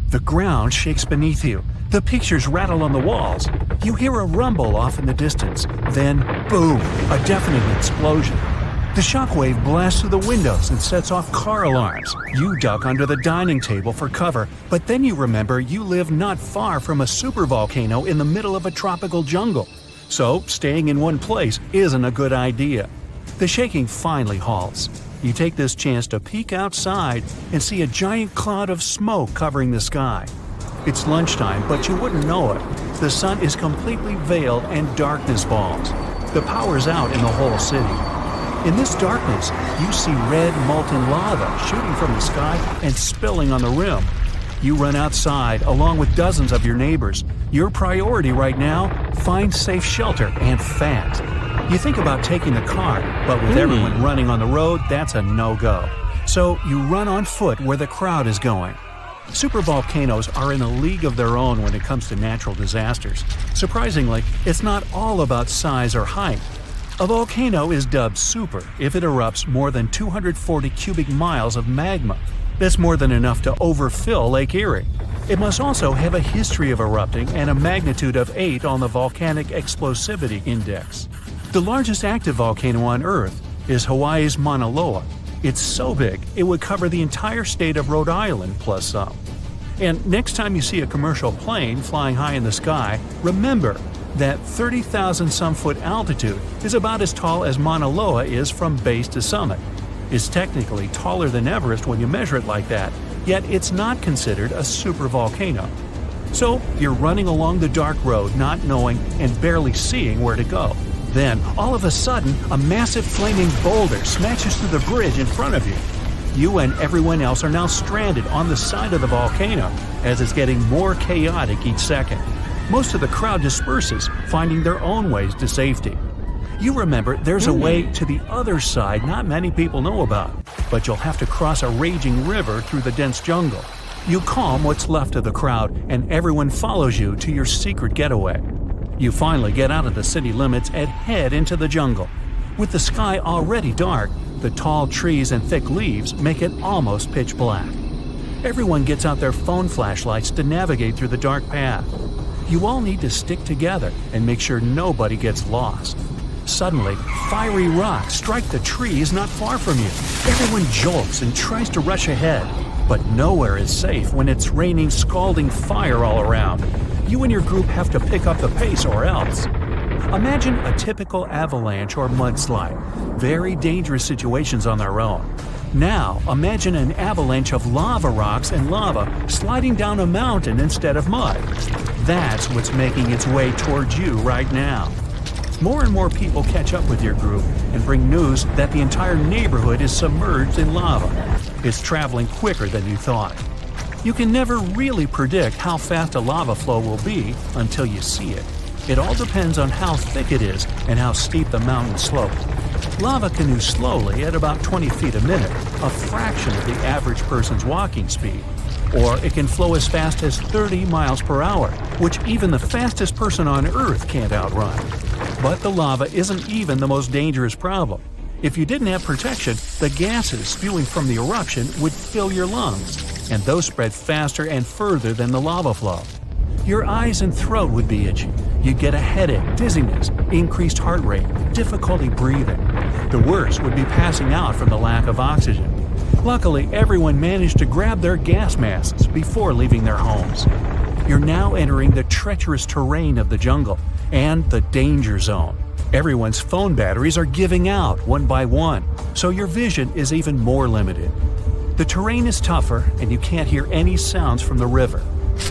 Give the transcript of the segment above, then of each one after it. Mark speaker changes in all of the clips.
Speaker 1: The ground shakes beneath you. The pictures rattle on the walls. You hear a rumble off in the distance. Then, boom, a deafening explosion. The shockwave blasts through the windows and sets off car alarms. You duck under the dining table for cover, but then you remember you live not far from a supervolcano in the middle of a tropical jungle. So, staying in one place isn't a good idea. The shaking finally halts. You take this chance to peek outside and see a giant cloud of smoke covering the sky. It's lunchtime, but you wouldn't know it. The sun is completely veiled and darkness falls. The power's out in the whole city. In this darkness, you see red molten lava shooting from the sky and spilling on the rim. You run outside along with dozens of your neighbors. Your priority right now, find safe shelter and fast. You think about taking the car, but with everyone running on the road, that's a no-go. So you run on foot where the crowd is going. Supervolcanoes are in a league of their own when it comes to natural disasters. Surprisingly, it's not all about size or height. A volcano is dubbed super if it erupts more than 240 cubic miles of magma. That's more than enough to overfill Lake Erie. It must also have a history of erupting and a magnitude of 8 on the Volcanic Explosivity Index. The largest active volcano on Earth is Hawaii's Mauna Loa. It's so big, it would cover the entire state of Rhode Island plus some. And next time you see a commercial plane flying high in the sky, remember that 30,000-some-foot altitude is about as tall as Mauna Loa is from base to summit. It's technically taller than Everest when you measure it like that, yet it's not considered a supervolcano. So you're running along the dark road not knowing and barely seeing where to go. Then, all of a sudden, a massive flaming boulder smashes through the bridge in front of you. You and everyone else are now stranded on the side of the volcano as it's getting more chaotic each second. Most of the crowd disperses, finding their own ways to safety. You remember there's a way to the other side not many people know about, but you'll have to cross a raging river through the dense jungle. You calm what's left of the crowd, and everyone follows you to your secret getaway. You finally get out of the city limits and head into the jungle. With the sky already dark, the tall trees and thick leaves make it almost pitch black. Everyone gets out their phone flashlights to navigate through the dark path. You all need to stick together and make sure nobody gets lost. Suddenly, fiery rocks strike the trees not far from you. Everyone jolts and tries to rush ahead, but nowhere is safe when it's raining scalding fire all around. You and your group have to pick up the pace or else. Imagine a typical avalanche or mudslide, very dangerous situations on their own. Now, imagine an avalanche of lava rocks and lava sliding down a mountain instead of mud. That's what's making its way towards you right now. More and more people catch up with your group and bring news that the entire neighborhood is submerged in lava. It's traveling quicker than you thought. You can never really predict how fast a lava flow will be until you see it. It all depends on how thick it is and how steep the mountain slope. Lava can move slowly at about 20 feet a minute, a fraction of the average person's walking speed. Or it can flow as fast as 30 miles per hour, which even the fastest person on Earth can't outrun. But the lava isn't even the most dangerous problem. If you didn't have protection, the gases spewing from the eruption would fill your lungs, and those spread faster and further than the lava flow. Your eyes and throat would be itchy. You'd get a headache, dizziness, increased heart rate, difficulty breathing. The worst would be passing out from the lack of oxygen. Luckily, everyone managed to grab their gas masks before leaving their homes. You're now entering the treacherous terrain of the jungle and the danger zone. Everyone's phone batteries are giving out one by one, so your vision is even more limited. The terrain is tougher and you can't hear any sounds from the river.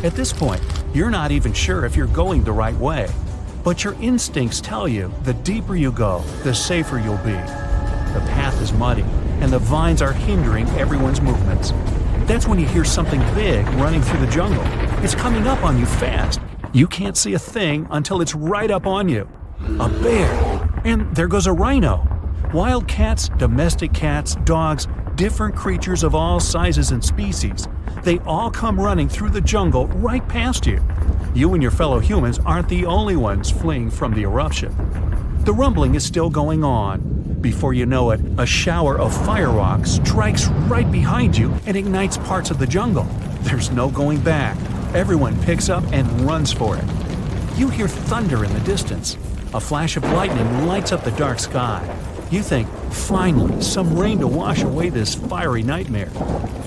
Speaker 1: At this point, you're not even sure if you're going the right way. But your instincts tell you the deeper you go, the safer you'll be. The path is muddy, and the vines are hindering everyone's movements. That's when you hear something big running through the jungle. It's coming up on you fast. You can't see a thing until it's right up on you. A bear. And there goes a rhino. Wild cats, domestic cats, dogs, different creatures of all sizes and species. They all come running through the jungle right past you. You and your fellow humans aren't the only ones fleeing from the eruption. The rumbling is still going on. Before you know it, a shower of fire rocks strikes right behind you and ignites parts of the jungle. There's no going back. Everyone picks up and runs for it. You hear thunder in the distance. A flash of lightning lights up the dark sky. You think, finally, some rain to wash away this fiery nightmare.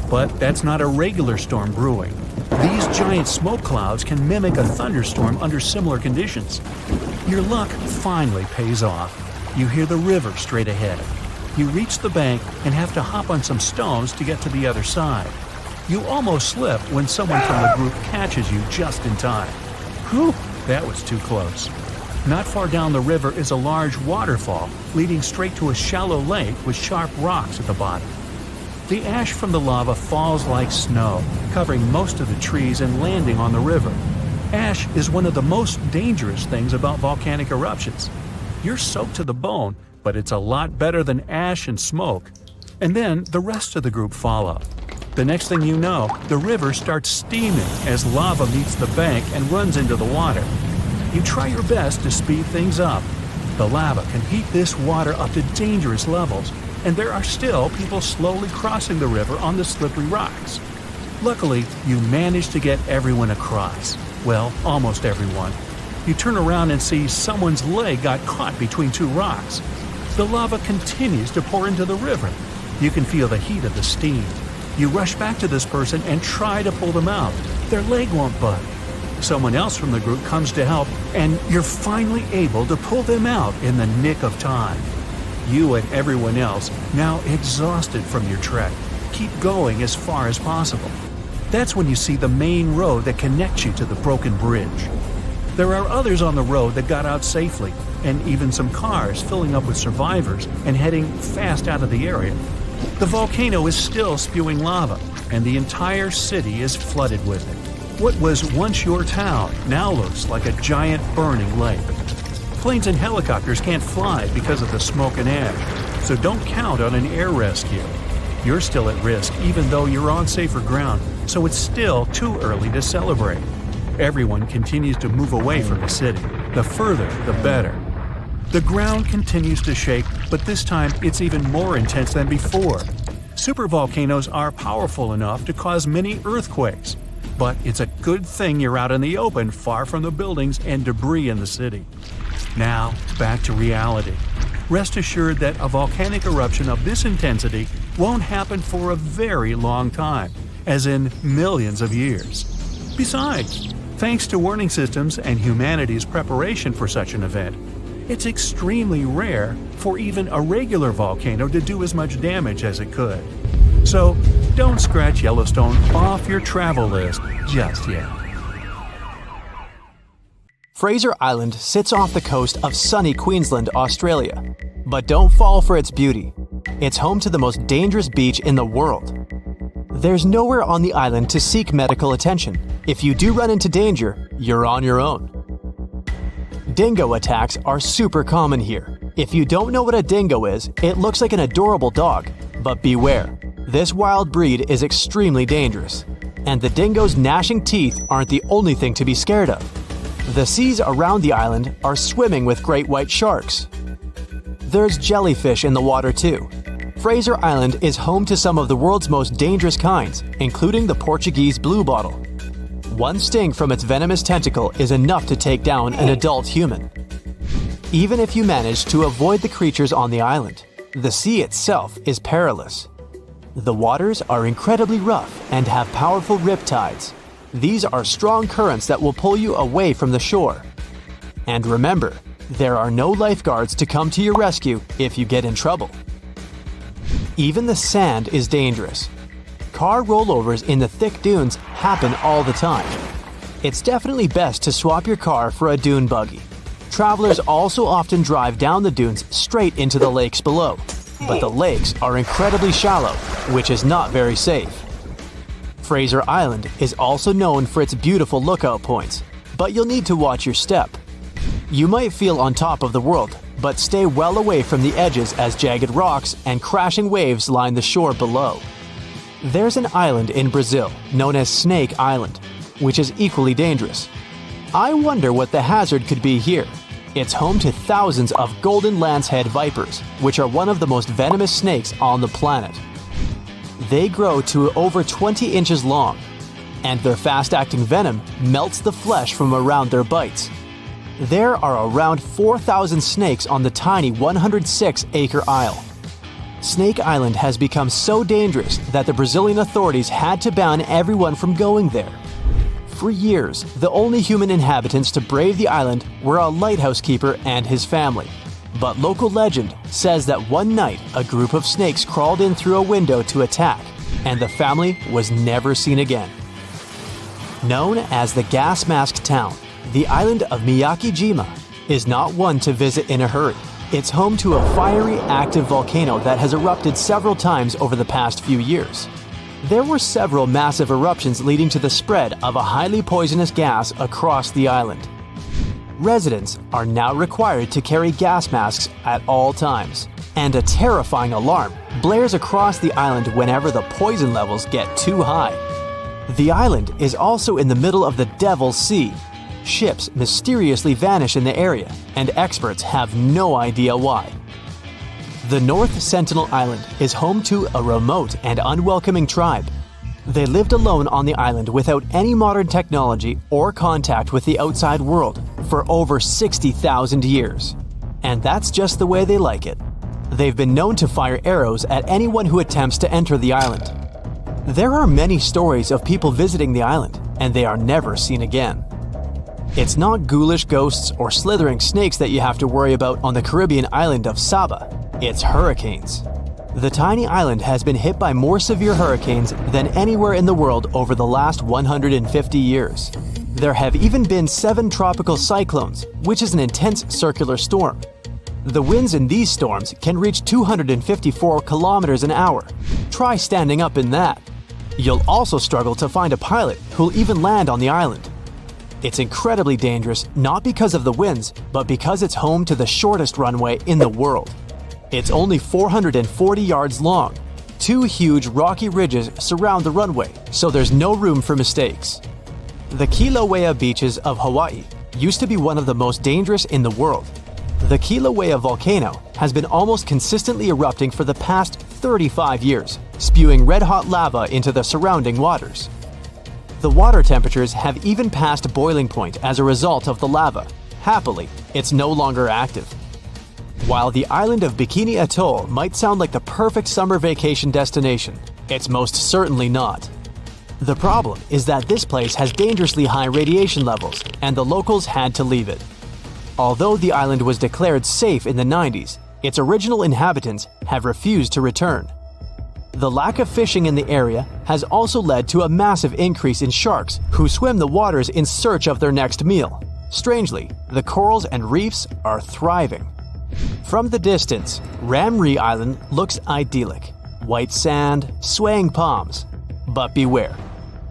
Speaker 1: But that's not a regular storm brewing. These giant smoke clouds can mimic a thunderstorm under similar conditions. Your luck finally pays off. You hear the river straight ahead. You reach the bank and have to hop on some stones to get to the other side. You almost slip when someone from the group catches you just in time. Whew, that was too close. Not far down the river is a large waterfall leading straight to a shallow lake with sharp rocks at the bottom. The ash from the lava falls like snow, covering most of the trees and landing on the river. Ash is one of the most dangerous things about volcanic eruptions. You're soaked to the bone, but it's a lot better than ash and smoke. And then the rest of the group follow. The next thing you know, the river starts steaming as lava meets the bank and runs into the water. You try your best to speed things up. The lava can heat this water up to dangerous levels, and there are still people slowly crossing the river on the slippery rocks. Luckily, you manage to get everyone across. Well, almost everyone. You turn around and see someone's leg got caught between two rocks. The lava continues to pour into the river. You can feel the heat of the steam. You rush back to this person and try to pull them out. Their leg won't budge. Someone else from the group comes to help, and you're finally able to pull them out in the nick of time. You and everyone else, now exhausted from your trek, keep going as far as possible. That's when you see the main road that connects you to the broken bridge. There are others on the road that got out safely, and even some cars filling up with survivors and heading fast out of the area. The volcano is still spewing lava, and the entire city is flooded with it. What was once your town now looks like a giant burning lake. Planes and helicopters can't fly because of the smoke and ash, so don't count on an air rescue. You're still at risk even though you're on safer ground, so it's still too early to celebrate. Everyone continues to move away from the city. The further, the better. The ground continues to shake, but this time it's even more intense than before. Supervolcanoes are powerful enough to cause many earthquakes. But it's a good thing you're out in the open, far from the buildings and debris in the city. Now, back to reality. Rest assured that a volcanic eruption of this intensity won't happen for a very long time, as in millions of years. Besides, thanks to warning systems and humanity's preparation for such an event, it's extremely rare for even a regular volcano to do as much damage as it could. So, don't scratch Yellowstone off your travel list just yet.
Speaker 2: Fraser Island sits off the coast of sunny Queensland, Australia. But don't fall for its beauty. It's home to the most dangerous beach in the world. There's nowhere on the island to seek medical attention. If you do run into danger, you're on your own. Dingo attacks are super common here. If you don't know what a dingo is, it looks like an adorable dog. But beware, this wild breed is extremely dangerous. And the dingo's gnashing teeth aren't the only thing to be scared of. The seas around the island are swimming with great white sharks. There's jellyfish in the water too. Fraser Island is home to some of the world's most dangerous kinds, including the Portuguese bluebottle. One sting from its venomous tentacle is enough to take down an adult human. Even if you manage to avoid the creatures on the island, the sea itself is perilous. The waters are incredibly rough and have powerful riptides. These are strong currents that will pull you away from the shore. And remember, there are no lifeguards to come to your rescue if you get in trouble. Even the sand is dangerous. Car rollovers in the thick dunes happen all the time. It's definitely best to swap your car for a dune buggy. Travelers also often drive down the dunes straight into the lakes below. But the lakes are incredibly shallow, which is not very safe. Fraser Island is also known for its beautiful lookout points, but you'll need to watch your step. You might feel on top of the world, but stay well away from the edges as jagged rocks and crashing waves line the shore below. There's an island in Brazil known as Snake Island, which is equally dangerous. I wonder what the hazard could be here. It's home to thousands of golden lancehead vipers, which are one of the most venomous snakes on the planet. They grow to over 20 inches long. and their fast-acting venom melts the flesh from around their bites. There are around 4,000 snakes on the tiny 106-acre isle. Snake Island has become so dangerous that the Brazilian authorities had to ban everyone from going there. For years, the only human inhabitants to brave the island were a lighthouse keeper and his family. But local legend says that one night a group of snakes crawled in through a window to attack, and the family was never seen again. Known as the Gas Mask Town, the island of Miyake-jima is not one to visit in a hurry. It's home to a fiery, active volcano that has erupted several times over the past few years. There were several massive eruptions leading to the spread of a highly poisonous gas across the island. Residents are now required to carry gas masks at all times, and a terrifying alarm blares across the island whenever the poison levels get too high. The island is also in the middle of the Devil's Sea. Ships mysteriously vanish in the area, and experts have no idea why. The North Sentinel Island is home to a remote and unwelcoming tribe. They lived alone on the island without any modern technology or contact with the outside world for over 60,000 years. And that's just the way they like it. They've been known to fire arrows at anyone who attempts to enter the island. There are many stories of people visiting the island, and they are never seen again. It's not ghoulish ghosts or slithering snakes that you have to worry about on the Caribbean island of Saba. It's hurricanes. The tiny island has been hit by more severe hurricanes than anywhere in the world over the last 150 years. There have even been 7 tropical cyclones, which is an intense circular storm. The winds in these storms can reach 254 kilometers an hour. Try standing up in that. You'll also struggle to find a pilot who'll even land on the island. It's incredibly dangerous not because of the winds, but because it's home to the shortest runway in the world. It's only 440 yards long. 2 huge rocky ridges surround the runway, so there's no room for mistakes. The Kilauea beaches of Hawaii used to be one of the most dangerous in the world. The Kilauea volcano has been almost consistently erupting for the past 35 years, spewing red-hot lava into the surrounding waters. The water temperatures have even passed boiling point as a result of the lava. Happily, it's no longer active. While the island of Bikini Atoll might sound like the perfect summer vacation destination, it's most certainly not. The problem is that this place has dangerously high radiation levels, and the locals had to leave it. Although the island was declared safe in the 90s, its original inhabitants have refused to return. The lack of fishing in the area has also led to a massive increase in sharks who swim the waters in search of their next meal. Strangely, the corals and reefs are thriving. From the distance, Ramree Island looks idyllic. White sand, swaying palms. But beware.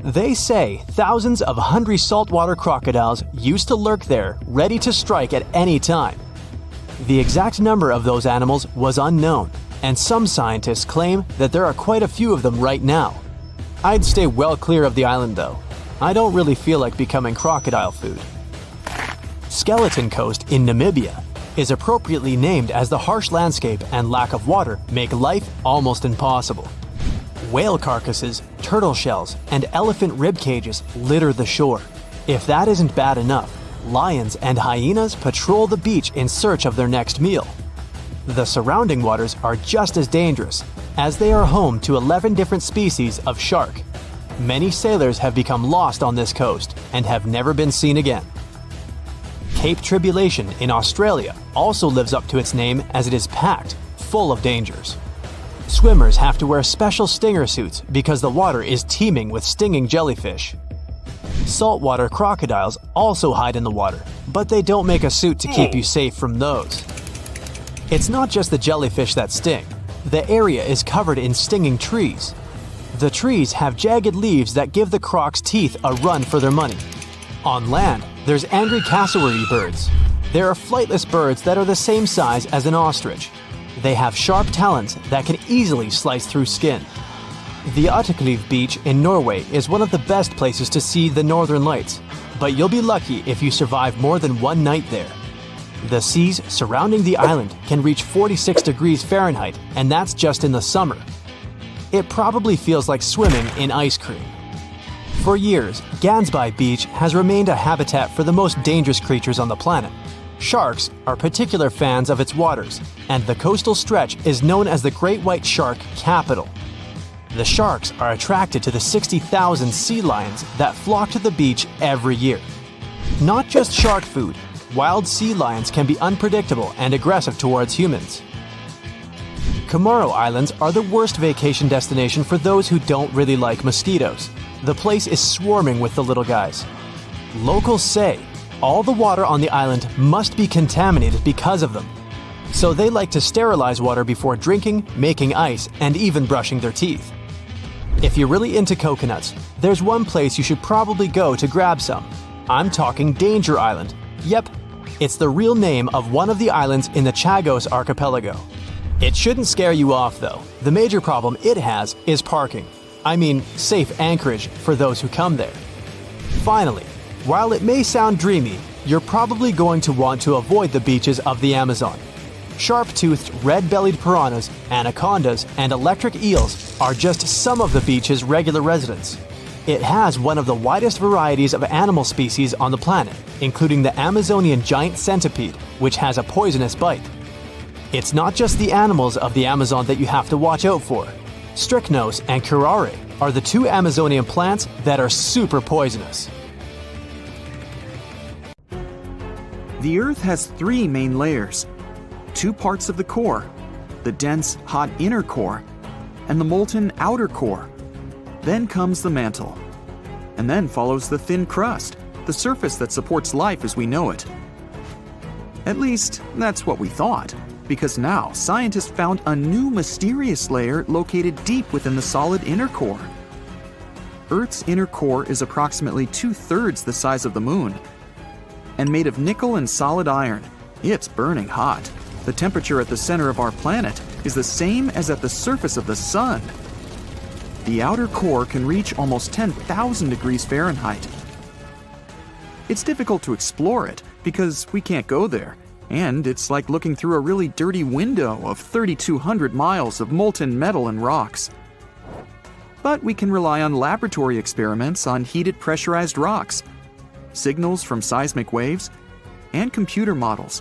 Speaker 2: They say thousands of hungry saltwater crocodiles used to lurk there, ready to strike at any time. The exact number of those animals was unknown, and some scientists claim that there are quite a few of them right now. I'd stay well clear of the island though. I don't really feel like becoming crocodile food. Skeleton Coast in Namibia is appropriately named as the harsh landscape and lack of water make life almost impossible. Whale carcasses, turtle shells, and elephant rib cages litter the shore. If that isn't bad enough, lions and hyenas patrol the beach in search of their next meal. The surrounding waters are just as dangerous, as they are home to 11 different species of shark. Many sailors have become lost on this coast and have never been seen again. Cape Tribulation in Australia also lives up to its name as it is packed, full of dangers. Swimmers have to wear special stinger suits because the water is teeming with stinging jellyfish. Saltwater crocodiles also hide in the water, but they don't make a suit to keep you safe from those. It's not just the jellyfish that sting. The area is covered in stinging trees. The trees have jagged leaves that give the crocs' teeth a run for their money. On land, there's angry cassowary birds. There are flightless birds that are the same size as an ostrich. They have sharp talons that can easily slice through skin. The Utterkleiv beach in Norway is one of the best places to see the northern lights, but you'll be lucky if you survive more than one night there. The seas surrounding the island can reach 46 degrees Fahrenheit, and that's just in the summer. It probably feels like swimming in ice cream. For years, Gansby Beach has remained a habitat for the most dangerous creatures on the planet. Sharks are particular fans of its waters, and the coastal stretch is known as the Great White Shark Capital. The sharks are attracted to the 60,000 sea lions that flock to the beach every year. Not just shark food, wild sea lions can be unpredictable and aggressive towards humans. Comoro Islands are the worst vacation destination for those who don't really like mosquitoes. The place is swarming with the little guys. Locals say all the water on the island must be contaminated because of them. So they like to sterilize water before drinking, making ice, and even brushing their teeth. If you're really into coconuts, there's one place you should probably go to grab some. I'm talking Danger Island. Yep, it's the real name of one of the islands in the Chagos archipelago. It shouldn't scare you off though. The major problem it has is parking. I mean, safe anchorage for those who come there. Finally, while it may sound dreamy, you're probably going to want to avoid the beaches of the Amazon. Sharp-toothed red-bellied piranhas, anacondas, and electric eels are just some of the beach's regular residents. It has one of the widest varieties of animal species on the planet, including the Amazonian giant centipede, which has a poisonous bite. It's not just the animals of the Amazon that you have to watch out for. Strychnos and curare are the two Amazonian plants that are super poisonous.
Speaker 3: The Earth has three main layers. Two parts of the core, the dense, hot inner core, and the molten outer core. Then comes the mantle. And then follows the thin crust, the surface that supports life as we know it. At least, that's what we thought, because now scientists found a new mysterious layer located deep within the solid inner core. Earth's inner core is approximately 2/3 the size of the Moon. And made of nickel and solid iron, it's burning hot. The temperature at the center of our planet is the same as at the surface of the Sun. The outer core can reach almost 10,000 degrees Fahrenheit. It's difficult to explore it because we can't go there, and it's like looking through a really dirty window of 3,200 miles of molten metal and rocks. But we can rely on laboratory experiments on heated pressurized rocks, signals from seismic waves, and computer models.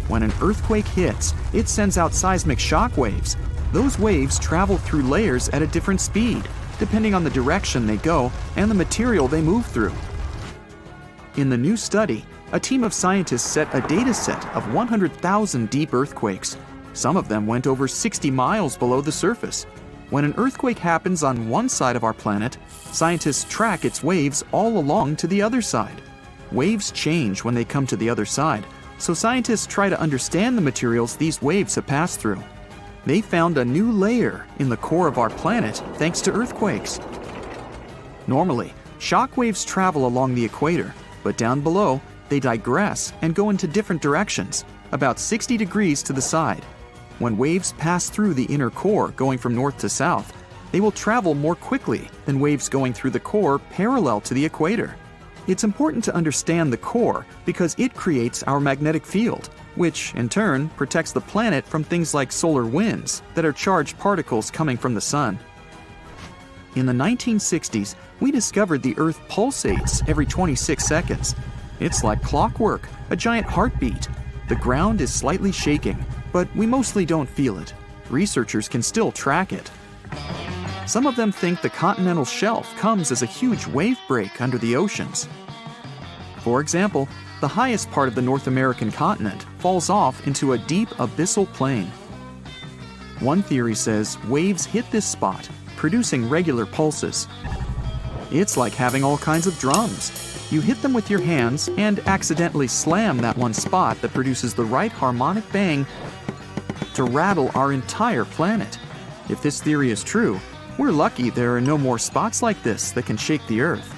Speaker 3: When an earthquake hits, it sends out seismic shock waves. Those waves travel through layers at a different speed, depending on the direction they go and the material they move through. In the new study, a team of scientists set a data set of 100,000 deep earthquakes. Some of them went over 60 miles below the surface. When an earthquake happens on one side of our planet, scientists track its waves all along to the other side. Waves change when they come to the other side, so scientists try to understand the materials these waves have passed through. They found a new layer in the core of our planet thanks to earthquakes. Normally, shock waves travel along the equator, but down below, they digress and go into different directions, about 60 degrees to the side. When waves pass through the inner core going from north to south, they will travel more quickly than waves going through the core parallel to the equator. It's important to understand the core because it creates our magnetic field, which in turn protects the planet from things like solar winds that are charged particles coming from the sun. In the 1960s, we discovered the Earth pulsates every 26 seconds. It's like clockwork, a giant heartbeat. The ground is slightly shaking, but we mostly don't feel it. Researchers can still track it. Some of them think the continental shelf comes as a huge wave break under the oceans. For example, the highest part of the North American continent falls off into a deep abyssal plain. One theory says waves hit this spot, producing regular pulses. It's like having all kinds of drums. You hit them with your hands and accidentally slam that one spot that produces the right harmonic bang to rattle our entire planet. If this theory is true, we're lucky there are no more spots like this that can shake the Earth.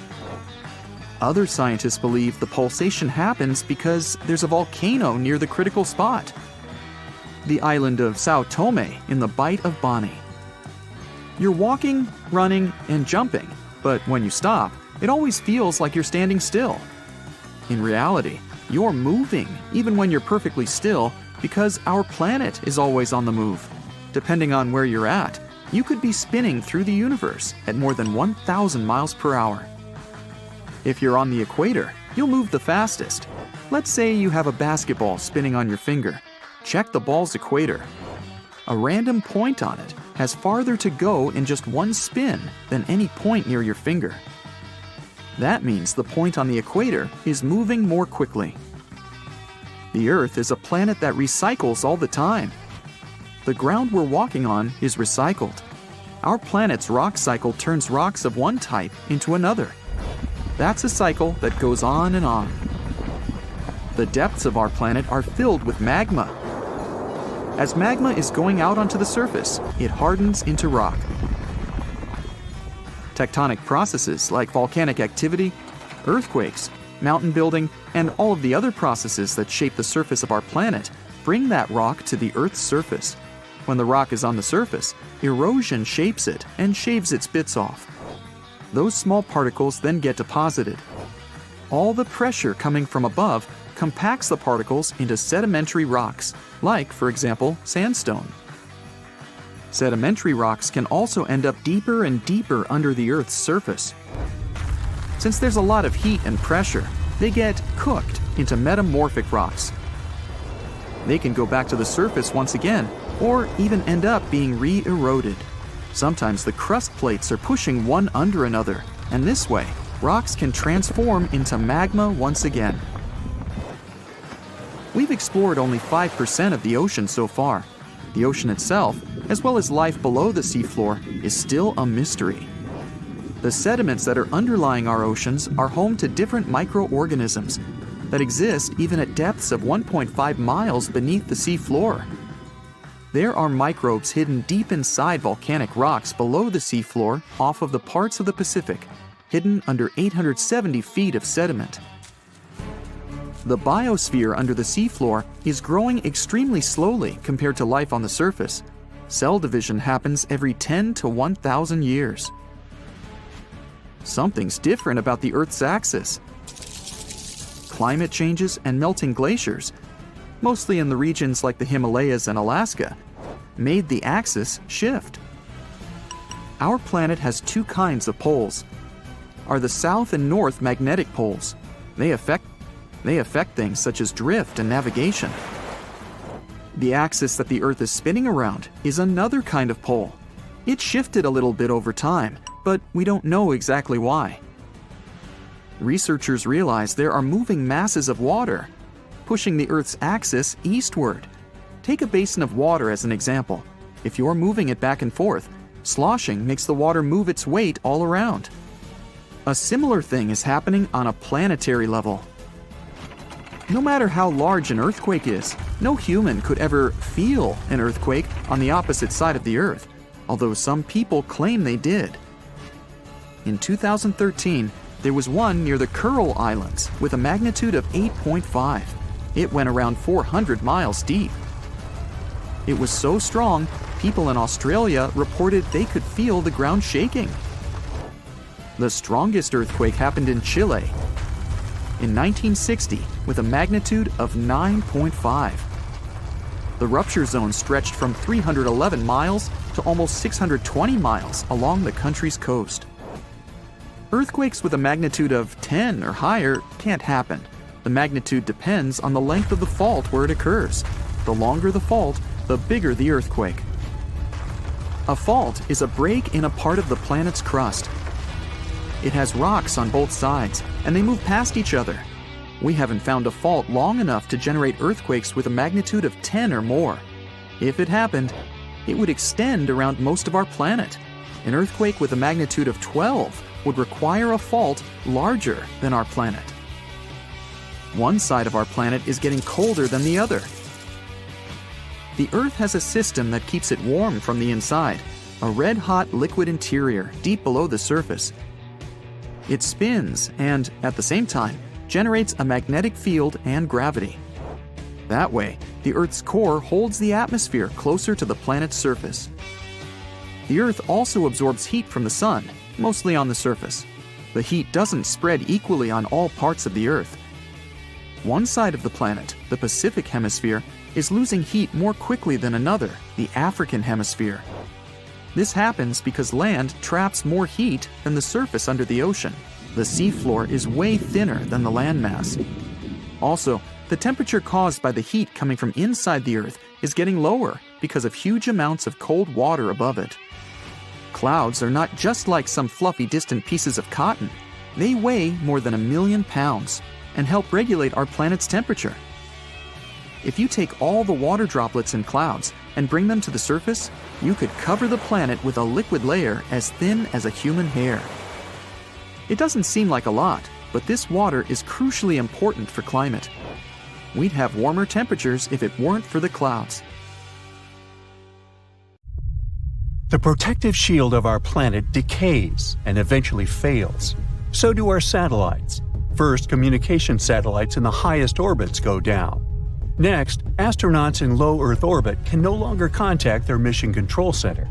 Speaker 3: Other scientists believe the pulsation happens because there's a volcano near the critical spot, the island of Sao Tome in the Bight of Boni. You're walking, running, and jumping, but when you stop, it always feels like you're standing still. In reality, you're moving even when you're perfectly still because our planet is always on the move. Depending on where you're at, you could be spinning through the universe at more than 1,000 miles per hour. If you're on the equator, you'll move the fastest. Let's say you have a basketball spinning on your finger. Check the ball's equator. A random point on it has farther to go in just one spin than any point near your finger. That means the point on the equator is moving more quickly. The Earth is a planet that recycles all the time. The ground we're walking on is recycled. Our planet's rock cycle turns rocks of one type into another. That's a cycle that goes on and on. The depths of our planet are filled with magma. As magma is going out onto the surface, it hardens into rock. Tectonic processes like volcanic activity, earthquakes, mountain building, and all of the other processes that shape the surface of our planet bring that rock to the Earth's surface. When the rock is on the surface, erosion shapes it and shaves its bits off. Those small particles then get deposited. All the pressure coming from above compacts the particles into sedimentary rocks, like, for example, sandstone. Sedimentary rocks can also end up deeper and deeper under the Earth's surface. Since there's a lot of heat and pressure, they get cooked into metamorphic rocks. They can go back to the surface once again, or even end up being re-eroded. Sometimes the crust plates are pushing one under another, and this way, rocks can transform into magma once again. We've explored only 5% of the ocean so far. The ocean itself, as well as life below the seafloor, is still a mystery. The sediments that are underlying our oceans are home to different microorganisms that exist even at depths of 1.5 miles beneath the seafloor. There are microbes hidden deep inside volcanic rocks below the seafloor off of the parts of the Pacific, hidden under 870 feet of sediment. The biosphere under the seafloor is growing extremely slowly compared to life on the surface. Cell division happens every 10 to 1,000 years. Something's different about the Earth's axis. Climate changes and melting glaciers, mostly in the regions like the Himalayas and Alaska, made the axis shift. Our planet has two kinds of poles. Are the south and north magnetic poles. They affect things such as drift and navigation. The axis that the Earth is spinning around is another kind of pole. It shifted a little bit over time, but we don't know exactly why. Researchers realize there are moving masses of water, pushing the Earth's axis eastward. Take a basin of water as an example. If you're moving it back and forth, sloshing makes the water move its weight all around. A similar thing is happening on a planetary level. No matter how large an earthquake is, no human could ever feel an earthquake on the opposite side of the Earth, although some people claim they did. In 2013, there was one near the Coronal Islands with a magnitude of 8.5. It went around 400 miles deep. It was so strong, people in Australia reported they could feel the ground shaking. The strongest earthquake happened in Chile in 1960 with a magnitude of 9.5. The rupture zone stretched from 311 miles to almost 620 miles along the country's coast. Earthquakes with a magnitude of 10 or higher can't happen. The magnitude depends on the length of the fault where it occurs. The longer the fault, the bigger the earthquake. A fault is a break in a part of the planet's crust. It has rocks on both sides, and they move past each other. We haven't found a fault long enough to generate earthquakes with a magnitude of 10 or more. If it happened, it would extend around most of our planet. An earthquake with a magnitude of 12 would require a fault larger than our planet. One side of our planet is getting colder than the other. The Earth has a system that keeps it warm from the inside, a red-hot liquid interior deep below the surface. It spins and, at the same time, generates a magnetic field and gravity. That way, the Earth's core holds the atmosphere closer to the planet's surface. The Earth also absorbs heat from the sun, mostly on the surface. The heat doesn't spread equally on all parts of the Earth. One side of the planet, the Pacific Hemisphere, is losing heat more quickly than another, the African Hemisphere. This happens because land traps more heat than the surface under the ocean. The seafloor is way thinner than the landmass. Also, the temperature caused by the heat coming from inside the Earth is getting lower because of huge amounts of cold water above it. Clouds are not just like some fluffy distant pieces of cotton. They weigh more than 1 million pounds and help regulate our planet's temperature. If you take all the water droplets in clouds and bring them to the surface, you could cover the planet with a liquid layer as thin as a human hair. It doesn't seem like a lot, but this water is crucially important for climate. We'd have warmer temperatures if it weren't for the clouds.
Speaker 1: The protective shield of our planet decays and eventually fails. So do our satellites. First, communication satellites in the highest orbits go down. Next, astronauts in low Earth orbit can no longer contact their mission control center.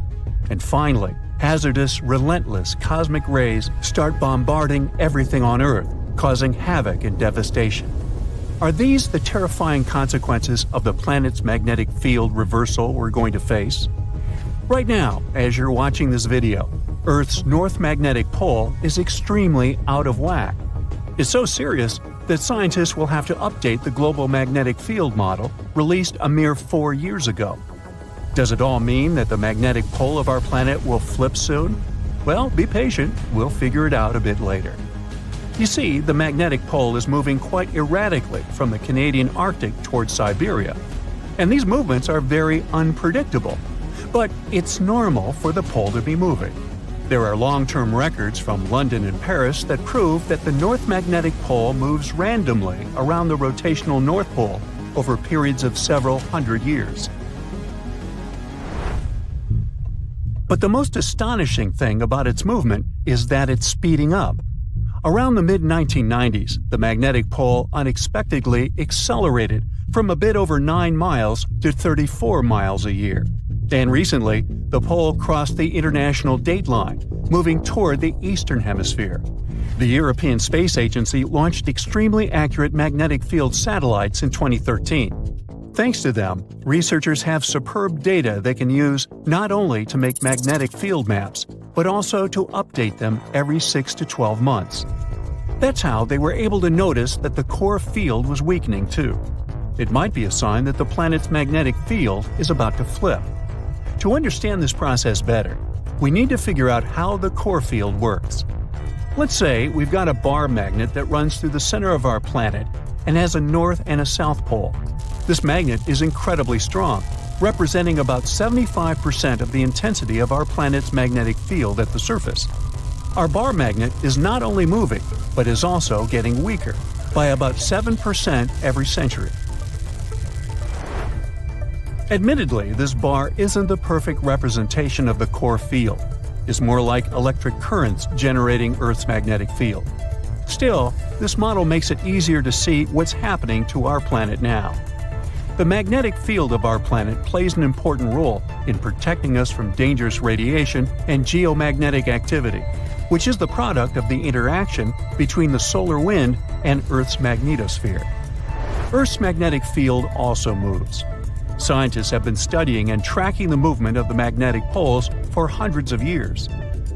Speaker 1: And finally, hazardous, relentless cosmic rays start bombarding everything on Earth, causing havoc and devastation. Are these the terrifying consequences of the planet's magnetic field reversal we're going to face? Right now, as you're watching this video, Earth's north magnetic pole is extremely out of whack. It's so serious that scientists will have to update the global magnetic field model released a mere 4 years ago. Does it all mean that the magnetic pole of our planet will flip soon? Well, be patient, we'll figure it out a bit later. You see, the magnetic pole is moving quite erratically from the Canadian Arctic towards Siberia, and these movements are very unpredictable. But it's normal for the pole to be moving. There are long-term records from London and Paris that prove that the North Magnetic Pole moves randomly around the rotational North Pole over periods of several hundred years. But the most astonishing thing about its movement is that it's speeding up. Around the mid-1990s, the magnetic pole unexpectedly accelerated from a bit over 9 miles to 34 miles a year. And recently, the pole crossed the international dateline, moving toward the eastern hemisphere. The European Space Agency launched extremely accurate magnetic field satellites in 2013. Thanks to them, researchers have superb data they can use not only to make magnetic field maps, but also to update them every 6 to 12 months. That's how they were able to notice that the core field was weakening too. It might be a sign that the planet's magnetic field is about to flip. To understand this process better, we need to figure out how the core field works. Let's say we've got a bar magnet that runs through the center of our planet and has a north and a south pole. This magnet is incredibly strong, representing about 75% of the intensity of our planet's magnetic field at the surface. Our bar magnet is not only moving, but is also getting weaker, by about 7% every century. Admittedly, this bar isn't the perfect representation of the core field. It's more like electric currents generating Earth's magnetic field. Still, this model makes it easier to see what's happening to our planet now. The magnetic field of our planet plays an important role in protecting us from dangerous radiation and geomagnetic activity, which is the product of the interaction between the solar wind and Earth's magnetosphere. Earth's magnetic field also moves. Scientists have been studying and tracking the movement of the magnetic poles for hundreds of years.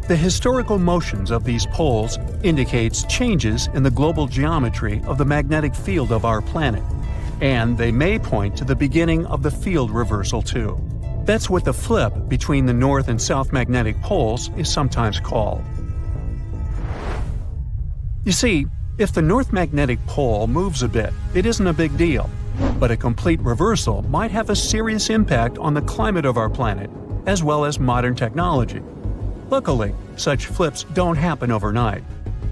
Speaker 1: The historical motions of these poles indicates changes in the global geometry of the magnetic field of our planet, and they may point to the beginning of the field reversal too. That's what the flip between the north and south magnetic poles is sometimes called. You see, if the north magnetic pole moves a bit, it isn't a big deal. But a complete reversal might have a serious impact on the climate of our planet, as well as modern technology. Luckily, such flips don't happen overnight.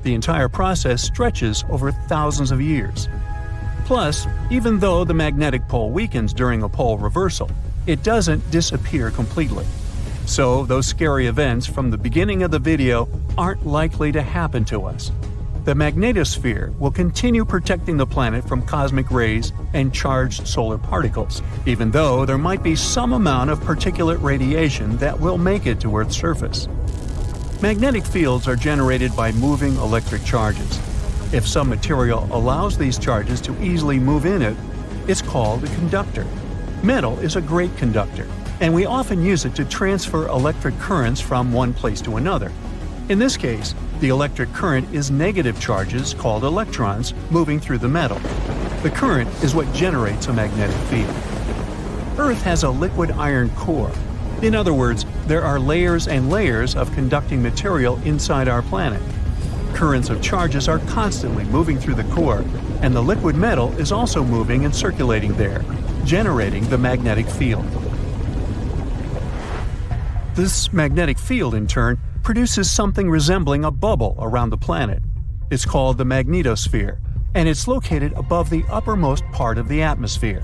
Speaker 1: The entire process stretches over thousands of years. Plus, even though the magnetic pole weakens during a pole reversal, it doesn't disappear completely. So those scary events from the beginning of the video aren't likely to happen to us. The magnetosphere will continue protecting the planet from cosmic rays and charged solar particles, even though there might be some amount of particulate radiation that will make it to Earth's surface. Magnetic fields are generated by moving electric charges. If some material allows these charges to easily move in it, it's called a conductor. Metal is a great conductor. and we often use it to transfer electric currents from one place to another. In this case, the electric current is negative charges called electrons moving through the metal. The current is what generates a magnetic field. Earth has a liquid iron core. In other words, there are layers and layers of conducting material inside our planet. Currents of charges are constantly moving through the core, and the liquid metal is also moving and circulating there, generating the magnetic field. This magnetic field, in turn, produces something resembling a bubble around the planet. It's called the magnetosphere, and it's located above the uppermost part of the atmosphere.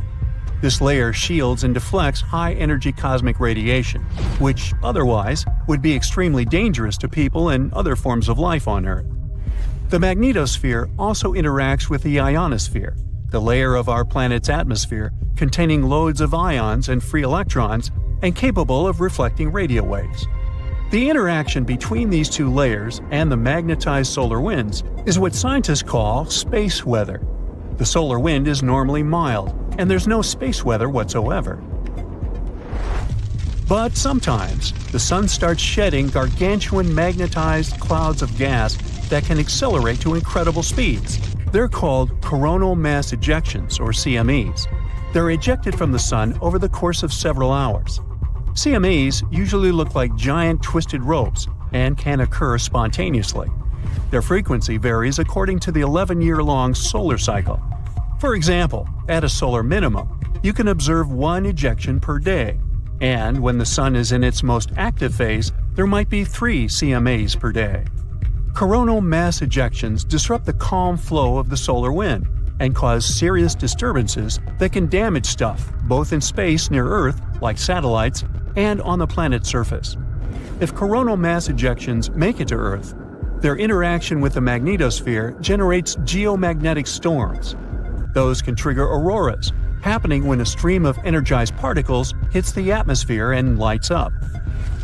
Speaker 1: This layer shields and deflects high-energy cosmic radiation, which otherwise would be extremely dangerous to people and other forms of life on Earth. The magnetosphere also interacts with the ionosphere, the layer of our planet's atmosphere containing loads of ions and free electrons and capable of reflecting radio waves. The interaction between these two layers and the magnetized solar winds is what scientists call space weather. The solar wind is normally mild, and there's no space weather whatsoever. But sometimes, the sun starts shedding gargantuan magnetized clouds of gas that can accelerate to incredible speeds. They're called coronal mass ejections, or CMEs. They're ejected from the sun over the course of several hours. CMEs usually look like giant twisted ropes and can occur spontaneously. Their frequency varies according to the 11-year-long solar cycle. For example, at a solar minimum, you can observe one ejection per day, and when the sun is in its most active phase, there might be 3 CMAs per day. Coronal mass ejections disrupt the calm flow of the solar wind and cause serious disturbances that can damage stuff both in space near Earth, like satellites, and on the planet's surface. If coronal mass ejections make it to Earth, their interaction with the magnetosphere generates geomagnetic storms. Those can trigger auroras, happening when a stream of energized particles hits the atmosphere and lights up.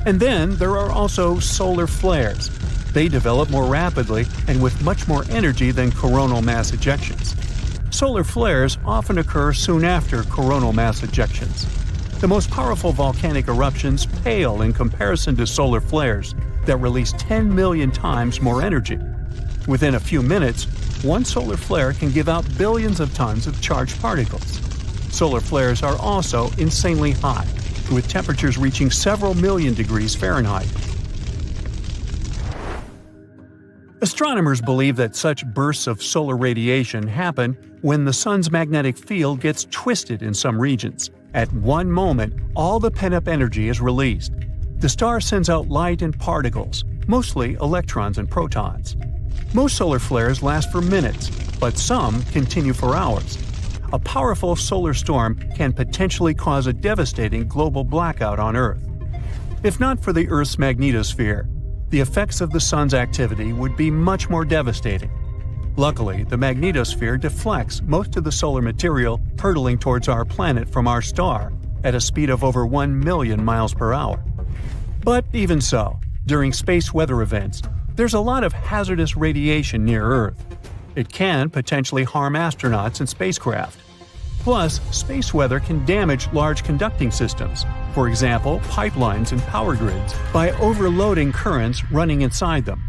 Speaker 1: And then there are also solar flares. They develop more rapidly and with much more energy than coronal mass ejections. Solar flares often occur soon after coronal mass ejections. The most powerful volcanic eruptions pale in comparison to solar flares that release 10 million times more energy. Within a few minutes, one solar flare can give out billions of tons of charged particles. Solar flares are also insanely hot, with temperatures reaching several million degrees Fahrenheit. Astronomers believe that such bursts of solar radiation happen when the sun's magnetic field gets twisted in some regions. At one moment, all the pent-up energy is released. The star sends out light and particles, mostly electrons and protons. Most solar flares last for minutes, but some continue for hours. A powerful solar storm can potentially cause a devastating global blackout on Earth. If not for the Earth's magnetosphere, the effects of the sun's activity would be much more devastating. Luckily, the magnetosphere deflects most of the solar material hurtling towards our planet from our star at a speed of over 1 million miles per hour. But even so, during space weather events, there's a lot of hazardous radiation near Earth. It can potentially harm astronauts and spacecraft. Plus, space weather can damage large conducting systems, for example, pipelines and power grids, by overloading currents running inside them.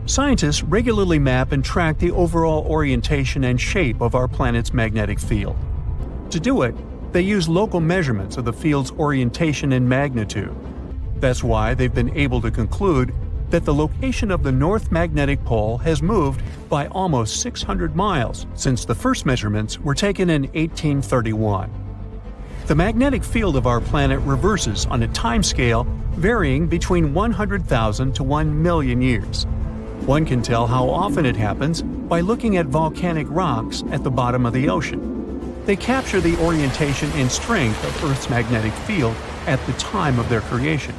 Speaker 1: Scientists regularly map and track the overall orientation and shape of our planet's magnetic field. To do it, they use local measurements of the field's orientation and magnitude. That's why they've been able to conclude that the location of the North Magnetic Pole has moved by almost 600 miles since the first measurements were taken in 1831. The magnetic field of our planet reverses on a timescale varying between 100,000 to 1 million years. One can tell how often it happens by looking at volcanic rocks at the bottom of the ocean. They capture the orientation and strength of Earth's magnetic field at the time of their creation.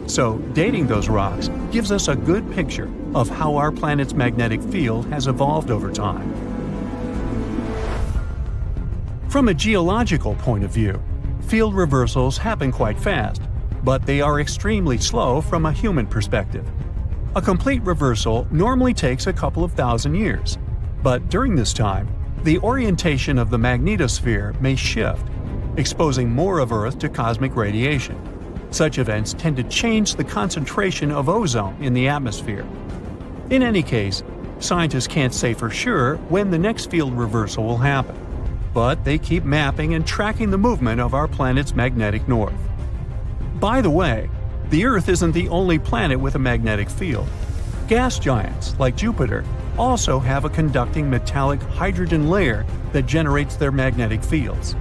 Speaker 1: So, dating those rocks gives us a good picture of how our planet's magnetic field has evolved over time. From a geological point of view, field reversals happen quite fast, but they are extremely slow from a human perspective. A complete reversal normally takes a couple of thousand years, but during this time, the orientation of the magnetosphere may shift, exposing more of Earth to cosmic radiation. Such events tend to change the concentration of ozone in the atmosphere. In any case, scientists can't say for sure when the next field reversal will happen, but they keep mapping and tracking the movement of our planet's magnetic north. By the way, the Earth isn't the only planet with a magnetic field. Gas giants, like Jupiter, also have a conducting metallic hydrogen layer that generates their magnetic fields.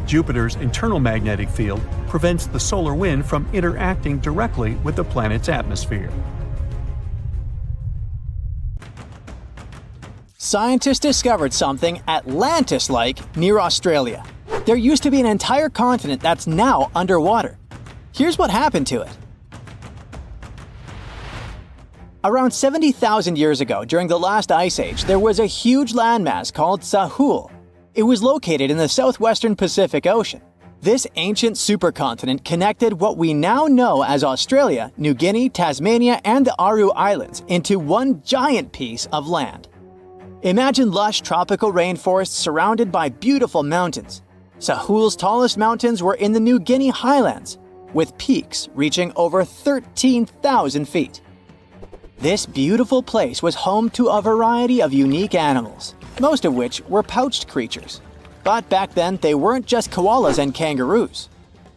Speaker 1: Jupiter's internal magnetic field prevents the solar wind from interacting directly with the planet's atmosphere.
Speaker 2: Scientists discovered something Atlantis-like near Australia. There used to be an entire continent that's now underwater. Here's what happened to it. Around 70,000 years ago, during the last ice age, there was a huge landmass called Sahul. It was located in the southwestern Pacific Ocean. This ancient supercontinent connected what we now know as Australia, New Guinea, Tasmania, and the Aru Islands into one giant piece of land. Imagine lush tropical rainforests surrounded by beautiful mountains. Sahul's tallest mountains were in the New Guinea highlands, with peaks reaching over 13,000 feet. This beautiful place was home to a variety of unique animals, most of which were pouched creatures. But back then, they weren't just koalas and kangaroos.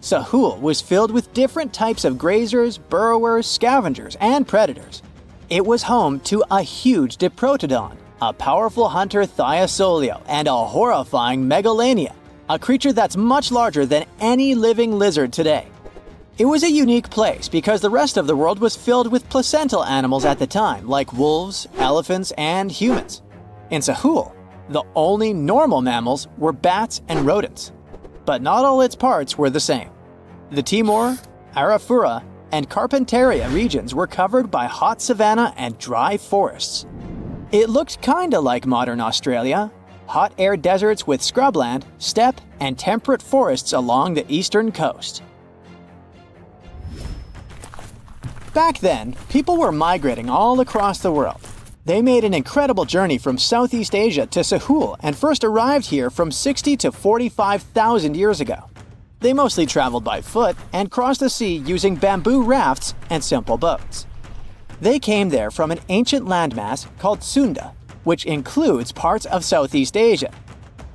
Speaker 2: Sahul was filled with different types of grazers, burrowers, scavengers, and predators. It was home to a huge diprotodon, a powerful hunter Thiosolio, and a horrifying Megalania, a creature that's much larger than any living lizard today. It was a unique place because the rest of the world was filled with placental animals at the time, like wolves, elephants, and humans. In Sahul, the only normal mammals were bats and rodents. But not all its parts were the same. The Timor, Arafura, and Carpentaria regions were covered by hot savanna and dry forests. It looked kinda like modern Australia, hot air deserts with scrubland, steppe, and temperate forests along the eastern coast. Back then, people were migrating all across the world. They made an incredible journey from Southeast Asia to Sahul and first arrived here from 60 to 45,000 years ago. They mostly traveled by foot and crossed the sea using bamboo rafts and simple boats. They came there from an ancient landmass called Sunda, which includes parts of Southeast Asia.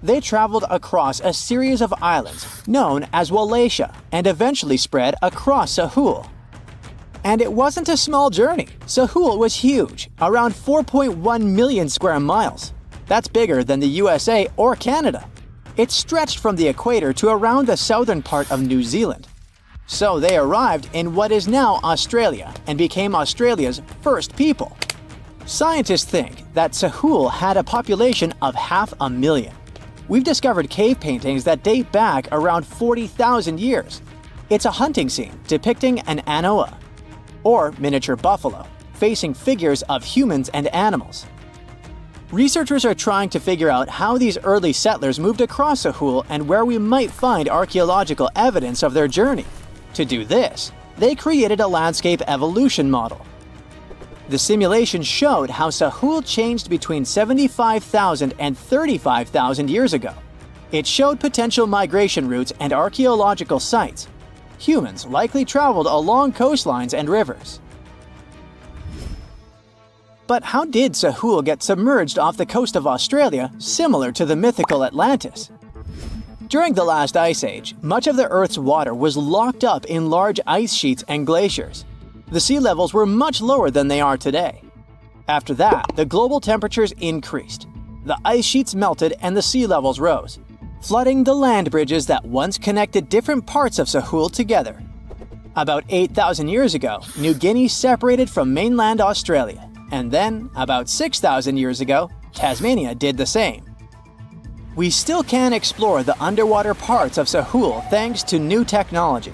Speaker 2: They traveled across a series of islands known as Wallachia and eventually spread across Sahul. And it wasn't a small journey. Sahul was huge, around 4.1 million square miles. That's bigger than the USA or Canada. It stretched from the equator to around the southern part of New Zealand. So they arrived in what is now Australia and became Australia's first people. Scientists think that Sahul had a population of 500,000. We've discovered cave paintings that date back around 40,000 years. It's a hunting scene depicting an anoa, or miniature buffalo, facing figures of humans and animals. Researchers are trying to figure out how these early settlers moved across Sahul and where we might find archaeological evidence of their journey. To do this, they created a landscape evolution model. The simulation showed how Sahul changed between 75,000 and 35,000 years ago. It showed potential migration routes and archaeological sites. Humans likely traveled along coastlines and rivers. But how did Sahul get submerged off the coast of Australia, similar to the mythical Atlantis? During the last ice age, much of the Earth's water was locked up in large ice sheets and glaciers. The sea levels were much lower than they are today. After that, the global temperatures increased. The ice sheets melted and the sea levels rose, flooding the land bridges that once connected different parts of Sahul together. About 8,000 years ago, New Guinea separated from mainland Australia, and then, about 6,000 years ago, Tasmania did the same. We still can explore the underwater parts of Sahul thanks to new technology.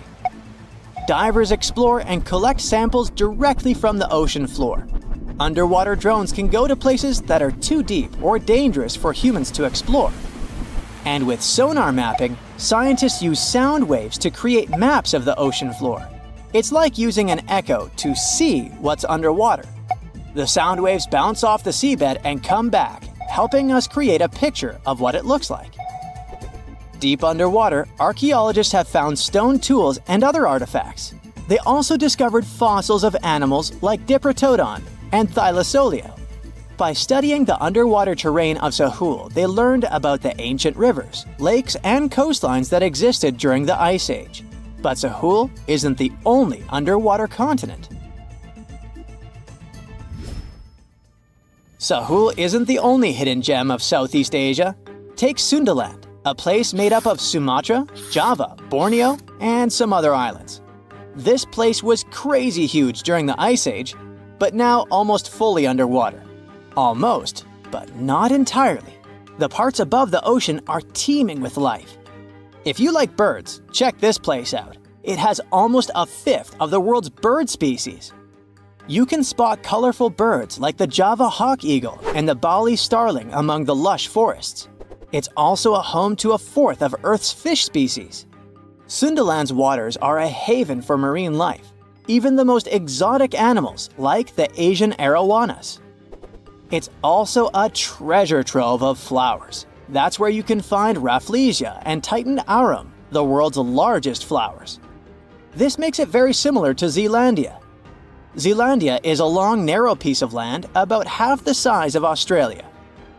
Speaker 2: Divers explore and collect samples directly from the ocean floor. Underwater drones can go to places that are too deep or dangerous for humans to explore. And with sonar mapping, scientists use sound waves to create maps of the ocean floor. It's like using an echo to see what's underwater. The sound waves bounce off the seabed and come back, helping us create a picture of what it looks like. Deep underwater, archaeologists have found stone tools and other artifacts. They also discovered fossils of animals like Diprotodon and Thylacoleo. By studying the underwater terrain of Sahul, they learned about the ancient rivers, lakes, and coastlines that existed during the Ice Age. But Sahul isn't the only underwater continent. Sahul isn't the only hidden gem of Southeast Asia. Take Sundaland, a place made up of Sumatra, Java, Borneo, and some other islands. This place was crazy huge during the Ice Age, but now almost fully underwater. Almost, but not entirely. The parts above the ocean are teeming with life. If you like birds, check this place out. It has almost a fifth of the world's bird species. You can spot colorful birds like the Java hawk eagle and the Bali starling among the lush forests. It's also a home to a fourth of Earth's fish species. Sundaland's waters are a haven for marine life, even the most exotic animals like the Asian arowanas. It's also a treasure trove of flowers. That's where you can find Rafflesia and Titan arum, the world's largest flowers. This makes it very similar to Zealandia. Zealandia is a long, narrow piece of land about half the size of Australia.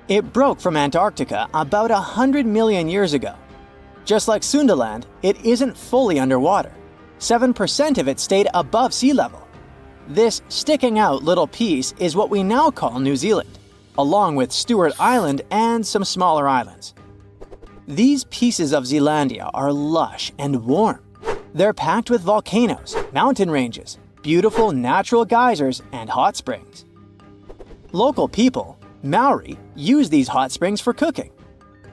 Speaker 2: It broke from Antarctica about 100 million years ago. Just like Sundaland, it isn't fully underwater. 7% of it stayed above sea level. This sticking out little piece is what we now call New Zealand, along with Stewart Island and some smaller islands. These pieces of Zealandia are lush and warm. They're packed with volcanoes, mountain ranges, beautiful natural geysers, and hot springs. Local people, Maori, use these hot springs for cooking.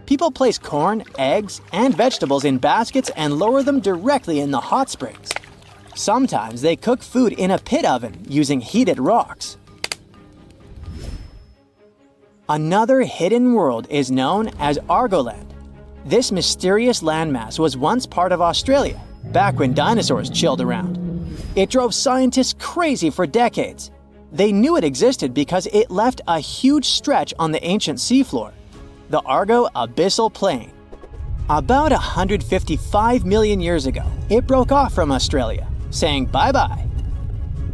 Speaker 2: People place corn, eggs, and vegetables in baskets and lower them directly in the hot springs. Sometimes they cook food in a pit oven using heated rocks. Another hidden world is known as Argoland. This mysterious landmass was once part of Australia, back when dinosaurs chilled around. It drove scientists crazy for decades. They knew it existed because it left a huge stretch on the ancient seafloor, the Argo Abyssal Plain. About 155 million years ago, it broke off from Australia, saying bye-bye.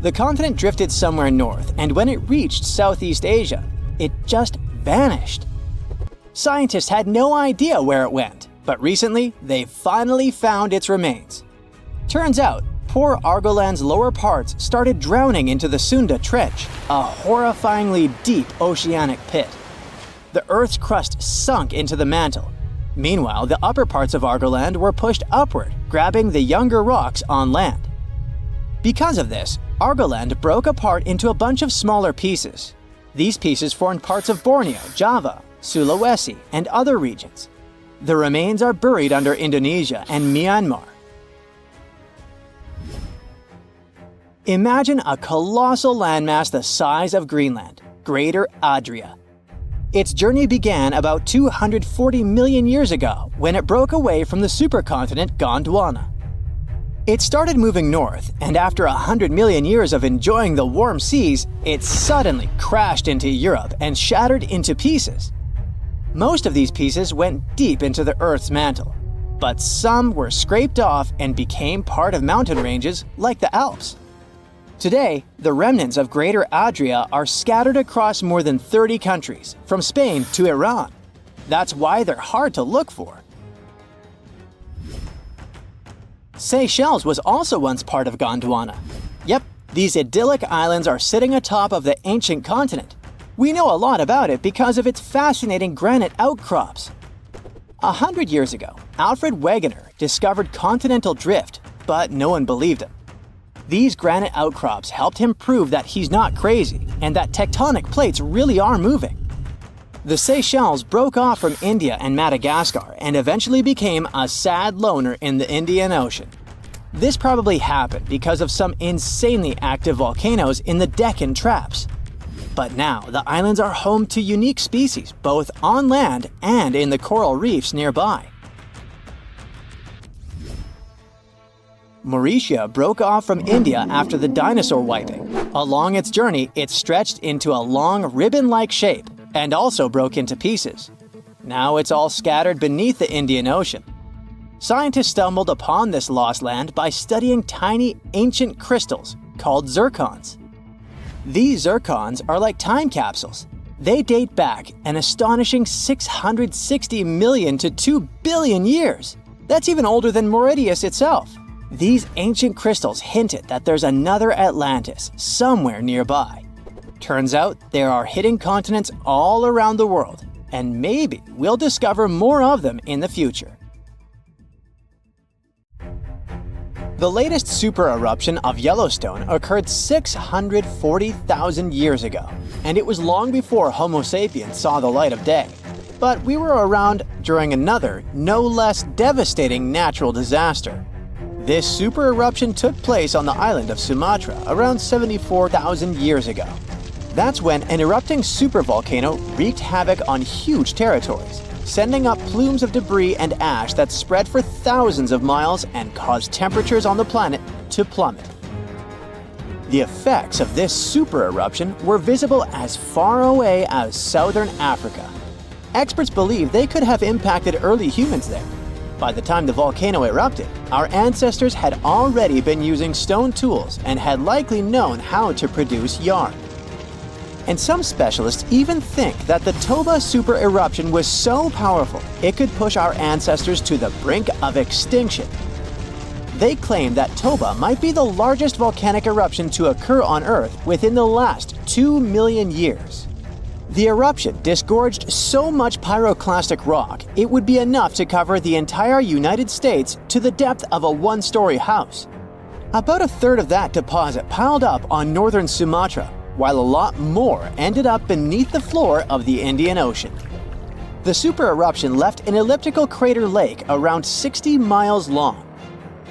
Speaker 2: The continent drifted somewhere north, and when it reached Southeast Asia, it just vanished. Scientists had no idea where it went, but recently they finally found its remains. Turns out, poor Argoland's lower parts started drowning into the Sunda Trench, a horrifyingly deep oceanic pit. The Earth's crust sunk into the mantle. Meanwhile, the upper parts of Argoland were pushed upward, grabbing the younger rocks on land. Because of this, Argoland broke apart into a bunch of smaller pieces. These pieces formed parts of Borneo, Java, Sulawesi, and other regions. The remains are buried under Indonesia and Myanmar. Imagine a colossal landmass the size of Greenland, Greater Adria. Its journey began about 240 million years ago when it broke away from the supercontinent Gondwana. It started moving north, and after 100 million years of enjoying the warm seas, it suddenly crashed into Europe and shattered into pieces. Most of these pieces went deep into the Earth's mantle, but some were scraped off and became part of mountain ranges like the Alps. Today, the remnants of Greater Adria are scattered across more than 30 countries, from Spain to Iran. That's why they're hard to look for. Sey Shells was also once part of Gondwana. Yep, these idyllic islands are sitting atop of the ancient continent. We know a lot about it because of its fascinating granite outcrops. 100 years ago, Alfred Wegener discovered continental drift, but no one believed him. These granite outcrops helped him prove that he's not crazy and that tectonic plates really are moving. The Sey Shells broke off from India and Madagascar and eventually became a sad loner in the Indian Ocean. This probably happened because of some insanely active volcanoes in the Deccan Traps. But now, the islands are home to unique species both on land and in the coral reefs nearby. Mauritius broke off from India after the dinosaur wiping. Along its journey, it stretched into a long ribbon-like shape and also broke into pieces. Now it's all scattered beneath the Indian Ocean. Scientists stumbled upon this lost land by studying tiny ancient crystals called zircons. These zircons are like time capsules. They date back an astonishing 660 million to 2 billion years. That's even older than Mauritius itself. These ancient crystals hinted that there's another Atlantis somewhere nearby. Turns out there are hidden continents all around the world, and maybe we'll discover more of them in the future. The latest super eruption of Yellowstone occurred 640,000 years ago, and it was long before Homo sapiens saw the light of day. But we were around during another, no less devastating natural disaster. This super eruption took place on the island of Sumatra around 74,000 years ago. That's when an erupting supervolcano wreaked havoc on huge territories, sending up plumes of debris and ash that spread for thousands of miles and caused temperatures on the planet to plummet. The effects of this super eruption were visible as far away as southern Africa. Experts believe they could have impacted early humans there. By the time the volcano erupted, our ancestors had already been using stone tools and had likely known how to produce yarn. And some specialists even think that the Toba super eruption was so powerful it could push our ancestors to the brink of extinction. They claim that Toba might be the largest volcanic eruption to occur on Earth within the last 2 million years. The eruption disgorged so much pyroclastic rock it would be enough to cover the entire United States to the depth of a one-story house. About a third of that deposit piled up on northern Sumatra, while a lot more ended up beneath the floor of the Indian Ocean. The super eruption left an elliptical crater lake around 60 miles long.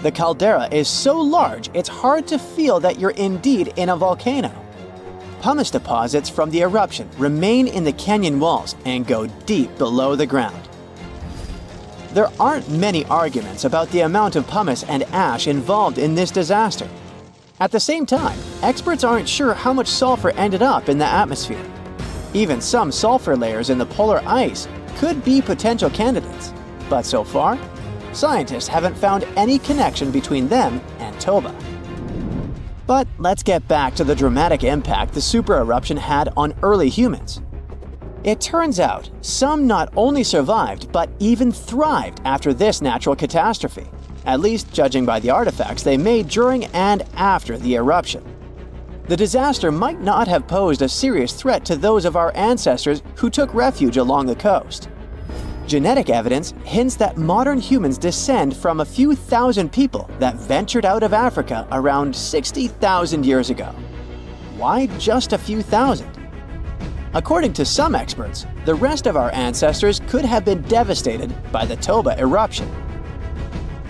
Speaker 2: The caldera is so large it's hard to feel that you're indeed in a volcano. Pumice deposits from the eruption remain in the canyon walls and go deep below the ground. There aren't many arguments about the amount of pumice and ash involved in this disaster. At the same time, experts aren't sure how much sulfur ended up in the atmosphere. Even some sulfur layers in the polar ice could be potential candidates. But so far, scientists haven't found any connection between them and Toba. But let's get back to the dramatic impact the super eruption had on early humans. It turns out some not only survived but even thrived after this natural catastrophe, at least judging by the artifacts they made during and after the eruption. The disaster might not have posed a serious threat to those of our ancestors who took refuge along the coast. Genetic evidence hints that modern humans descend from a few thousand people that ventured out of Africa around 60,000 years ago. Why just a few thousand? According to some experts, the rest of our ancestors could have been devastated by the Toba eruption.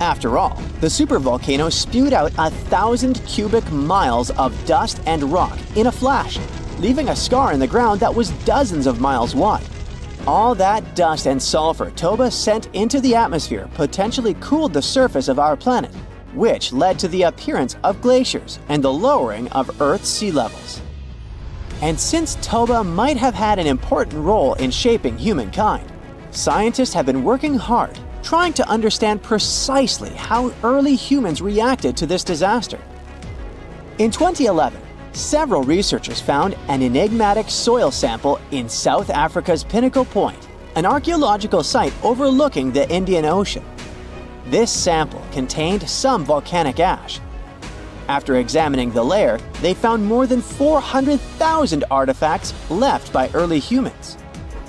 Speaker 2: After all, the supervolcano spewed out 1,000 cubic miles of dust and rock in a flash, leaving a scar in the ground that was dozens of miles wide. All that dust and sulfur Toba sent into the atmosphere potentially cooled the surface of our planet, which led to the appearance of glaciers and the lowering of Earth's sea levels. And since Toba might have had an important role in shaping humankind, scientists have been working hard trying to understand precisely how early humans reacted to this disaster. In 2011, several researchers found an enigmatic soil sample in South Africa's Pinnacle Point, an archaeological site overlooking the Indian Ocean. This sample contained some volcanic ash. After examining the layer, they found more than 400,000 artifacts left by early humans.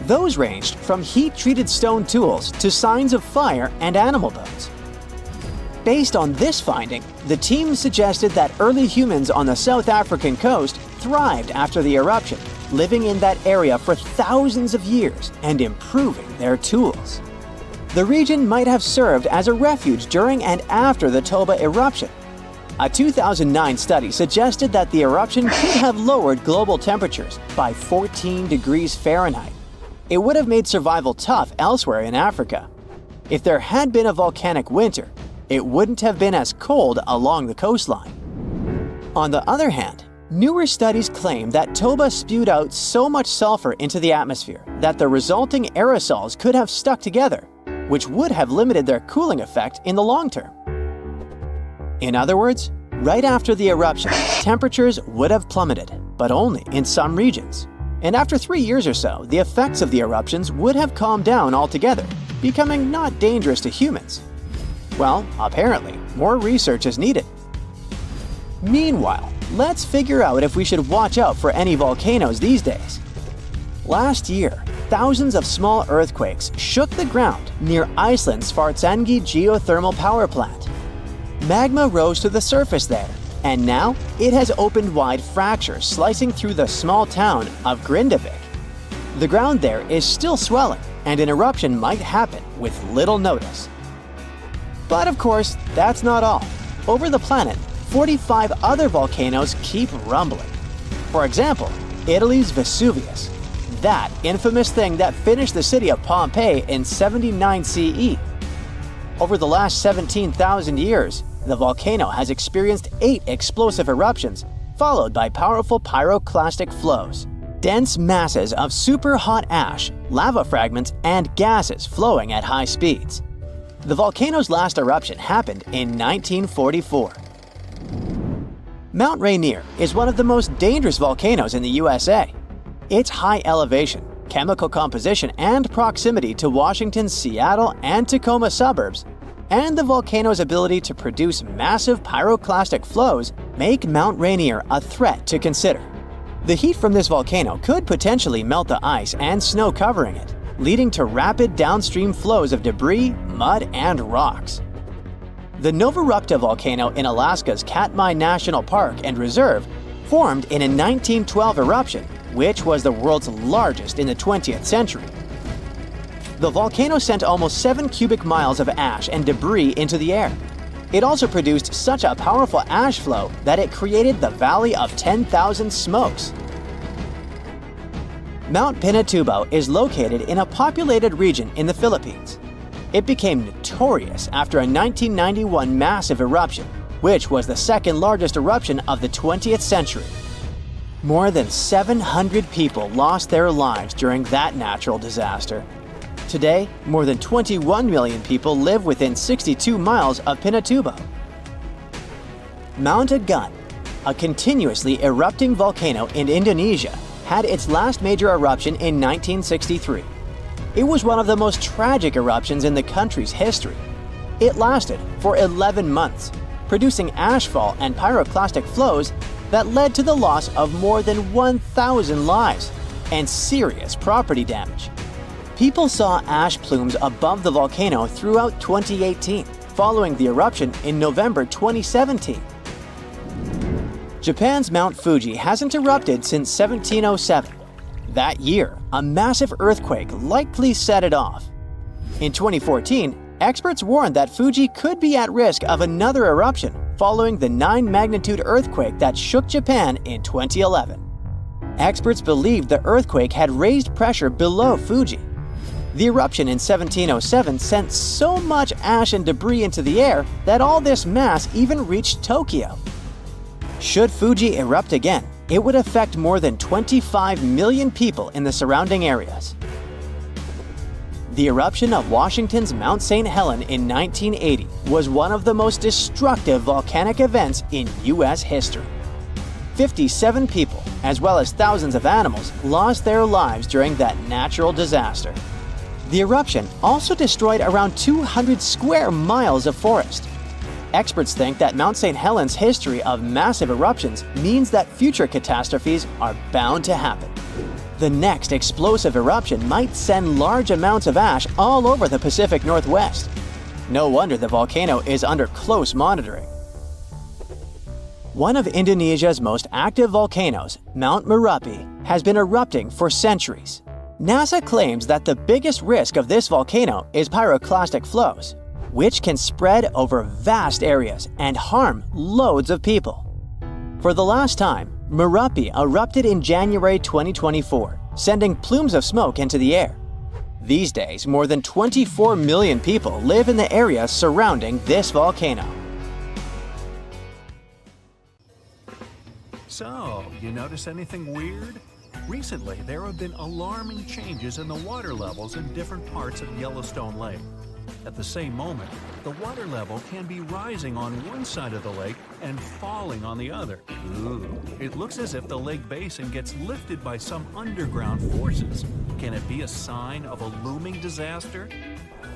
Speaker 2: Those ranged from heat-treated stone tools to signs of fire and animal bones. Based on this finding, the team suggested that early humans on the South African coast thrived after the eruption, living in that area for thousands of years and improving their tools. The region might have served as a refuge during and after the Toba eruption. A 2009 study suggested that the eruption could have lowered global temperatures by 14 degrees Fahrenheit. It would have made survival tough elsewhere in Africa. If there had been a volcanic winter, it wouldn't have been as cold along the coastline. On the other hand, newer studies claim that Toba spewed out so much sulfur into the atmosphere that the resulting aerosols could have stuck together, which would have limited their cooling effect in the long term. In other words, right after the eruption, temperatures would have plummeted, but only in some regions. And after 3 years or so, the effects of the eruptions would have calmed down altogether, becoming not dangerous to humans. Well, apparently, more research is needed. Meanwhile, let's figure out if we should watch out for any volcanoes these days. Last year, thousands of small earthquakes shook the ground near Iceland's Svartsengi geothermal power plant. Magma rose to the surface there, and now it has opened wide fractures slicing through the small town of Grindavik. The ground there is still swelling, and an eruption might happen with little notice. But of course, that's not all. Over the planet, 45 other volcanoes keep rumbling. For example, Italy's Vesuvius, that infamous thing that finished the city of Pompeii in 79 CE. Over the last 17,000 years, the volcano has experienced 8 explosive eruptions, followed by powerful pyroclastic flows, dense masses of super hot ash, lava fragments, and gases flowing at high speeds. The volcano's last eruption happened in 1944. Mount Rainier is one of the most dangerous volcanoes in the USA. Its high elevation, chemical composition, and proximity to Washington's Seattle and Tacoma suburbs, and the volcano's ability to produce massive pyroclastic flows make Mount Rainier a threat to consider. The heat from this volcano could potentially melt the ice and snow covering it, leading to rapid downstream flows of debris, mud, and rocks. The Novarupta volcano in Alaska's Katmai National Park and Reserve formed in a 1912 eruption, which was the world's largest in the 20th century. The volcano sent almost 7 cubic miles of ash and debris into the air. It also produced such a powerful ash flow that it created the Valley of 10,000 Smokes. Mount Pinatubo is located in a populated region in the Philippines. It became notorious after a 1991 massive eruption, which was the second largest eruption of the 20th century. More than 700 people lost their lives during that natural disaster. Today, more than 21 million people live within 62 miles of Pinatubo. Mount Agung, a continuously erupting volcano in Indonesia, had its last major eruption in 1963. It was one of the most tragic eruptions in the country's history. It lasted for 11 months, producing ashfall and pyroclastic flows that led to the loss of more than 1,000 lives and serious property damage. People saw ash plumes above the volcano throughout 2018, following the eruption in November 2017. Japan's Mount Fuji hasn't erupted since 1707. That year, a massive earthquake likely set it off. In 2014, experts warned that Fuji could be at risk of another eruption following the 9-magnitude earthquake that shook Japan in 2011. Experts believed the earthquake had raised pressure below Fuji. The eruption in 1707 sent so much ash and debris into the air that all this mass even reached Tokyo. Should Fuji erupt again, it would affect more than 25 million people in the surrounding areas. The eruption of Washington's Mount St. Helens in 1980 was one of the most destructive volcanic events in U.S. history. 57 people, as well as thousands of animals, lost their lives during that natural disaster. The eruption also destroyed around 200 square miles of forest. Experts think that Mount St. Helens' history of massive eruptions means that future catastrophes are bound to happen. The next explosive eruption might send large amounts of ash all over the Pacific Northwest. No wonder the volcano is under close monitoring. One of Indonesia's most active volcanoes, Mount Merapi, has been erupting for centuries. NASA claims that the biggest risk of this volcano is pyroclastic flows, which can spread over vast areas and harm loads of people. For the last time, Merapi erupted in January 2024, sending plumes of smoke into the air. These days, more than 24 million people live in the area surrounding this volcano.
Speaker 1: So, you notice anything weird? Recently, there have been alarming changes in the water levels in different parts of Yellowstone Lake. At the same moment, the water level can be rising on one side of the lake and falling on the other. Ooh, it looks as if the lake basin gets lifted by some underground forces. Can it be a sign of a looming disaster?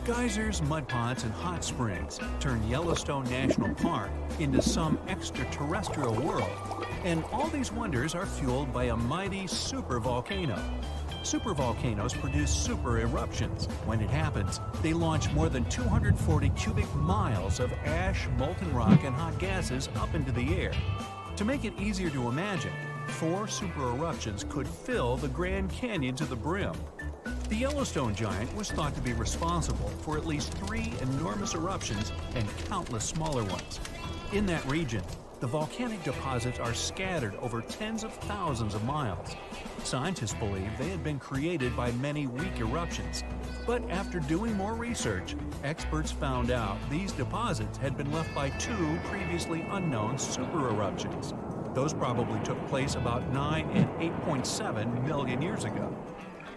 Speaker 1: Geysers, mud pots, and hot springs turn Yellowstone National Park into some extraterrestrial world. And all these wonders are fueled by a mighty supervolcano. Supervolcanoes produce super eruptions. When it happens, they launch more than 240 cubic miles of ash, molten rock, and hot gases up into the air. To make it easier to imagine, 4 super eruptions could fill the Grand Canyon to the brim. The Yellowstone giant was thought to be responsible for at least 3 enormous eruptions and countless smaller ones. In that region, the volcanic deposits are scattered over tens of thousands of miles. Scientists believe they had been created by many weak eruptions. But after doing more research, experts found out these deposits had been left by 2 previously unknown super eruptions. Those probably took place about 9 and 8.7 million years ago.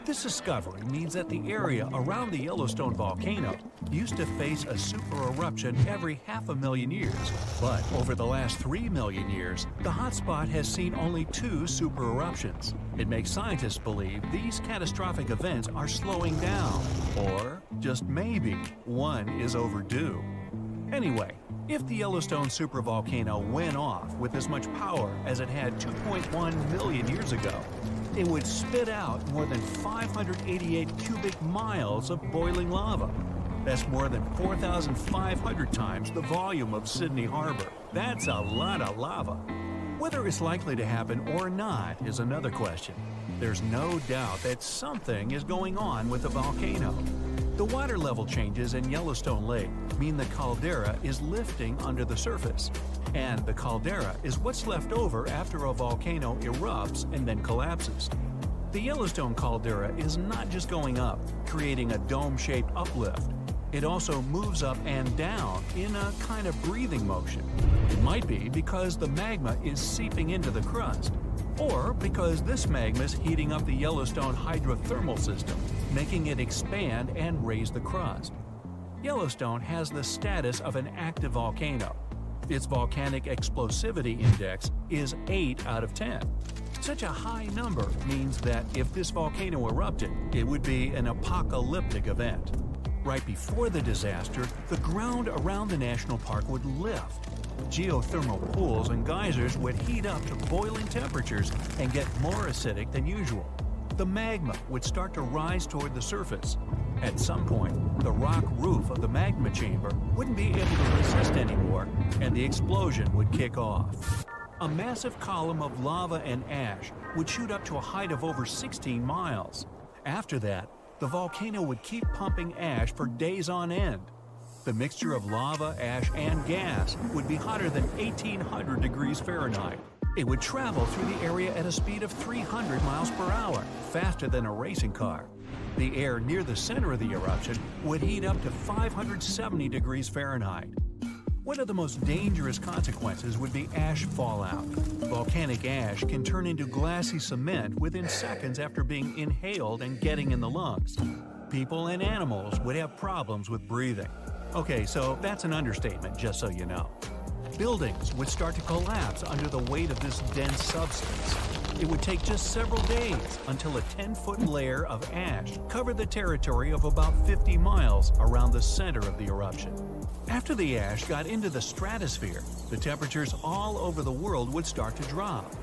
Speaker 1: This discovery means that the area around the Yellowstone volcano used to face a super eruption every 500,000 years. But over the last 3 million years, the hotspot has seen only 2 super eruptions. It makes scientists believe these catastrophic events are slowing down, or just maybe one is overdue. Anyway, if the Yellowstone supervolcano went off with as much power as it had 2.1 million years ago, it would spit out more than 588 cubic miles of boiling lava. That's more than 4,500 times the volume of Sydney Harbor. That's a lot of lava. Whether it's likely to happen or not is another question. There's no doubt that something is going on with the volcano. The water level changes in Yellowstone Lake mean the caldera is lifting under the surface. And the caldera is what's left over after a volcano erupts and then collapses. The Yellowstone caldera is not just going up, creating a dome-shaped uplift. It also moves up and down in a kind of breathing motion. It might be because the magma is seeping into the crust, or because this magma is heating up the Yellowstone hydrothermal system, making it expand and raise the crust. Yellowstone has the status of an active volcano. Its volcanic explosivity index is 8 out of 10. Such a high number means that if this volcano erupted, it would be an apocalyptic event. Right before the disaster, the ground around the national park would lift. Geothermal pools and geysers would heat up to boiling temperatures and get more acidic than usual. The magma would start to rise toward the surface. At some point, the rock roof of the magma chamber wouldn't be able to resist anymore, and the explosion would kick off. A massive column of lava and ash would shoot up to a height of over 16 miles. After that, the volcano would keep pumping ash for days on end. The mixture of lava, ash, and gas would be hotter than 1,800 degrees Fahrenheit. It would travel through the area at a speed of 300 miles per hour, faster than a racing car. The air near the center of the eruption would heat up to 570 degrees Fahrenheit. One of the most dangerous consequences would be ash fallout. Volcanic ash can turn into glassy cement within seconds after being inhaled and getting in the lungs. People and animals would have problems with breathing. Okay, so that's an understatement, just so you know. Buildings would start to collapse under the weight of this dense substance. It would take just several days until a 10-foot layer of ash covered the territory of about 50 miles around the center of the eruption. After the ash got into the stratosphere, the temperatures all over the world would start to drop.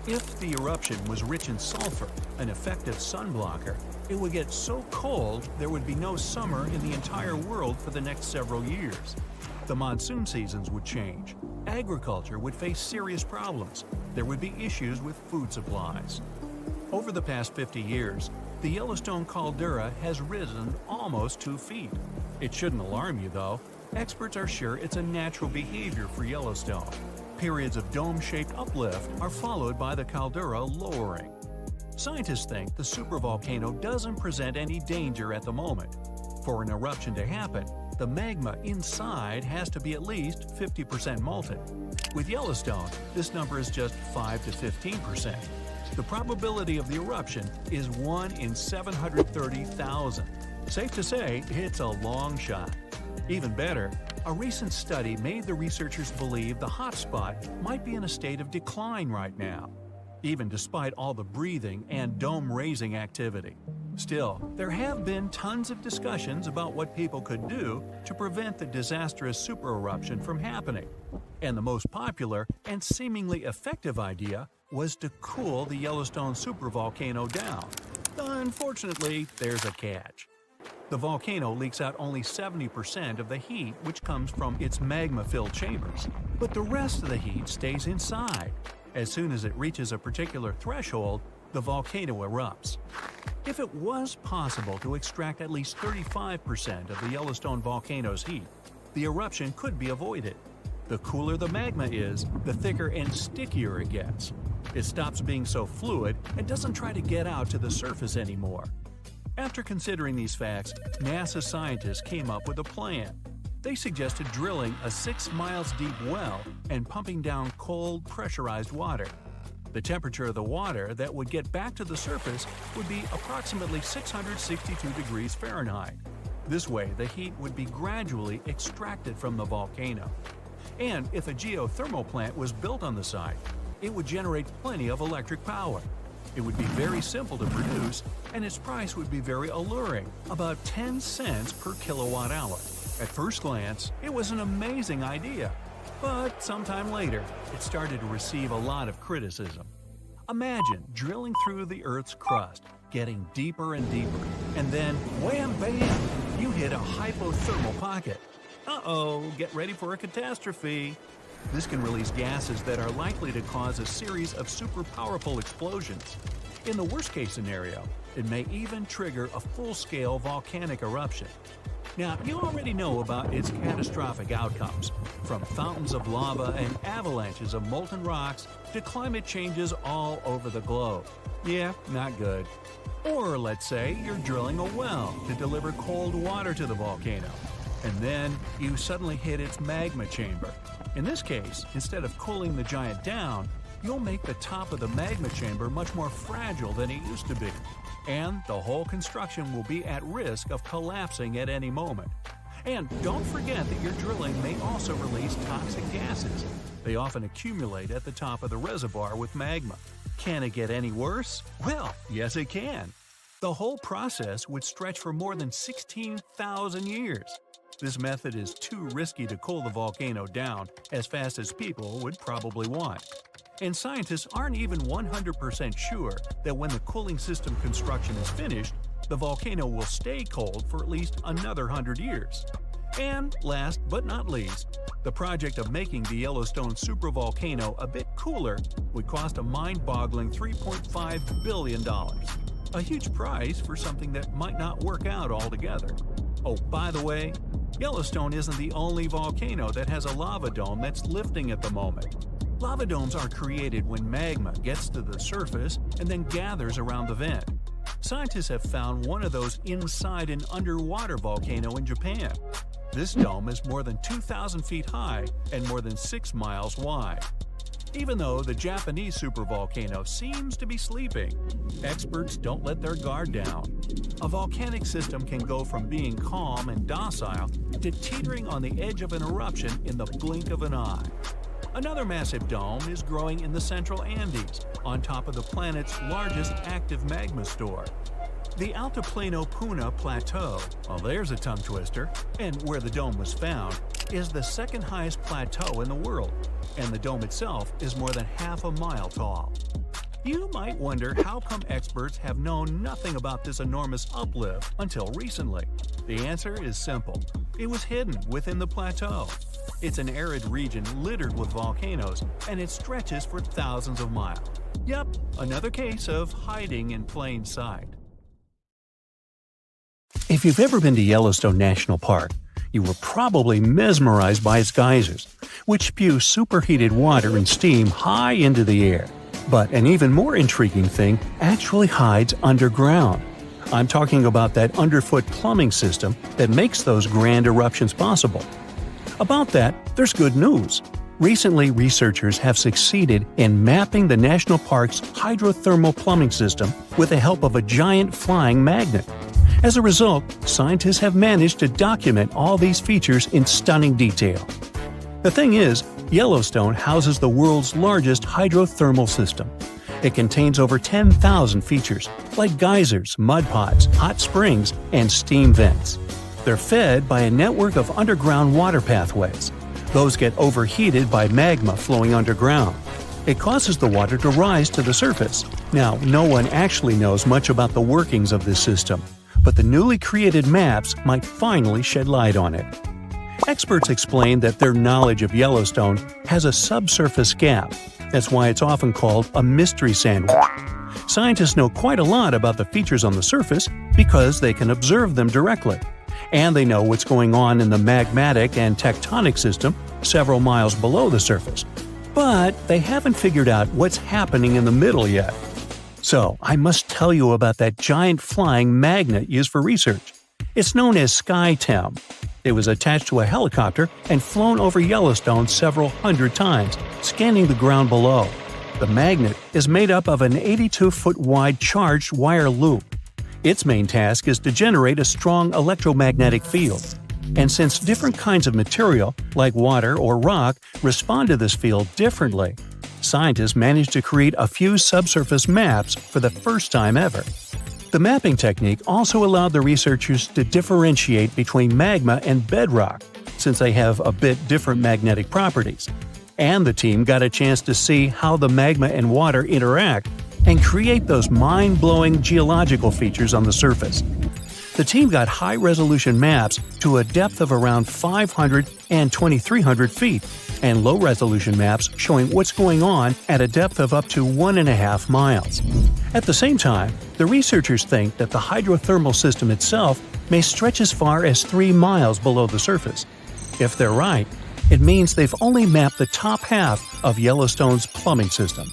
Speaker 1: If the eruption was rich in sulfur, an effective sunblocker, it would get so cold there would be no summer in the entire world for the next several years. The monsoon seasons would change. Agriculture would face serious problems. There would be issues with food supplies. Over the past 50 years, the Yellowstone caldera has risen almost 2 feet. It shouldn't alarm you, though. Experts are sure it's a natural behavior for Yellowstone. Periods of dome-shaped uplift are followed by the caldera lowering. Scientists think the supervolcano doesn't present any danger at the moment. For an eruption to happen, the magma inside has to be at least 50% molten. With Yellowstone, this number is just 5 to 15%. The probability of the eruption is 1 in 730,000. Safe to say, it's a long shot. Even better, a recent study made the researchers believe the hotspot might be in a state of decline right now, even despite all the breathing and dome-raising activity. Still, there have been tons of discussions about what people could do to prevent the disastrous supereruption from happening. And the most popular and seemingly effective idea was to cool the Yellowstone supervolcano down. Unfortunately, there's a catch. The volcano leaks out only 70% of the heat which comes from its magma-filled chambers, but the rest of the heat stays inside. As soon as it reaches a particular threshold, the volcano erupts. If it was possible to extract at least 35% of the Yellowstone volcano's heat, the eruption could be avoided. The cooler the magma is, the thicker and stickier it gets. It stops being so fluid and doesn't try to get out to the surface anymore. After considering these facts, NASA scientists came up with a plan. They suggested drilling a 6 miles deep well and pumping down cold, pressurized water. The temperature of the water that would get back to the surface would be approximately 662 degrees Fahrenheit. This way, the heat would be gradually extracted from the volcano. And if a geothermal plant was built on the site, it would generate plenty of electric power. It would be very simple to produce, and its price would be very alluring, about 10 cents per kilowatt hour. At first glance, it was an amazing idea. But sometime later, it started to receive a lot of criticism. Imagine drilling through the Earth's crust, getting deeper and deeper, and then wham bam, you hit a hypothermal pocket. Uh-oh, get ready for a catastrophe. This can release gases that are likely to cause a series of super powerful explosions. In the worst-case scenario, it may even trigger a full-scale volcanic eruption. Now, you already know about its catastrophic outcomes, from fountains of lava and avalanches of molten rocks to climate changes all over the globe. Yeah, not good. Or let's say you're drilling a well to deliver cold water to the volcano, and then you suddenly hit its magma chamber. In this case, instead of cooling the giant down, you'll make the top of the magma chamber much more fragile than it used to be. And the whole construction will be at risk of collapsing at any moment. And don't forget that your drilling may also release toxic gases. They often accumulate at the top of the reservoir with magma. Can it get any worse? Well, yes it can. The whole process would stretch for more than 16,000 years. This method is too risky to cool the volcano down as fast as people would probably want. And scientists aren't even 100% sure that when the cooling system construction is finished, the volcano will stay cold for at least another 100 years. And last but not least, the project of making the Yellowstone supervolcano a bit cooler would cost a mind-boggling $3.5 billion. A huge price for something that might not work out altogether. Oh, by the way, Yellowstone isn't the only volcano that has a lava dome that's lifting at the moment. Lava domes are created when magma gets to the surface and then gathers around the vent. Scientists have found one of those inside an underwater volcano in Japan. This dome is more than 2,000 feet high and more than 6 miles wide. Even though the Japanese supervolcano seems to be sleeping, experts don't let their guard down. A volcanic system can go from being calm and docile to teetering on the edge of an eruption in the blink of an eye. Another massive dome is growing in the central Andes, on top of the planet's largest active magma store. The Altiplano Puna Plateau, well there's a tongue twister, and where the dome was found, is the second highest plateau in the world, and the dome itself is more than half a mile tall. You might wonder how come experts have known nothing about this enormous uplift until recently. The answer is simple. It was hidden within the plateau. It's an arid region littered with volcanoes, and it stretches for thousands of miles. Yep, another case of hiding in plain sight. If you've ever been to Yellowstone National Park, you were probably mesmerized by its geysers, which spew superheated water and steam high into the air. But an even more intriguing thing actually hides underground. I'm talking about that underfoot plumbing system that makes those grand eruptions possible. About that, there's good news. Recently, researchers have succeeded in mapping the national park's hydrothermal plumbing system with the help of a giant flying magnet. As a result, scientists have managed to document all these features in stunning detail. The thing is, Yellowstone houses the world's largest hydrothermal system. It contains over 10,000 features, like geysers, mud pots, hot springs, and steam vents. They're fed by a network of underground water pathways. Those get overheated by magma flowing underground. It causes the water to rise to the surface. Now, no one actually knows much about the workings of this system, but the newly created maps might finally shed light on it. Experts explain that their knowledge of Yellowstone has a subsurface gap. That's why it's often called a mystery sandwich. Scientists know quite a lot about the features on the surface because they can observe them directly. And they know what's going on in the magmatic and tectonic system several miles below the surface. But they haven't figured out what's happening in the middle yet. So, I must tell you about that giant flying magnet used for research. It's known as SkyTem. It was attached to a helicopter and flown over Yellowstone several hundred times, scanning the ground below. The magnet is made up of an 82-foot-wide charged wire loop. Its main task is to generate a strong electromagnetic field. And since different kinds of material, like water or rock, respond to this field differently, scientists managed to create a few subsurface maps for the first time ever. The mapping technique also allowed the researchers to differentiate between magma and bedrock, since they have a bit different magnetic properties. And the team got a chance to see how the magma and water interact and create those mind-blowing geological features on the surface. The team got high-resolution maps to a depth of around 500 and 2,300 feet, and low-resolution maps showing what's going on at a depth of up to 1.5 miles. At the same time, the researchers think that the hydrothermal system itself may stretch as far as 3 miles below the surface. If they're right, it means they've only mapped the top half of Yellowstone's plumbing system.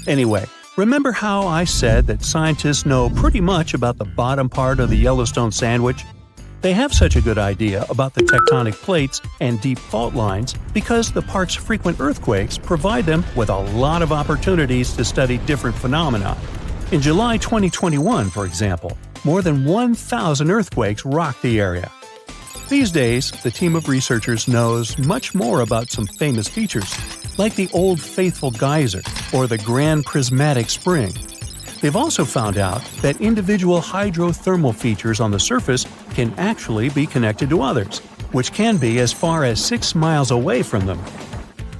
Speaker 1: Anyway, remember how I said that scientists know pretty much about the bottom part of the Yellowstone sandwich? They have such a good idea about the tectonic plates and deep fault lines because the park's frequent earthquakes provide them with a lot of opportunities to study different phenomena. In July 2021, for example, more than 1,000 earthquakes rocked the area. These days, the team of researchers knows much more about some famous features, like the Old Faithful Geyser or the Grand Prismatic Spring. They've also found out that individual hydrothermal features on the surface can actually be connected to others, which can be as far as 6 miles away from them.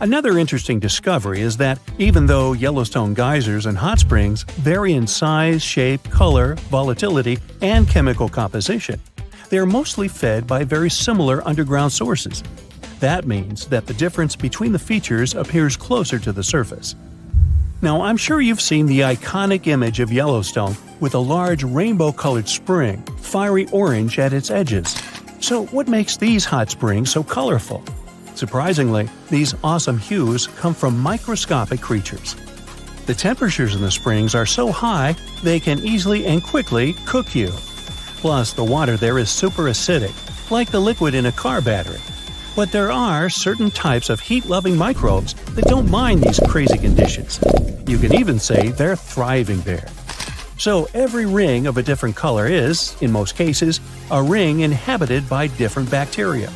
Speaker 1: Another interesting discovery is that even though Yellowstone geysers and hot springs vary in size, shape, color, volatility, and chemical composition, they are mostly fed by very similar underground sources. That means that the difference between the features appears closer to the surface. Now, I'm sure you've seen the iconic image of Yellowstone with a large rainbow-colored spring, fiery orange at its edges. So what makes these hot springs so colorful? Surprisingly, these awesome hues come from microscopic creatures. The temperatures in the springs are so high they can easily and quickly cook you. Plus, the water there is super acidic, like the liquid in a car battery. But there are certain types of heat-loving microbes that don't mind these crazy conditions. You can even say they're thriving there. So every ring of a different color is, in most cases, a ring inhabited by different bacteria.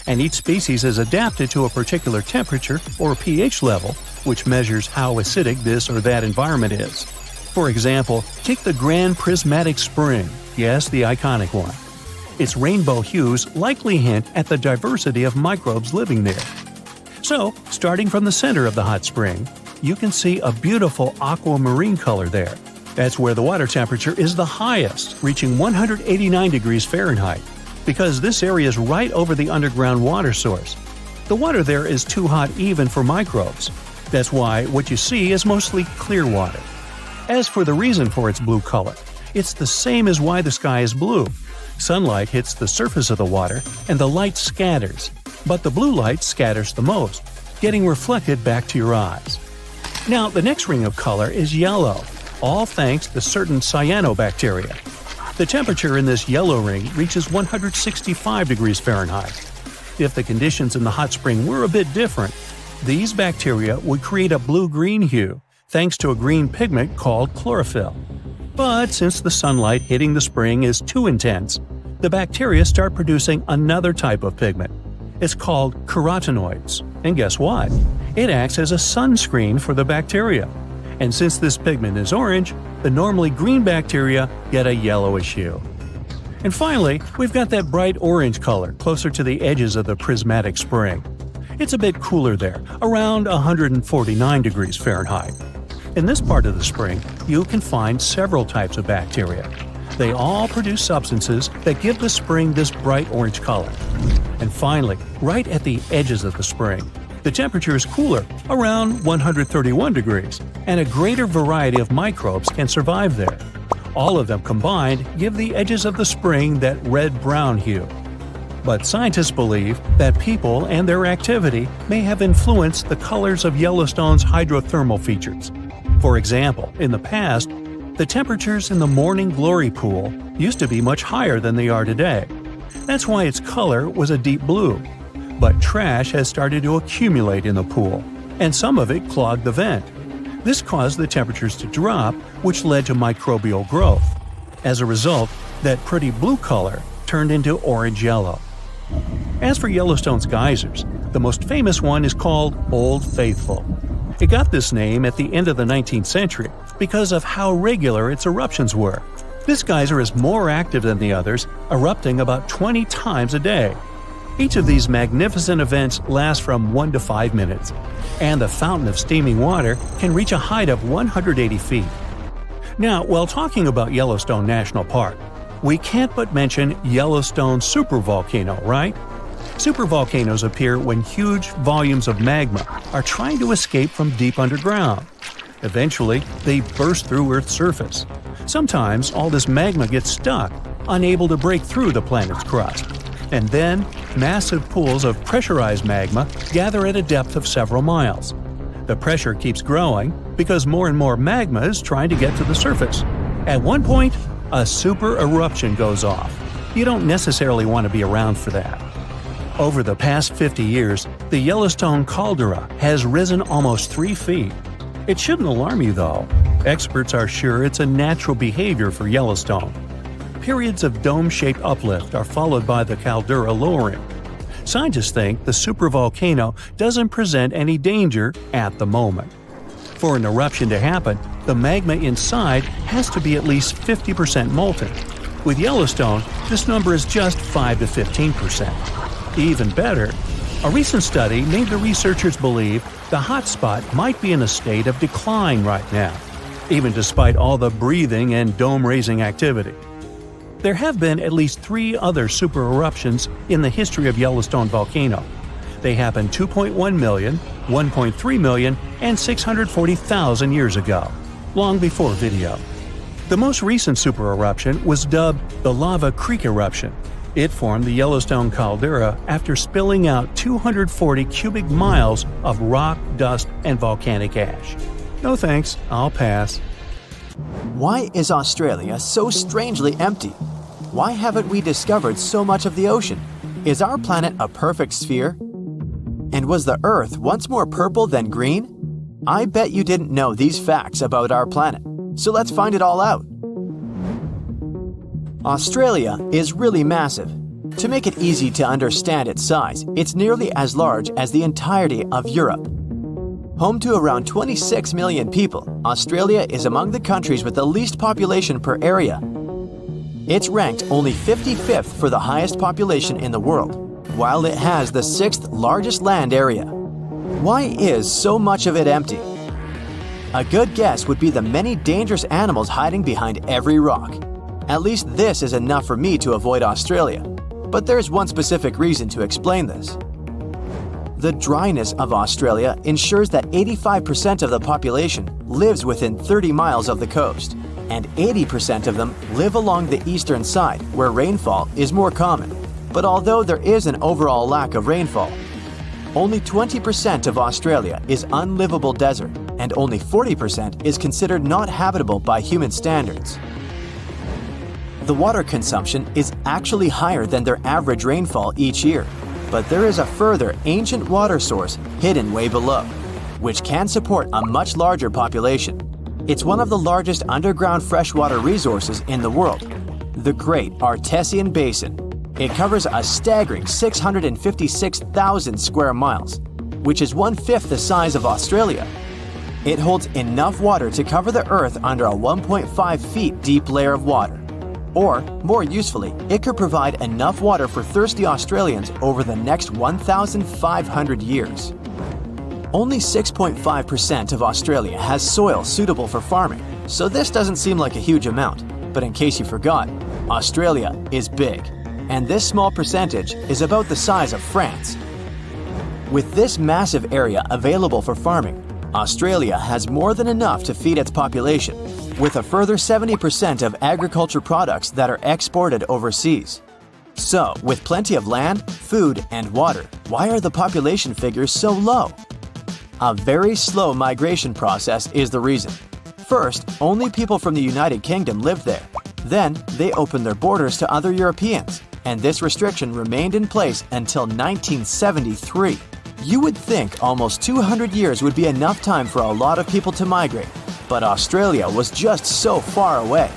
Speaker 1: And each species is adapted to a particular temperature or pH level, which measures how acidic this or that environment is. For example, take the Grand Prismatic Spring, yes, the iconic one. Its rainbow hues likely hint at the diversity of microbes living there. So, starting from the center of the hot spring, you can see a beautiful aquamarine color there. That's where the water temperature is the highest, reaching 189 degrees Fahrenheit, because this area is right over the underground water source. The water there is too hot even for microbes. That's why what you see is mostly clear water. As for the reason for its blue color, it's the same as why the sky is blue. Sunlight hits the surface of the water and the light scatters, but the blue light scatters the most, getting reflected back to your eyes. Now, the next ring of color is yellow, all thanks to certain cyanobacteria. The temperature in this yellow ring reaches 165 degrees Fahrenheit. If the conditions in the hot spring were a bit different, these bacteria would create a blue-green hue, thanks to a green pigment called chlorophyll. But since the sunlight hitting the spring is too intense, the bacteria start producing another type of pigment. It's called carotenoids. And guess what? It acts as a sunscreen for the bacteria. And since this pigment is orange, the normally green bacteria get a yellowish hue. And finally, we've got that bright orange color closer to the edges of the prismatic spring. It's a bit cooler there, around 149 degrees Fahrenheit. In this part of the spring, you can find several types of bacteria. They all produce substances that give the spring this bright orange color. And finally, right at the edges of the spring, the temperature is cooler, around 131 degrees, and a greater variety of microbes can survive there. All of them combined give the edges of the spring that red-brown hue. But scientists believe that people and their activity may have influenced the colors of Yellowstone's hydrothermal features. For example, in the past, the temperatures in the Morning Glory pool used to be much higher than they are today. That's why its color was a deep blue. But trash has started to accumulate in the pool, and some of it clogged the vent. This caused the temperatures to drop, which led to microbial growth. As a result, that pretty blue color turned into orange-yellow. As for Yellowstone's geysers, the most famous one is called Old Faithful. It got this name at the end of the 19th century because of how regular its eruptions were. This geyser is more active than the others, erupting about 20 times a day. Each of these magnificent events lasts from 1 to 5 minutes, and the fountain of steaming water can reach a height of 180 feet. Now, while talking about Yellowstone National Park, we can't but mention Yellowstone Supervolcano, right? Supervolcanoes appear when huge volumes of magma are trying to escape from deep underground. Eventually, they burst through Earth's surface. Sometimes all this magma gets stuck, unable to break through the planet's crust. And then, massive pools of pressurized magma gather at a depth of several miles. The pressure keeps growing because more and more magma is trying to get to the surface. At one point, a super eruption goes off. You don't necessarily want to be around for that. Over the past 50 years, the Yellowstone caldera has risen almost 3 feet. It shouldn't alarm you, though. Experts are sure it's a natural behavior for Yellowstone. Periods of dome-shaped uplift are followed by the caldera lowering. Scientists think the supervolcano doesn't present any danger at the moment. For an eruption to happen, the magma inside has to be at least 50% molten. With Yellowstone, this number is just 5 to 15%. Even better, a recent study made the researchers believe the hotspot might be in a state of decline right now, even despite all the breathing and dome-raising activity. There have been at least 3 other super eruptions in the history of Yellowstone Volcano. They happened 2.1 million, 1.3 million, and 640,000 years ago, long before video. The most recent super eruption was dubbed the Lava Creek eruption. It formed the Yellowstone caldera after spilling out 240 cubic miles of rock, dust, and volcanic ash. No thanks, I'll pass.
Speaker 2: Why is Australia so strangely empty? Why haven't we discovered so much of the ocean? Is our planet a perfect sphere? And was the Earth once more purple than green? I bet you didn't know these facts about our planet. So let's find it all out. Australia is really massive. To make it easy to understand its size, it's nearly as large as the entirety of Europe. Home to around 26 million people, Australia is among the countries with the least population per area. It's ranked only 55th for the highest population in the world, while it has the 6th largest land area. Why is so much of it empty? A good guess would be the many dangerous animals hiding behind every rock. At least this is enough for me to avoid Australia. But there's one specific reason to explain this. The dryness of Australia ensures that 85% of the population lives within 30 miles of the coast, and 80% of them live along the eastern side where rainfall is more common. But although there is an overall lack of rainfall, only 20% of Australia is unlivable desert, and only 40% is considered not habitable by human standards. The water consumption is actually higher than their average rainfall each year, but there is a further ancient water source hidden way below, which can support a much larger population. It's one of the largest underground freshwater resources in the world, the Great Artesian Basin. It covers a staggering 656,000 square miles, which is 1/5 the size of Australia. It holds enough water to cover the Earth under a 1.5 feet deep layer of water. Or, more usefully, it could provide enough water for thirsty Australians over the next 1,500 years. Only 6.5% of Australia has soil suitable for farming, so this doesn't seem like a huge amount. But in case you forgot, Australia is big, and this small percentage is about the size of France. With this massive area available for farming, Australia has more than enough to feed its population, with a further 70% of agriculture products that are exported overseas. So, with plenty of land, food, and water, why are the population figures so low? A very slow migration process is the reason. First, only people from the United Kingdom lived there. Then, they opened their borders to other Europeans, and this restriction remained in place until 1973. You would think almost 200 years would be enough time for a lot of people to migrate, but Australia was just so far away.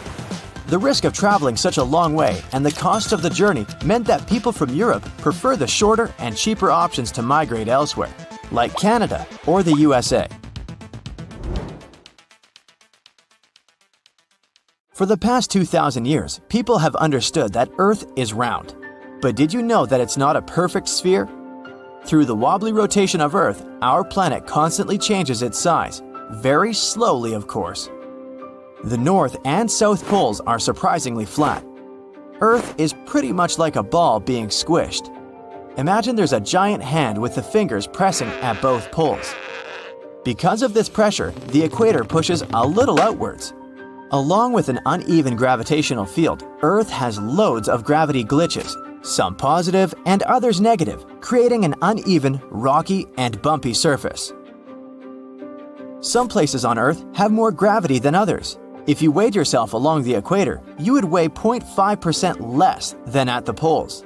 Speaker 2: The risk of traveling such a long way and the cost of the journey meant that people from Europe prefer the shorter and cheaper options to migrate elsewhere, like Canada or the USA. For the past 2,000 years, people have understood that Earth is round. But did you know that it's not a perfect sphere? Through the wobbly rotation of Earth, our planet constantly changes its size, very slowly of course. The North and South poles are surprisingly flat. Earth is pretty much like a ball being squished. Imagine there's a giant hand with the fingers pressing at both poles. Because of this pressure, the equator pushes a little outwards. Along with an uneven gravitational field, Earth has loads of gravity glitches, some positive and others negative, creating an uneven, rocky, and bumpy surface. Some places on Earth have more gravity than others. If you weighed yourself along the equator, you would weigh 0.5% less than at the poles.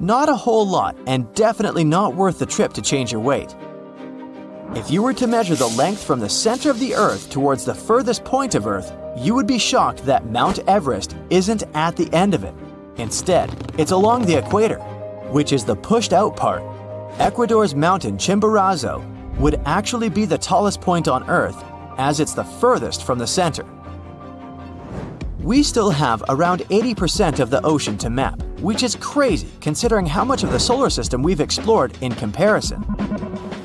Speaker 2: Not a whole lot, and definitely not worth the trip to change your weight. If you were to measure the length from the center of the Earth towards the furthest point of Earth, you would be shocked that Mount Everest isn't at the end of it. Instead, it's along the equator, which is the pushed out part. Ecuador's mountain Chimborazo would actually be the tallest point on Earth, as it's the furthest from the center. We still have around 80% of the ocean to map, which is crazy considering how much of the solar system we've explored in comparison.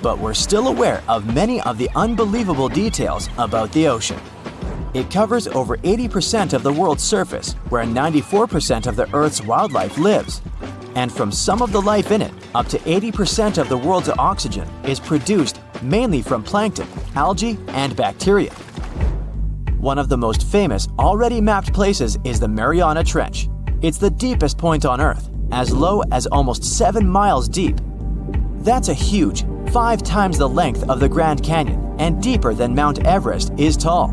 Speaker 2: But we're still aware of many of the unbelievable details about the ocean. It covers over 80% of the world's surface, where 94% of the Earth's wildlife lives. And from some of the life in it, up to 80% of the world's oxygen is produced mainly from plankton, algae, and bacteria. One of the most famous, already mapped places is the Mariana Trench. It's the deepest point on Earth, as low as almost 7 miles deep. That's a huge, 5 times the length of the Grand Canyon, and deeper than Mount Everest is tall.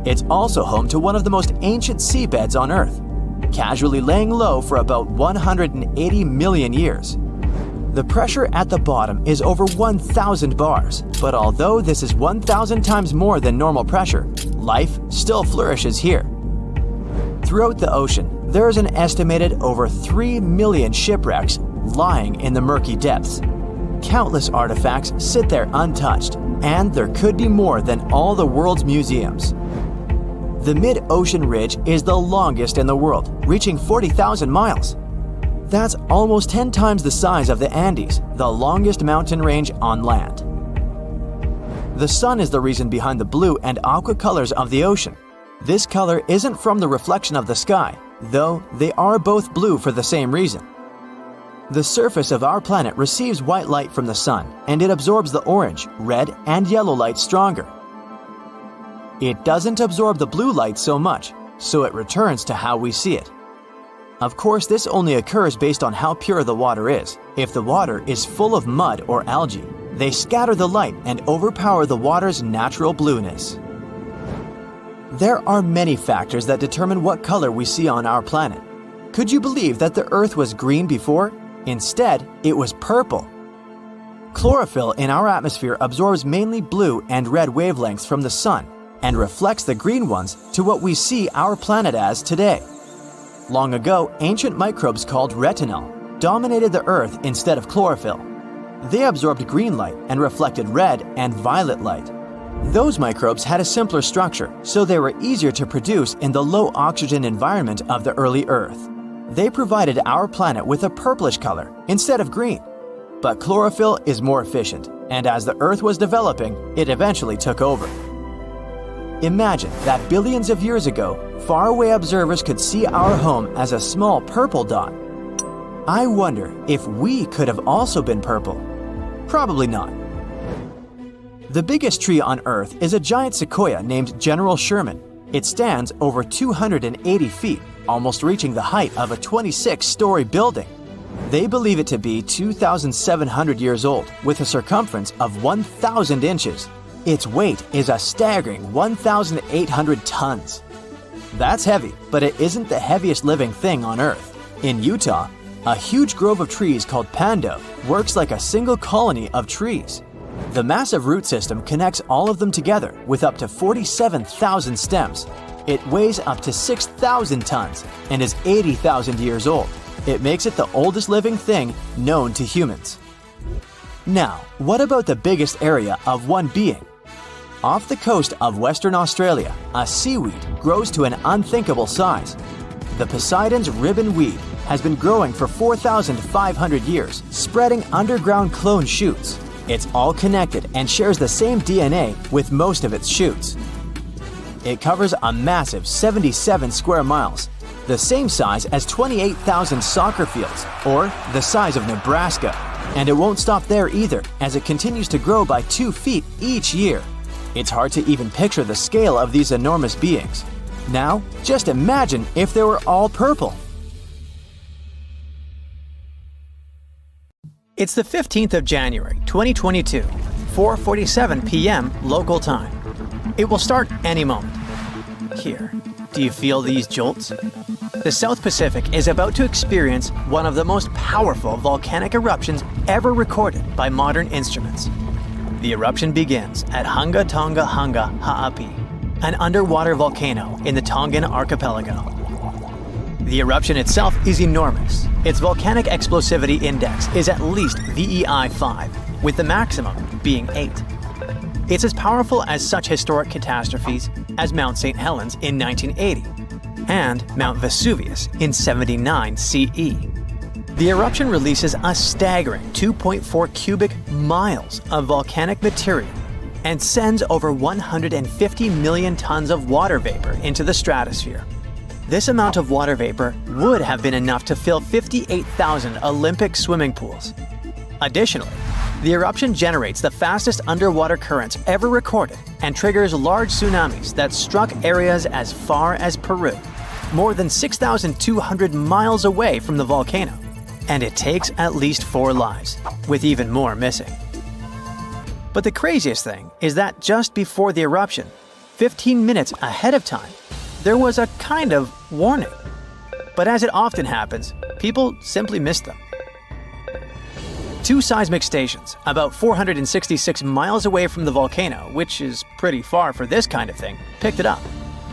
Speaker 2: It's also home to one of the most ancient seabeds on Earth, casually laying low for about 180 million years. The pressure at the bottom is over 1,000 bars, but although this is 1,000 times more than normal pressure, life still flourishes here. Throughout the ocean, there is an estimated over 3 million shipwrecks lying in the murky depths. Countless artifacts sit there untouched, and there could be more than all the world's museums. The mid-ocean ridge is the longest in the world, reaching 40,000 miles. That's almost 10 times the size of the Andes, the longest mountain range on land. The sun is the reason behind the blue and aqua colors of the ocean. This color isn't from the reflection of the sky, though they are both blue for the same reason. The surface of our planet receives white light from the sun, and it absorbs the orange, red, and yellow light stronger. It doesn't absorb the blue light so much, so it returns to how we see it. Of course, this only occurs based on how pure the water is. If the water is full of mud or algae, they scatter the light and overpower the water's natural blueness. There are many factors that determine what color we see on our planet. Could you believe that the Earth was green before? Instead, it was purple. Chlorophyll in our atmosphere absorbs mainly blue and red wavelengths from the sun, and reflects the green ones to what we see our planet as today. Long ago, ancient microbes called retinal dominated the Earth instead of chlorophyll. They absorbed green light and reflected red and violet light. Those microbes had a simpler structure, so they were easier to produce in the low oxygen environment of the early Earth. They provided our planet with a purplish color instead of green. But chlorophyll is more efficient, and as the Earth was developing, it eventually took over. Imagine that billions of years ago, faraway observers could see our home as a small purple dot. I wonder if we could have also been purple. Probably not. The biggest tree on Earth is a giant sequoia named General Sherman. It stands over 280 feet, almost reaching the height of a 26-story building. They believe it to be 2,700 years old, with a circumference of 1,000 inches. Its weight is a staggering 1,800 tons. That's heavy, but it isn't the heaviest living thing on Earth. In Utah, a huge grove of trees called Pando works like a single colony of trees. The massive root system connects all of them together with up to 47,000 stems. It weighs up to 6,000 tons and is 80,000 years old. It makes it the oldest living thing known to humans. Now, what about the biggest area of one being? Off the coast of Western Australia, a seaweed grows to an unthinkable size. The Poseidon's ribbon weed has been growing for 4,500 years, spreading underground clone shoots. It's all connected and shares the same DNA with most of its shoots. It covers a massive 77 square miles, the same size as 28,000 soccer fields, or the size of Nebraska. And it won't stop there either, as it continues to grow by 2 feet each year. It's hard to even picture the scale of these enormous beings. Now, just imagine if they were all purple. It's the 15th of January, 2022, 4:47 p.m. local time. It will start any moment. Here, do you feel these jolts? The South Pacific is about to experience one of the most powerful volcanic eruptions ever recorded by modern instruments. The eruption begins at Hunga Tonga Hunga Ha'api, an underwater volcano in the Tongan archipelago. The eruption itself is enormous. Its volcanic explosivity index is at least VEI 5, with the maximum being 8. It's as powerful as such historic catastrophes as Mount St. Helens in 1980 and Mount Vesuvius in 79 CE. The eruption releases a staggering 2.4 cubic miles of volcanic material and sends over 150 million tons of water vapor into the stratosphere. This amount of water vapor would have been enough to fill 58,000 Olympic swimming pools. Additionally, the eruption generates the fastest underwater currents ever recorded and triggers large tsunamis that struck areas as far as Peru, more than 6,200 miles away from the volcano. And it takes at least 4 lives, with even more missing. But the craziest thing is that just before the eruption, 15 minutes ahead of time, there was a kind of warning. But as it often happens, people simply missed them. 2 seismic stations, about 466 miles away from the volcano, which is pretty far for this kind of thing, picked it up.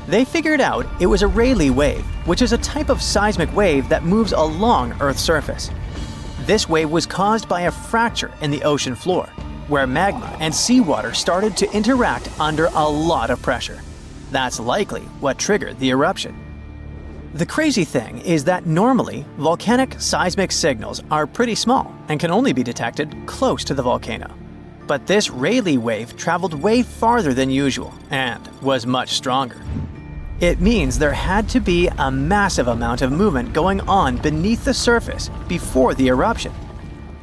Speaker 2: They figured out it was a Rayleigh wave, which is a type of seismic wave that moves along Earth's surface. This wave was caused by a fracture in the ocean floor, where magma and seawater started to interact under a lot of pressure. That's likely what triggered the eruption. The crazy thing is that normally, volcanic seismic signals are pretty small and can only be detected close to the volcano. But this Rayleigh wave traveled way farther than usual and was much stronger. It means there had to be a massive amount of movement going on beneath the surface before the eruption.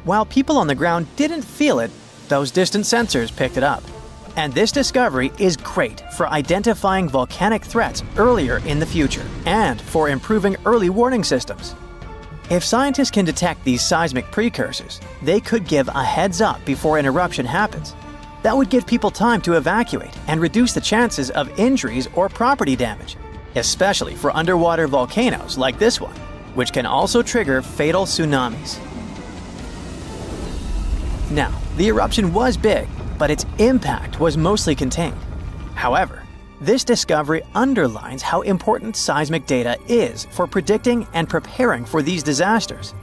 Speaker 2: While people on the ground didn't feel it, those distant sensors picked it up. And this discovery is great for identifying volcanic threats earlier in the future and for improving early warning systems. If scientists can detect these seismic precursors, they could give a heads up before an eruption happens. That would give people time to evacuate and reduce the chances of injuries or property damage, especially for underwater volcanoes like this one, which can also trigger fatal tsunamis. Now, the eruption was big, but its impact was mostly contained. However, This discovery underlines how important seismic data is for predicting and preparing for these disasters.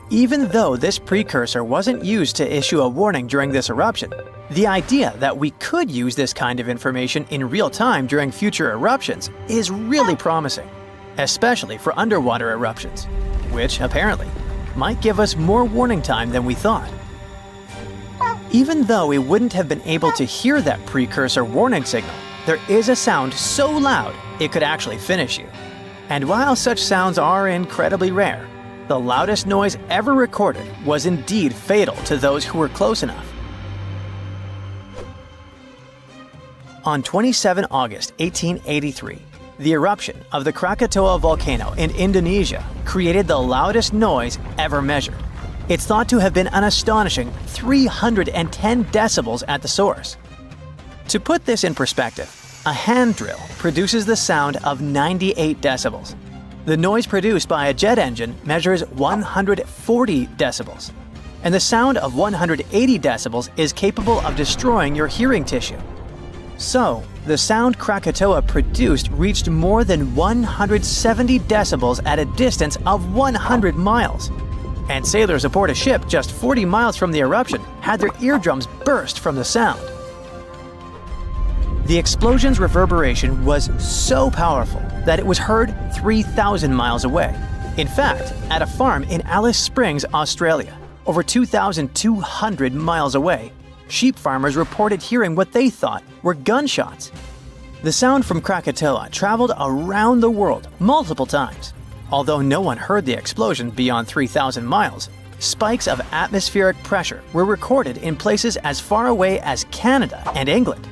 Speaker 2: Even though this precursor wasn't used to issue a warning during this eruption, the idea that we could use this kind of information in real time during future eruptions is really promising, especially for underwater eruptions, which apparently might give us more warning time than we thought. Even though we wouldn't have been able to hear that precursor warning signal, there is a sound so loud it could actually finish you. And while such sounds are incredibly rare, the loudest noise ever recorded was indeed fatal to those who were close enough. On 27 August 1883, the eruption of the Krakatoa volcano in Indonesia created the loudest noise ever measured. It's thought to have been an astonishing 310 decibels at the source. To put this in perspective, a hand drill produces the sound of 98 decibels. The noise produced by a jet engine measures 140 decibels. And the sound of 180 decibels is capable of destroying your hearing tissue. So, the sound Krakatoa produced reached more than 170 decibels at a distance of 100 miles. And sailors aboard a ship just 40 miles from the eruption had their eardrums burst from the sound. The explosion's reverberation was so powerful that it was heard 3,000 miles away. In fact, at a farm in Alice Springs, Australia, over 2,200 miles away, sheep farmers reported hearing what they thought were gunshots. The sound from Krakatoa traveled around the world multiple times. Although no one heard the explosion beyond 3,000 miles, spikes of atmospheric pressure were recorded in places as far away as Canada and England.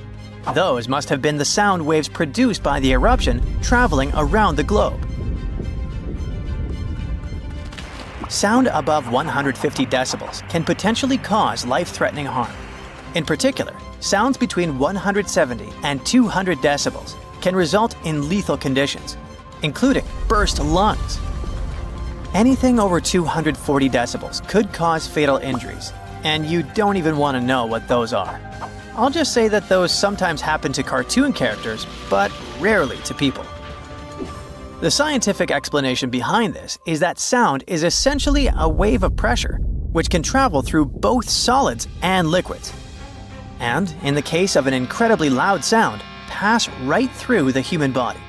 Speaker 2: Those must have been the sound waves produced by the eruption traveling around the globe. Sound above 150 decibels can potentially cause life-threatening harm. In particular, sounds between 170 and 200 decibels can result in lethal conditions, including burst lungs. Anything over 240 decibels could cause fatal injuries, and you don't even want to know what those are. I'll just say that those sometimes happen to cartoon characters, but rarely to people. The scientific explanation behind this is that sound is essentially a wave of pressure, which can travel through both solids and liquids. And, in the case of an incredibly loud sound, pass right through the human body.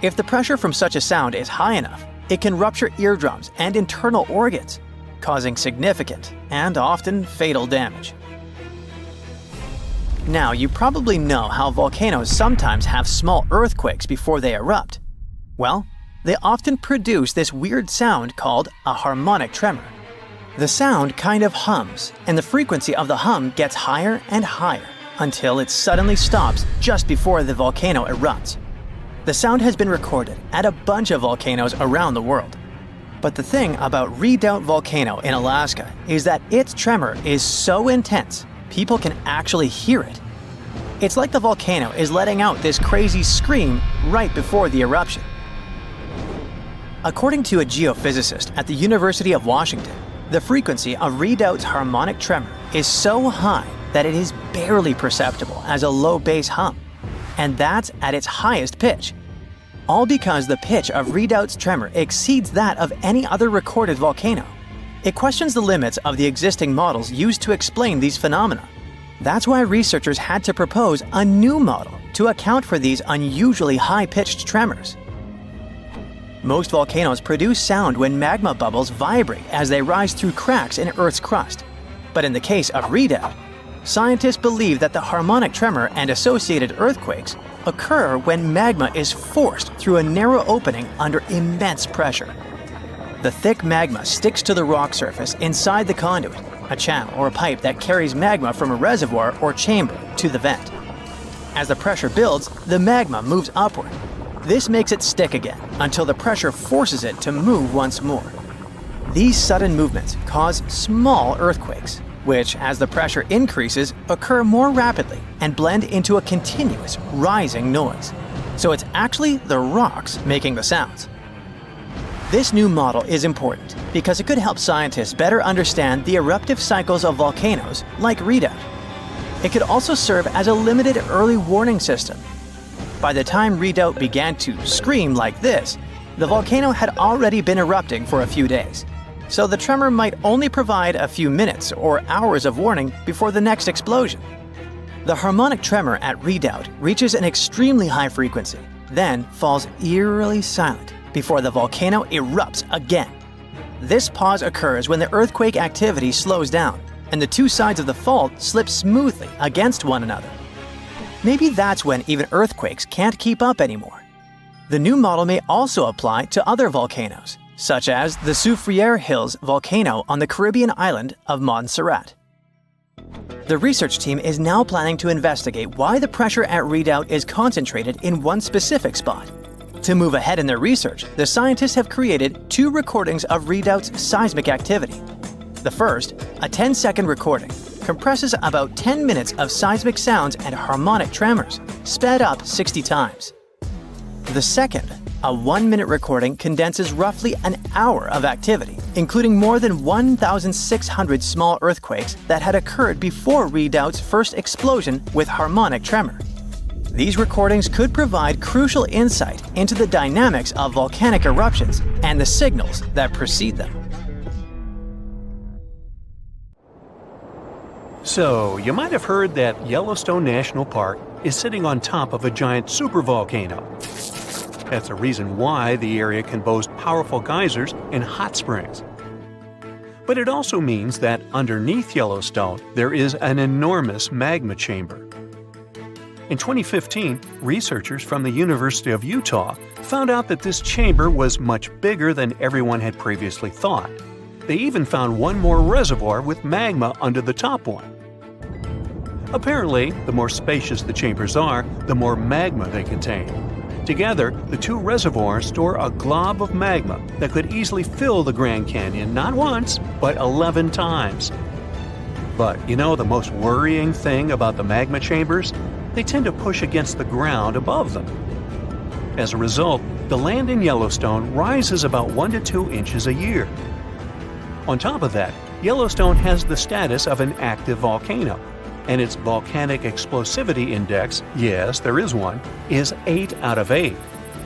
Speaker 2: If the pressure from such a sound is high enough, it can rupture eardrums and internal organs, causing significant and often fatal damage. Now, you probably know how volcanoes sometimes have small earthquakes before they erupt. Well, they often produce this weird sound called a harmonic tremor. The sound kind of hums, and the frequency of the hum gets higher and higher until it suddenly stops just before the volcano erupts. The sound has been recorded at a bunch of volcanoes around the world. But the thing about Redoubt Volcano in Alaska is that its tremor is so intense, people can actually hear it. It's like the volcano is letting out this crazy scream right before the eruption. According to a geophysicist at the University of Washington, the frequency of Redoubt's harmonic tremor is so high that it is barely perceptible as a low bass hum, and that's at its highest pitch. All because the pitch of Redoubt's tremor exceeds that of any other recorded volcano. It questions the limits of the existing models used to explain these phenomena. That's why researchers had to propose a new model to account for these unusually high-pitched tremors. Most volcanoes produce sound when magma bubbles vibrate as they rise through cracks in Earth's crust. But in the case of Redoubt, scientists believe that the harmonic tremor and associated earthquakes occur when magma is forced through a narrow opening under immense pressure. The thick magma sticks to the rock surface inside the conduit, a channel or a pipe that carries magma from a reservoir or chamber to the vent. As the pressure builds, the magma moves upward. This makes it stick again until the pressure forces it to move once more. These sudden movements cause small earthquakes, which, as the pressure increases, occur more rapidly and blend into a continuous rising noise. So it's actually the rocks making the sounds. This new model is important because it could help scientists better understand the eruptive cycles of volcanoes like Redoubt. It could also serve as a limited early warning system. by the time Redoubt began to scream like this, the volcano had already been erupting for a few days. So the tremor might only provide a few minutes or hours of warning before the next explosion. The harmonic tremor at Redoubt reaches an extremely high frequency, then falls eerily silent before the volcano erupts again. This pause occurs when the earthquake activity slows down and the two sides of the fault slip smoothly against one another. Maybe that's when even earthquakes can't keep up anymore. The new model may also apply to other volcanoes, such as the Soufriere Hills volcano on the Caribbean island of Montserrat. The research team is now planning to investigate why the pressure at Redoubt is concentrated in one specific spot. To move ahead in their research, the scientists have created 2 recordings of Redoubt's seismic activity. The first, a 10-second recording, compresses about 10 minutes of seismic sounds and harmonic tremors, sped up 60 times. The second, a 1-minute recording, condenses roughly an hour of activity, including more than 1,600 small earthquakes that had occurred before Redoubt's first explosion with harmonic tremor. These recordings could provide crucial insight into the dynamics of volcanic eruptions and the signals that precede them.
Speaker 1: So, you might have heard that Yellowstone National Park is sitting on top of a giant supervolcano. That's the reason why the area can boast powerful geysers and hot springs. But it also means that underneath Yellowstone, there is an enormous magma chamber. In 2015, researchers from the University of Utah found out that this chamber was much bigger than everyone had previously thought. They even found one more reservoir with magma under the top one. Apparently, the more spacious the chambers are, the more magma they contain. Together, the 2 reservoirs store a glob of magma that could easily fill the Grand Canyon not once, but 11 times. But you know the most worrying thing about the magma chambers? They tend to push against the ground above them. As a result, the land in Yellowstone rises about 1 to 2 inches a year. On top of that, Yellowstone has the status of an active volcano, and its volcanic explosivity index, yes, there is one, is 8 out of 8.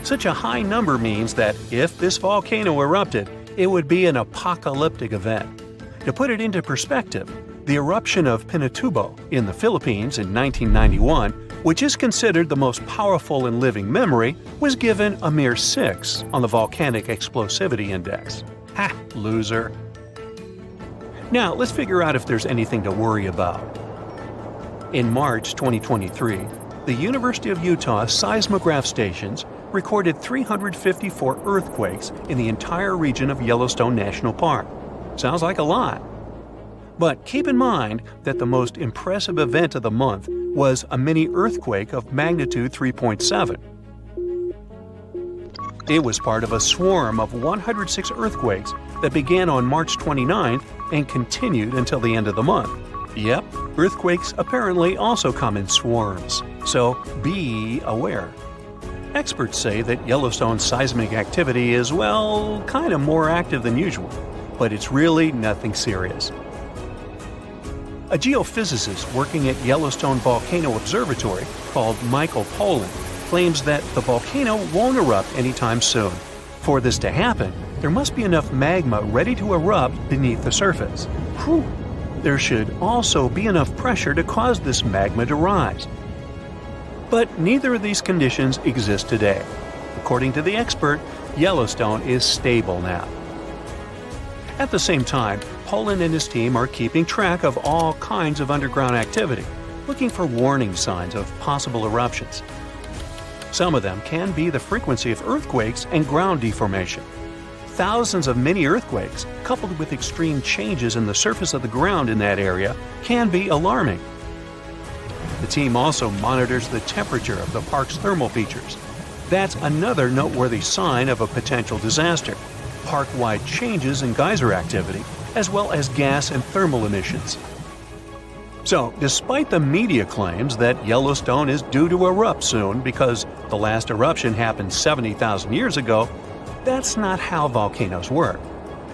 Speaker 1: Such a high number means that if this volcano erupted, it would be an apocalyptic event. To put it into perspective, the eruption of Pinatubo in the Philippines in 1991, which is considered the most powerful in living memory, was given a mere 6 on the volcanic explosivity index. Ha, loser. Now, let's figure out if there's anything to worry about. In March 2023, the University of Utah seismograph stations recorded 354 earthquakes in the entire region of Yellowstone National Park. Sounds like a lot. But keep in mind that the most impressive event of the month was a mini earthquake of magnitude 3.7. It was part of a swarm of 106 earthquakes that began on March 29th and continued until the end of the month. Yep, earthquakes apparently also come in swarms, so be aware. Experts say that Yellowstone's seismic activity is, well, kind of more active than usual, but it's really nothing serious. A geophysicist working at Yellowstone Volcano Observatory called Michael Pollan claims that the volcano won't erupt anytime soon. For this to happen, there must be enough magma ready to erupt beneath the surface. Whew. There should also be enough pressure to cause this magma to rise. But neither of these conditions exist today. According to the expert, Yellowstone is stable now. At the same time, Pollan and his team are keeping track of all kinds of underground activity, looking for warning signs of possible eruptions. Some of them can be the frequency of earthquakes and ground deformation. Thousands of mini earthquakes, coupled with extreme changes in the surface of the ground in that area, can be alarming. The team also monitors the temperature of the park's thermal features. That's another noteworthy sign of a potential disaster: park-wide changes in geyser activity, as well as gas and thermal emissions. So, despite the media claims that Yellowstone is due to erupt soon because the last eruption happened 70,000 years ago, that's not how volcanoes work.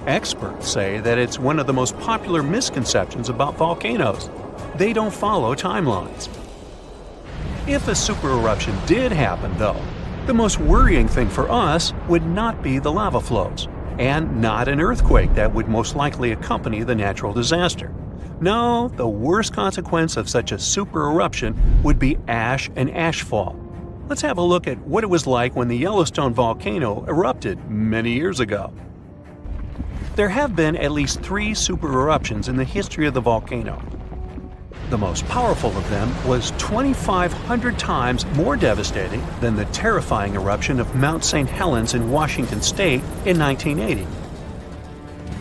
Speaker 1: Experts say that it's one of the most popular misconceptions about volcanoes. They don't follow timelines. If a supereruption did happen, though, the most worrying thing for us would not be the lava flows, and not an earthquake that would most likely accompany the natural disaster. No, the worst consequence of such a supereruption would be ash and ashfall. Let's have a look at what it was like when the Yellowstone Volcano erupted many years ago. There have been at least 3 supereruptions in the history of the volcano. The most powerful of them was 2,500 times more devastating than the terrifying eruption of Mount St. Helens in Washington state in 1980.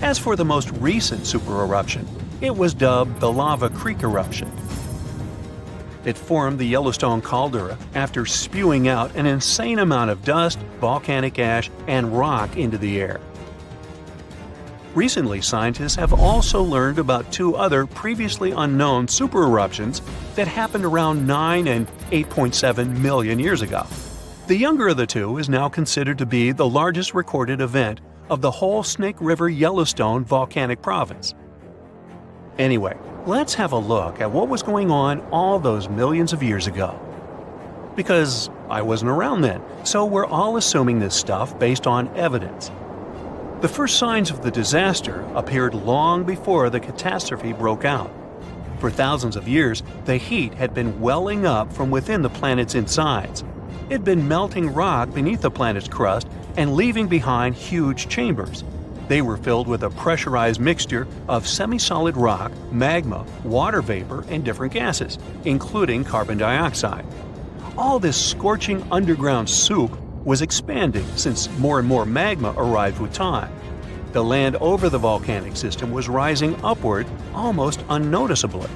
Speaker 1: As for the most recent supereruption, it was dubbed the Lava Creek eruption. It formed the Yellowstone caldera after spewing out an insane amount of dust, volcanic ash, and rock into the air. Recently, scientists have also learned about 2 other previously unknown supereruptions that happened around 9 and 8.7 million years ago. The younger of the 2 is now considered to be the largest recorded event of the whole Snake River Yellowstone volcanic province. Anyway, let's have a look at what was going on all those millions of years ago. Because I wasn't around then, so we're all assuming this stuff based on evidence. The first signs of the disaster appeared long before the catastrophe broke out. For thousands of years, the heat had been welling up from within the planet's insides. It had been melting rock beneath the planet's crust and leaving behind huge chambers. They were filled with a pressurized mixture of semi-solid rock, magma, water vapor, and different gases, including carbon dioxide. All this scorching underground soup was expanding since more and more magma arrived with time. The land over the volcanic system was rising upward almost unnoticeably.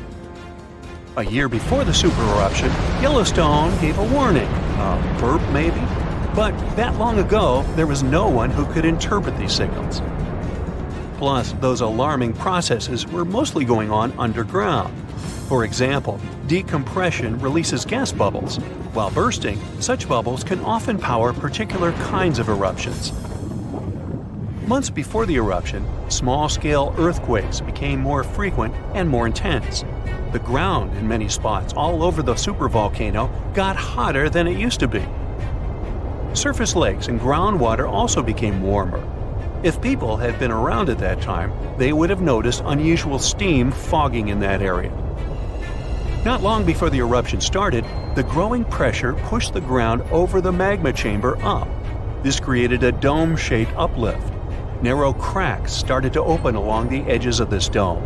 Speaker 1: A year before the supereruption, Yellowstone gave a warning, a burp maybe? But that long ago, there was no one who could interpret these signals. Plus, those alarming processes were mostly going on underground. For example, decompression releases gas bubbles. While bursting, such bubbles can often power particular kinds of eruptions. Months before the eruption, small-scale earthquakes became more frequent and more intense. The ground in many spots all over the supervolcano got hotter than it used to be. Surface lakes and groundwater also became warmer. If people had been around at that time, they would have noticed unusual steam fogging in that area. Not long before the eruption started, the growing pressure pushed the ground over the magma chamber up. This created a dome-shaped uplift. Narrow cracks started to open along the edges of this dome.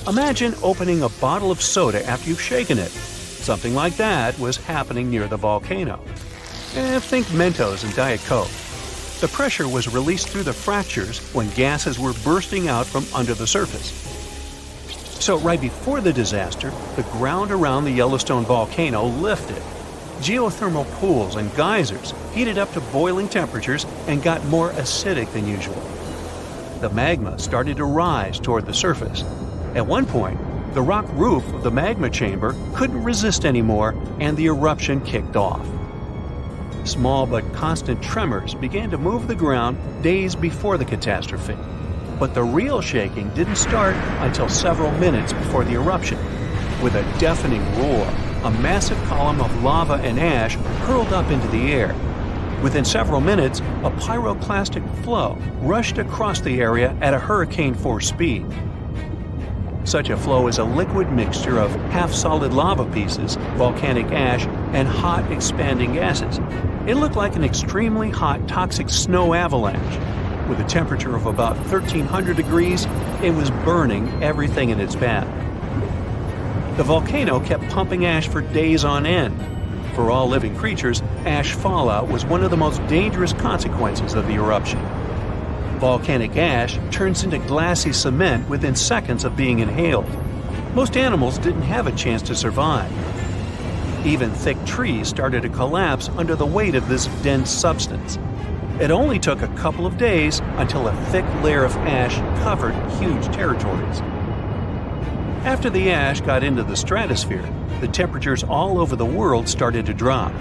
Speaker 1: Imagine opening a bottle of soda after you've shaken it. Something like that was happening near the volcano. Think Mentos and Diet Coke. The pressure was released through the fractures when gases were bursting out from under the surface. So right before the disaster, the ground around the Yellowstone volcano lifted. Geothermal pools and geysers heated up to boiling temperatures and got more acidic than usual. The magma started to rise toward the surface. At one point, the rock roof of the magma chamber couldn't resist anymore, and the eruption kicked off. Small but constant tremors began to move the ground days before the catastrophe. But the real shaking didn't start until several minutes before the eruption. With a deafening roar, a massive column of lava and ash hurled up into the air. Within several minutes, a pyroclastic flow rushed across the area at a hurricane-force speed. Such a flow is a liquid mixture of half-solid lava pieces, volcanic ash, and hot, expanding gases. It looked like an extremely hot, toxic snow avalanche. With a temperature of about 1,300 degrees, it was burning everything in its path. The volcano kept pumping ash for days on end. For all living creatures, ash fallout was one of the most dangerous consequences of the eruption. Volcanic ash turns into glassy cement within seconds of being inhaled. Most animals didn't have a chance to survive. Even thick trees started to collapse under the weight of this dense substance. It only took a couple of days until a thick layer of ash covered huge territories. After the ash got into the stratosphere, the temperatures all over the world started to drop.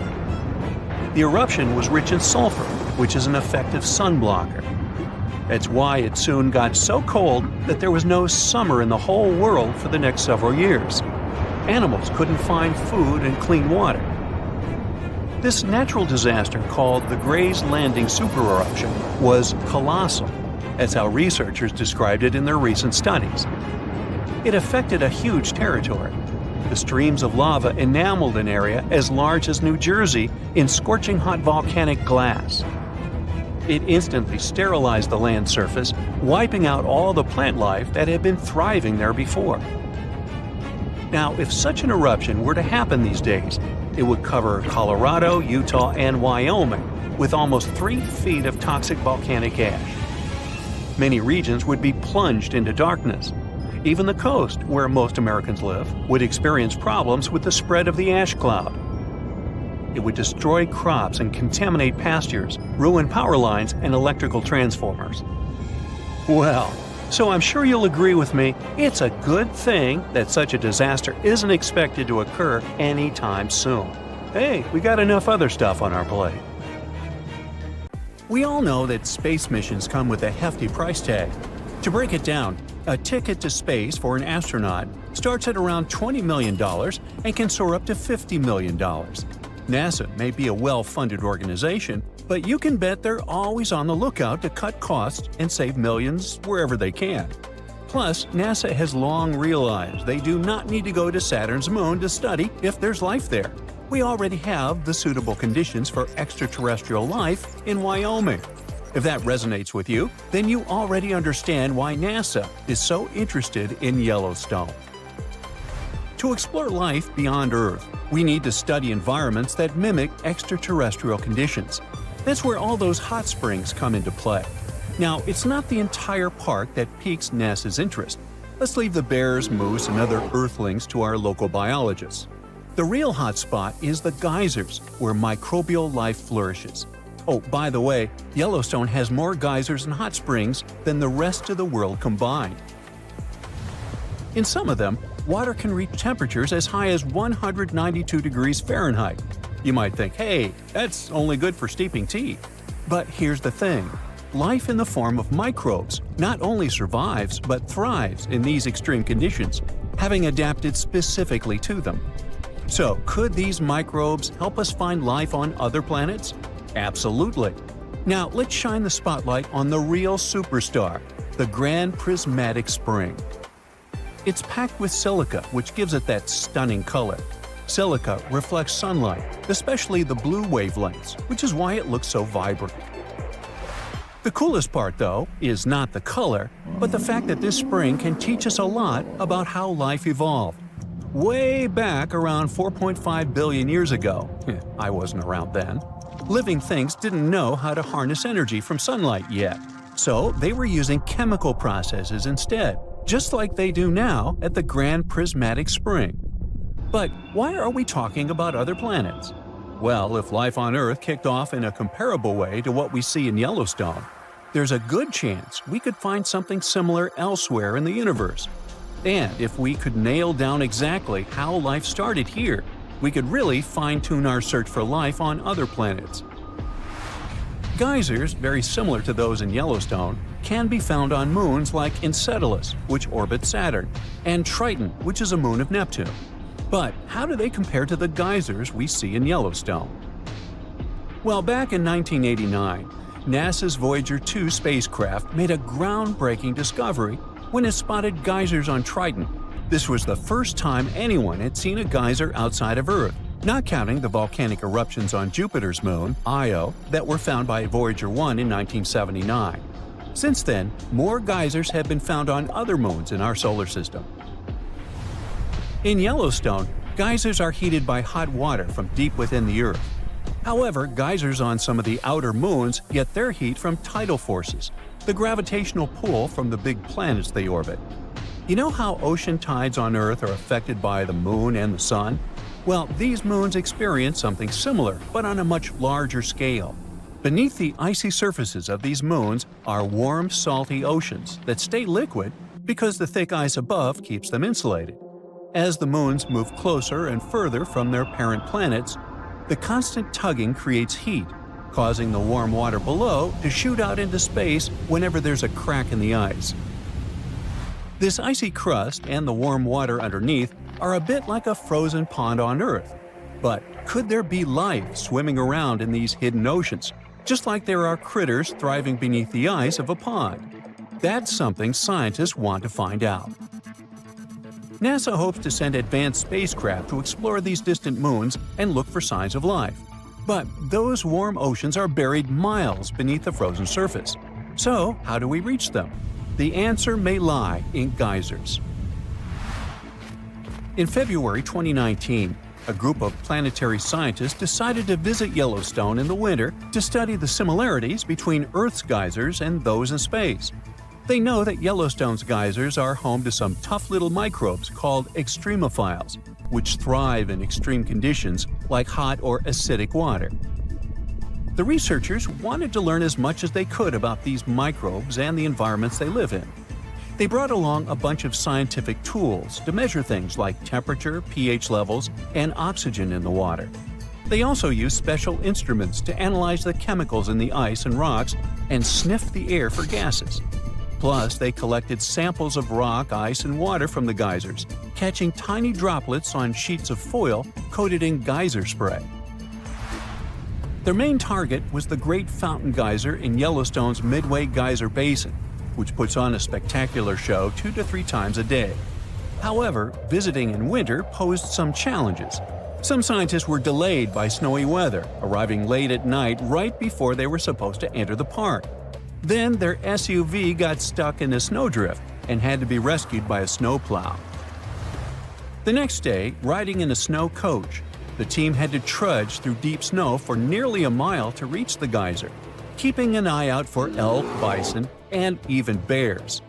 Speaker 1: The eruption was rich in sulfur, which is an effective sunblocker. That's why it soon got so cold that there was no summer in the whole world for the next several years. Animals couldn't find food and clean water. This natural disaster, called the Gray's Landing supereruption, was colossal. That's how researchers described it in their recent studies. It affected a huge territory. The streams of lava enameled an area as large as New Jersey in scorching hot volcanic glass. It instantly sterilized the land surface, wiping out all the plant life that had been thriving there before. Now, if such an eruption were to happen these days, it would cover Colorado, Utah, and Wyoming with almost 3 feet of toxic volcanic ash. Many regions would be plunged into darkness. Even the coast, where most Americans live, would experience problems with the spread of the ash cloud. It would destroy crops and contaminate pastures, ruin power lines and electrical transformers. Well, so I'm sure you'll agree with me, it's a good thing that such a disaster isn't expected to occur anytime soon. Hey, we got enough other stuff on our plate. We all know that space missions come with a hefty price tag. To break it down, a ticket to space for an astronaut starts at around $20 million and can soar up to $50 million. NASA may be a well-funded organization, but you can bet they're always on the lookout to cut costs and save millions wherever they can. Plus, NASA has long realized they do not need to go to Saturn's moon to study if there's life there. We already have the suitable conditions for extraterrestrial life in Wyoming. If that resonates with you, then you already understand why NASA is so interested in Yellowstone. To explore life beyond Earth, we need to study environments that mimic extraterrestrial conditions. That's where all those hot springs come into play. Now, it's not the entire park that piques NASA's interest. Let's leave the bears, moose, and other Earthlings to our local biologists. The real hot spot is the geysers, where microbial life flourishes. Oh, by the way, Yellowstone has more geysers and hot springs than the rest of the world combined. In some of them, water can reach temperatures as high as 192 degrees Fahrenheit. You might think, hey, that's only good for steeping tea. But here's the thing. Life in the form of microbes not only survives but thrives in these extreme conditions, having adapted specifically to them. So, could these microbes help us find life on other planets? Absolutely. Now, let's shine the spotlight on the real superstar, the Grand Prismatic Spring. It's packed with silica, which gives it that stunning color. Silica reflects sunlight, especially the blue wavelengths, which is why it looks so vibrant. The coolest part, though, is not the color, but the fact that this spring can teach us a lot about how life evolved. Way back around 4.5 billion years ago, I wasn't around then, living things didn't know how to harness energy from sunlight yet, so they were using chemical processes instead, just like they do now at the Grand Prismatic Spring. But why are we talking about other planets? Well, if life on Earth kicked off in a comparable way to what we see in Yellowstone, there's a good chance we could find something similar elsewhere in the universe. And if we could nail down exactly how life started here, we could really fine-tune our search for life on other planets. Geysers, very similar to those in Yellowstone, can be found on moons like Enceladus, which orbits Saturn, and Triton, which is a moon of Neptune. But how do they compare to the geysers we see in Yellowstone? Well, back in 1989, NASA's Voyager 2 spacecraft made a groundbreaking discovery when it spotted geysers on Triton. This was the first time anyone had seen a geyser outside of Earth, not counting the volcanic eruptions on Jupiter's moon, Io, that were found by Voyager 1 in 1979. Since then, more geysers have been found on other moons in our solar system. In Yellowstone, geysers are heated by hot water from deep within the Earth. However, geysers on some of the outer moons get their heat from tidal forces, the gravitational pull from the big planets they orbit. You know how ocean tides on Earth are affected by the moon and the sun? Well, these moons experience something similar, but on a much larger scale. Beneath the icy surfaces of these moons are warm, salty oceans that stay liquid because the thick ice above keeps them insulated. As the moons move closer and further from their parent planets, the constant tugging creates heat, causing the warm water below to shoot out into space whenever there's a crack in the ice. This icy crust and the warm water underneath are a bit like a frozen pond on Earth. But could there be life swimming around in these hidden oceans, just like there are critters thriving beneath the ice of a pond? That's something scientists want to find out. NASA hopes to send advanced spacecraft to explore these distant moons and look for signs of life. But those warm oceans are buried miles beneath the frozen surface. So, how do we reach them? The answer may lie in geysers. In February 2019, a group of planetary scientists decided to visit Yellowstone in the winter to study the similarities between Earth's geysers and those in space. They know that Yellowstone's geysers are home to some tough little microbes called extremophiles, which thrive in extreme conditions like hot or acidic water. The researchers wanted to learn as much as they could about these microbes and the environments they live in. They brought along a bunch of scientific tools to measure things like temperature, pH levels, and oxygen in the water. They also used special instruments to analyze the chemicals in the ice and rocks and sniff the air for gases. Plus, they collected samples of rock, ice, and water from the geysers, catching tiny droplets on sheets of foil coated in geyser spray. Their main target was the Great Fountain Geyser in Yellowstone's Midway Geyser Basin, which puts on a spectacular show 2 to 3 times a day. However, visiting in winter posed some challenges. Some scientists were delayed by snowy weather, arriving late at night right before they were supposed to enter the park. Then their SUV got stuck in a snowdrift and had to be rescued by a snowplow. The next day, riding in a snow coach, the team had to trudge through deep snow for nearly a mile to reach the geyser, keeping an eye out for elk, bison, and even bears.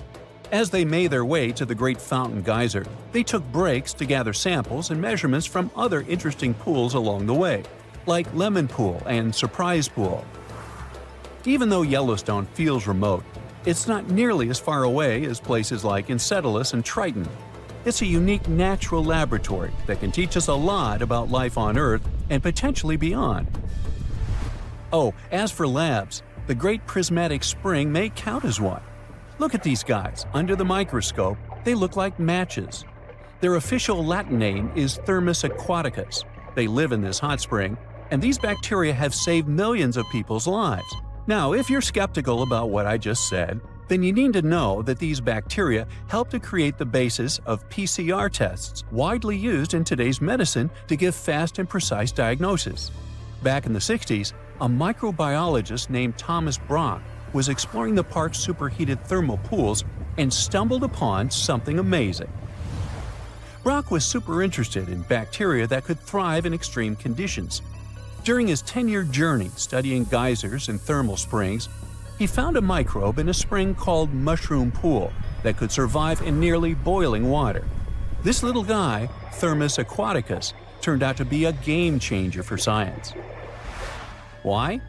Speaker 1: As they made their way to the Great Fountain Geyser, they took breaks to gather samples and measurements from other interesting pools along the way, like Lemon Pool and Surprise Pool. Even though Yellowstone feels remote, it's not nearly as far away as places like Enceladus and Triton. It's a unique natural laboratory that can teach us a lot about life on Earth and potentially beyond. Oh, as for labs, the Great Prismatic Spring may count as one. Look at these guys. Under the microscope, they look like matches. Their official Latin name is Thermus aquaticus. They live in this hot spring, and these bacteria have saved millions of people's lives. Now, if you're skeptical about what I just said, then you need to know that these bacteria help to create the basis of PCR tests widely used in today's medicine to give fast and precise diagnosis. Back in the 60s, a microbiologist named Thomas Brock was exploring the park's superheated thermal pools and stumbled upon something amazing. Brock was super interested in bacteria that could thrive in extreme conditions. During his 10-year journey studying geysers and thermal springs, he found a microbe in a spring called mushroom pool that could survive in nearly boiling water. This little guy, Thermus aquaticus, turned out to be a game changer for science. Why?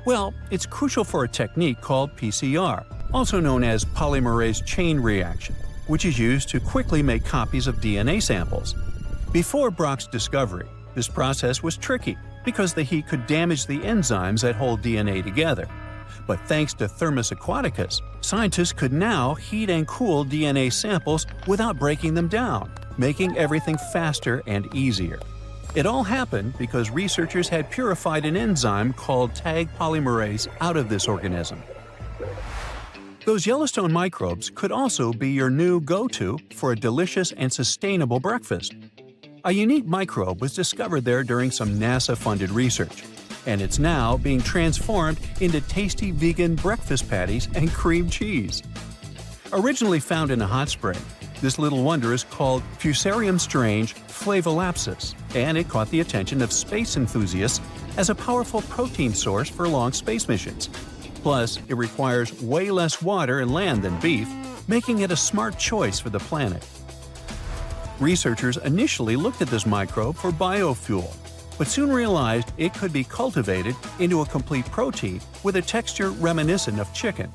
Speaker 1: Well, it's crucial for a technique called PCR, also known as polymerase chain reaction, which is used to quickly make copies of DNA samples. Before Brock's discovery, this process was tricky because the heat could damage the enzymes that hold DNA together. But thanks to Thermus aquaticus, scientists could now heat and cool DNA samples without breaking them down, making everything faster and easier. It all happened because researchers had purified an enzyme called tag polymerase out of this organism. Those Yellowstone microbes could also be your new go-to for a delicious and sustainable breakfast. A unique microbe was discovered there during some NASA-funded research, and it's now being transformed into tasty vegan breakfast patties and cream cheese. Originally found in a hot spring, this little wonder is called Fusarium strange flavolapsus, and it caught the attention of space enthusiasts as a powerful protein source for long space missions. Plus, it requires way less water and land than beef, making it a smart choice for the planet. Researchers initially looked at this microbe for biofuel, but soon realized it could be cultivated into a complete protein with a texture reminiscent of chicken.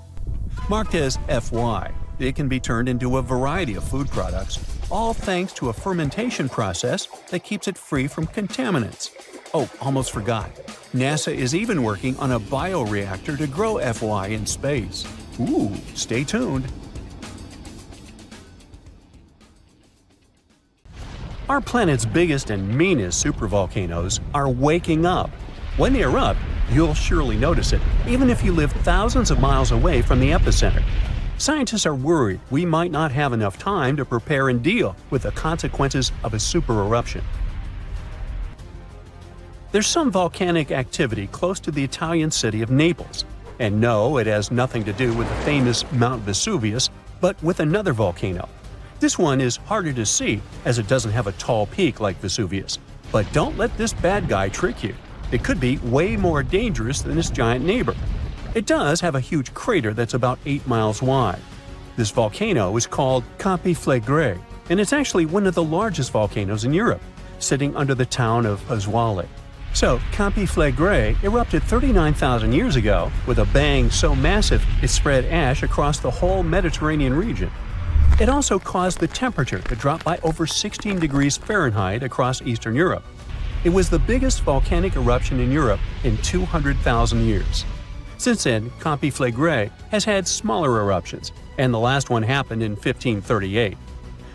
Speaker 1: Marked as FY, it can be turned into a variety of food products, all thanks to a fermentation process that keeps it free from contaminants. Oh, almost forgot. NASA is even working on a bioreactor to grow FY in space. Ooh, stay tuned. Our planet's biggest and meanest supervolcanoes are waking up. When they erupt, you'll surely notice it, even if you live thousands of miles away from the epicenter. Scientists are worried we might not have enough time to prepare and deal with the consequences of a supereruption. There's some volcanic activity close to the Italian city of Naples. And no, it has nothing to do with the famous Mount Vesuvius, but with another volcano. This one is harder to see as it doesn't have a tall peak like Vesuvius. But don't let this bad guy trick you. It could be way more dangerous than its giant neighbor. It does have a huge crater that's about 8 miles wide. This volcano is called Campi Flegrei, and it's actually one of the largest volcanoes in Europe, sitting under the town of Pasquale. So, Campi Flegrei erupted 39,000 years ago with a bang so massive it spread ash across the whole Mediterranean region. It also caused the temperature to drop by over 16 degrees Fahrenheit across Eastern Europe. It was the biggest volcanic eruption in Europe in 200,000 years. Since then, Campi Flegrei has had smaller eruptions, and the last one happened in 1538.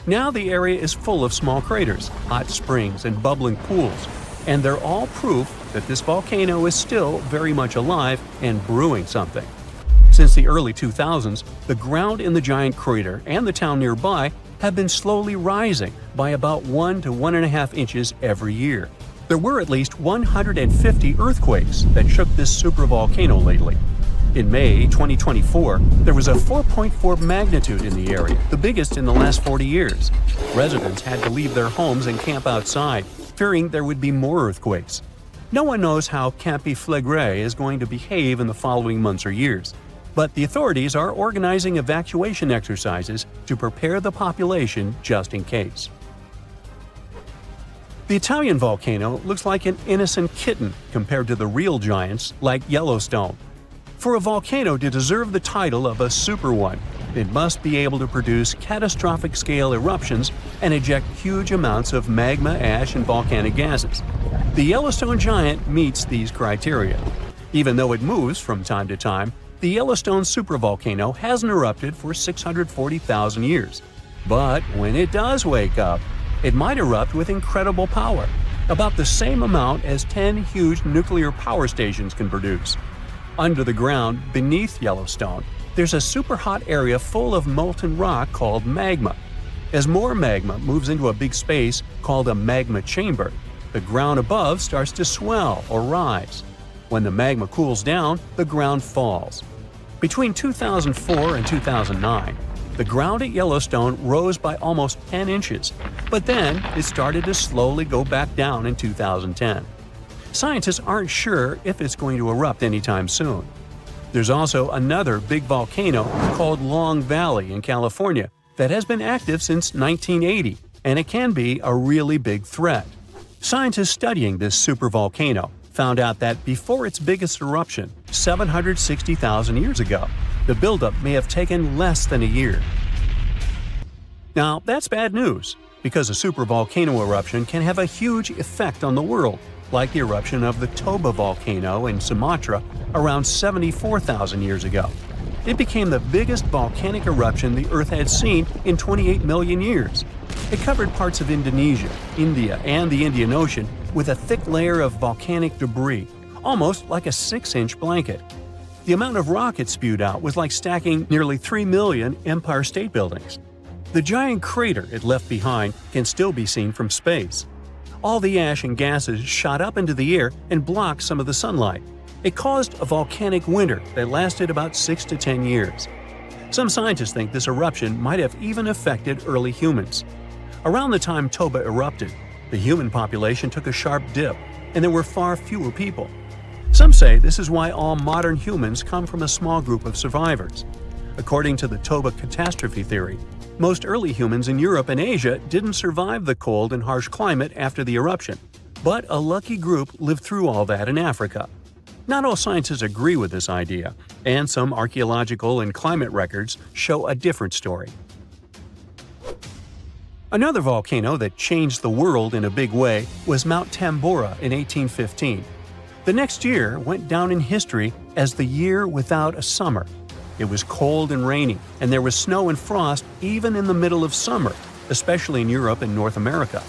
Speaker 1: Now the area is full of small craters, hot springs, and bubbling pools, and they're all proof that this volcano is still very much alive and brewing something. Since the early 2000s, the ground in the giant crater and the town nearby have been slowly rising by about 1 to 1.5 inches every year. There were at least 150 earthquakes that shook this supervolcano lately. In May 2024, there was a 4.4 magnitude in the area, the biggest in the last 40 years. Residents had to leave their homes and camp outside, fearing there would be more earthquakes. No one knows how Campi Flegrei is going to behave in the following months or years, but the authorities are organizing evacuation exercises to prepare the population just in case. The Italian volcano looks like an innocent kitten compared to the real giants like Yellowstone. For a volcano to deserve the title of a super one, it must be able to produce catastrophic-scale eruptions and eject huge amounts of magma, ash, and volcanic gases. The Yellowstone giant meets these criteria. Even though it moves from time to time, the Yellowstone supervolcano hasn't erupted for 640,000 years. But when it does wake up, it might erupt with incredible power, about the same amount as 10 huge nuclear power stations can produce. Under the ground, beneath Yellowstone, there's a super hot area full of molten rock called magma. As more magma moves into a big space called a magma chamber, the ground above starts to swell or rise. When the magma cools down, the ground falls. Between 2004 and 2009, the ground at Yellowstone rose by almost 10 inches, but then it started to slowly go back down in 2010. Scientists aren't sure if it's going to erupt anytime soon. There's also another big volcano called Long Valley in California that has been active since 1980, and it can be a really big threat. Scientists studying this supervolcano found out that before its biggest eruption, 760,000 years ago, the buildup may have taken less than a year. Now, that's bad news, because a supervolcano eruption can have a huge effect on the world, like the eruption of the Toba volcano in Sumatra around 74,000 years ago. It became the biggest volcanic eruption the Earth had seen in 28 million years. It covered parts of Indonesia, India, and the Indian Ocean with a thick layer of volcanic debris, almost like a 6-inch blanket. The amount of rock it spewed out was like stacking nearly 3 million Empire State Buildings. The giant crater it left behind can still be seen from space. All the ash and gases shot up into the air and blocked some of the sunlight. It caused a volcanic winter that lasted about 6 to 10 years. Some scientists think this eruption might have even affected early humans. Around the time Toba erupted, the human population took a sharp dip, and there were far fewer people. Some say this is why all modern humans come from a small group of survivors. According to the Toba catastrophe theory, most early humans in Europe and Asia didn't survive the cold and harsh climate after the eruption, but a lucky group lived through all that in Africa. Not all scientists agree with this idea, and some archaeological and climate records show a different story. Another volcano that changed the world in a big way was Mount Tambora in 1815. The next year went down in history as the year without a summer. It was cold and rainy, and there was snow and frost even in the middle of summer, especially in Europe and North America.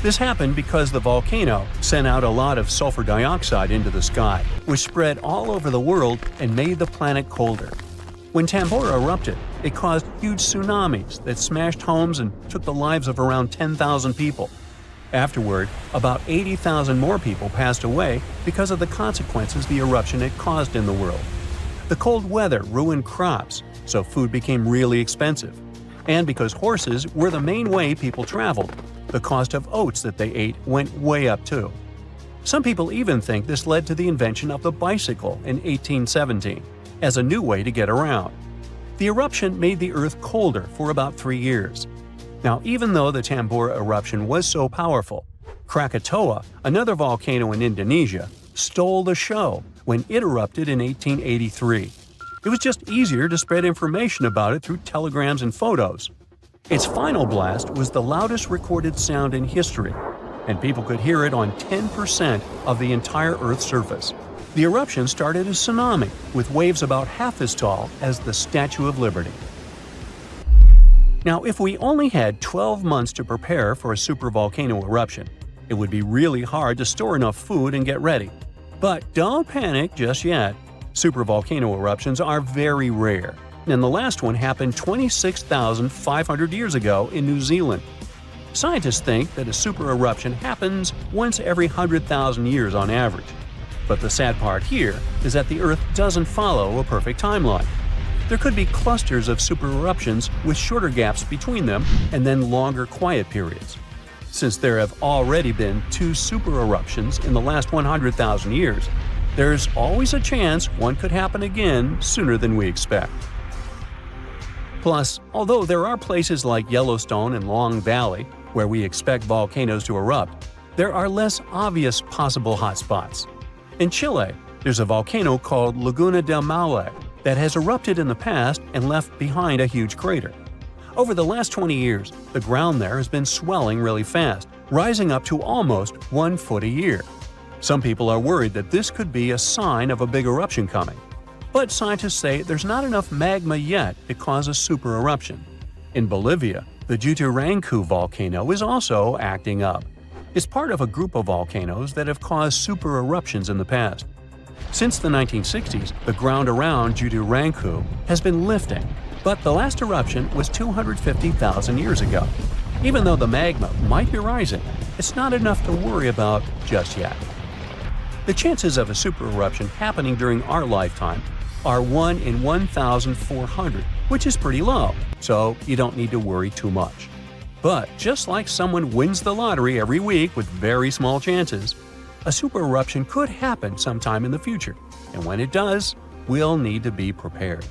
Speaker 1: This happened because the volcano sent out a lot of sulfur dioxide into the sky, which spread all over the world and made the planet colder. When Tambora erupted, it caused huge tsunamis that smashed homes and took the lives of around 10,000 people. Afterward, about 80,000 more people passed away because of the consequences the eruption had caused in the world. The cold weather ruined crops, so food became really expensive. And because horses were the main way people traveled, the cost of oats that they ate went way up too. Some people even think this led to the invention of the bicycle in 1817 as a new way to get around. The eruption made the Earth colder for about 3 years. Now, even though the Tambora eruption was so powerful, Krakatoa, another volcano in Indonesia, stole the show when it erupted in 1883. It was just easier to spread information about it through telegrams and photos. Its final blast was the loudest recorded sound in history, and people could hear it on 10% of the entire Earth's surface. The eruption started a tsunami with waves about half as tall as the Statue of Liberty. Now, if we only had 12 months to prepare for a supervolcano eruption, it would be really hard to store enough food and get ready. But don't panic just yet. Supervolcano eruptions are very rare, and the last one happened 26,500 years ago in New Zealand. Scientists think that a super eruption happens once every 100,000 years on average. But the sad part here is that the Earth doesn't follow a perfect timeline. There could be clusters of super eruptions with shorter gaps between them and then longer quiet periods. Since there have already been 2 super eruptions in the last 100,000 years, there's always a chance one could happen again sooner than we expect. Plus, although there are places like Yellowstone and Long Valley where we expect volcanoes to erupt, there are less obvious possible hotspots. In Chile, there's a volcano called Laguna del Maule that has erupted in the past and left behind a huge crater. Over the last 20 years, the ground there has been swelling really fast, rising up to almost 1 foot a year. Some people are worried that this could be a sign of a big eruption coming. But scientists say there's not enough magma yet to cause a super eruption. In Bolivia, the Juturancu volcano is also acting up. It's part of a group of volcanoes that have caused super eruptions in the past. Since the 1960s, the ground around Juturancu has been lifting, but the last eruption was 250,000 years ago. Even though the magma might be rising, it's not enough to worry about just yet. The chances of a super eruption happening during our lifetime are 1 in 1,400, which is pretty low, so you don't need to worry too much. But just like someone wins the lottery every week with very small chances, a super eruption could happen sometime in the future, and when it does, we'll need to be prepared.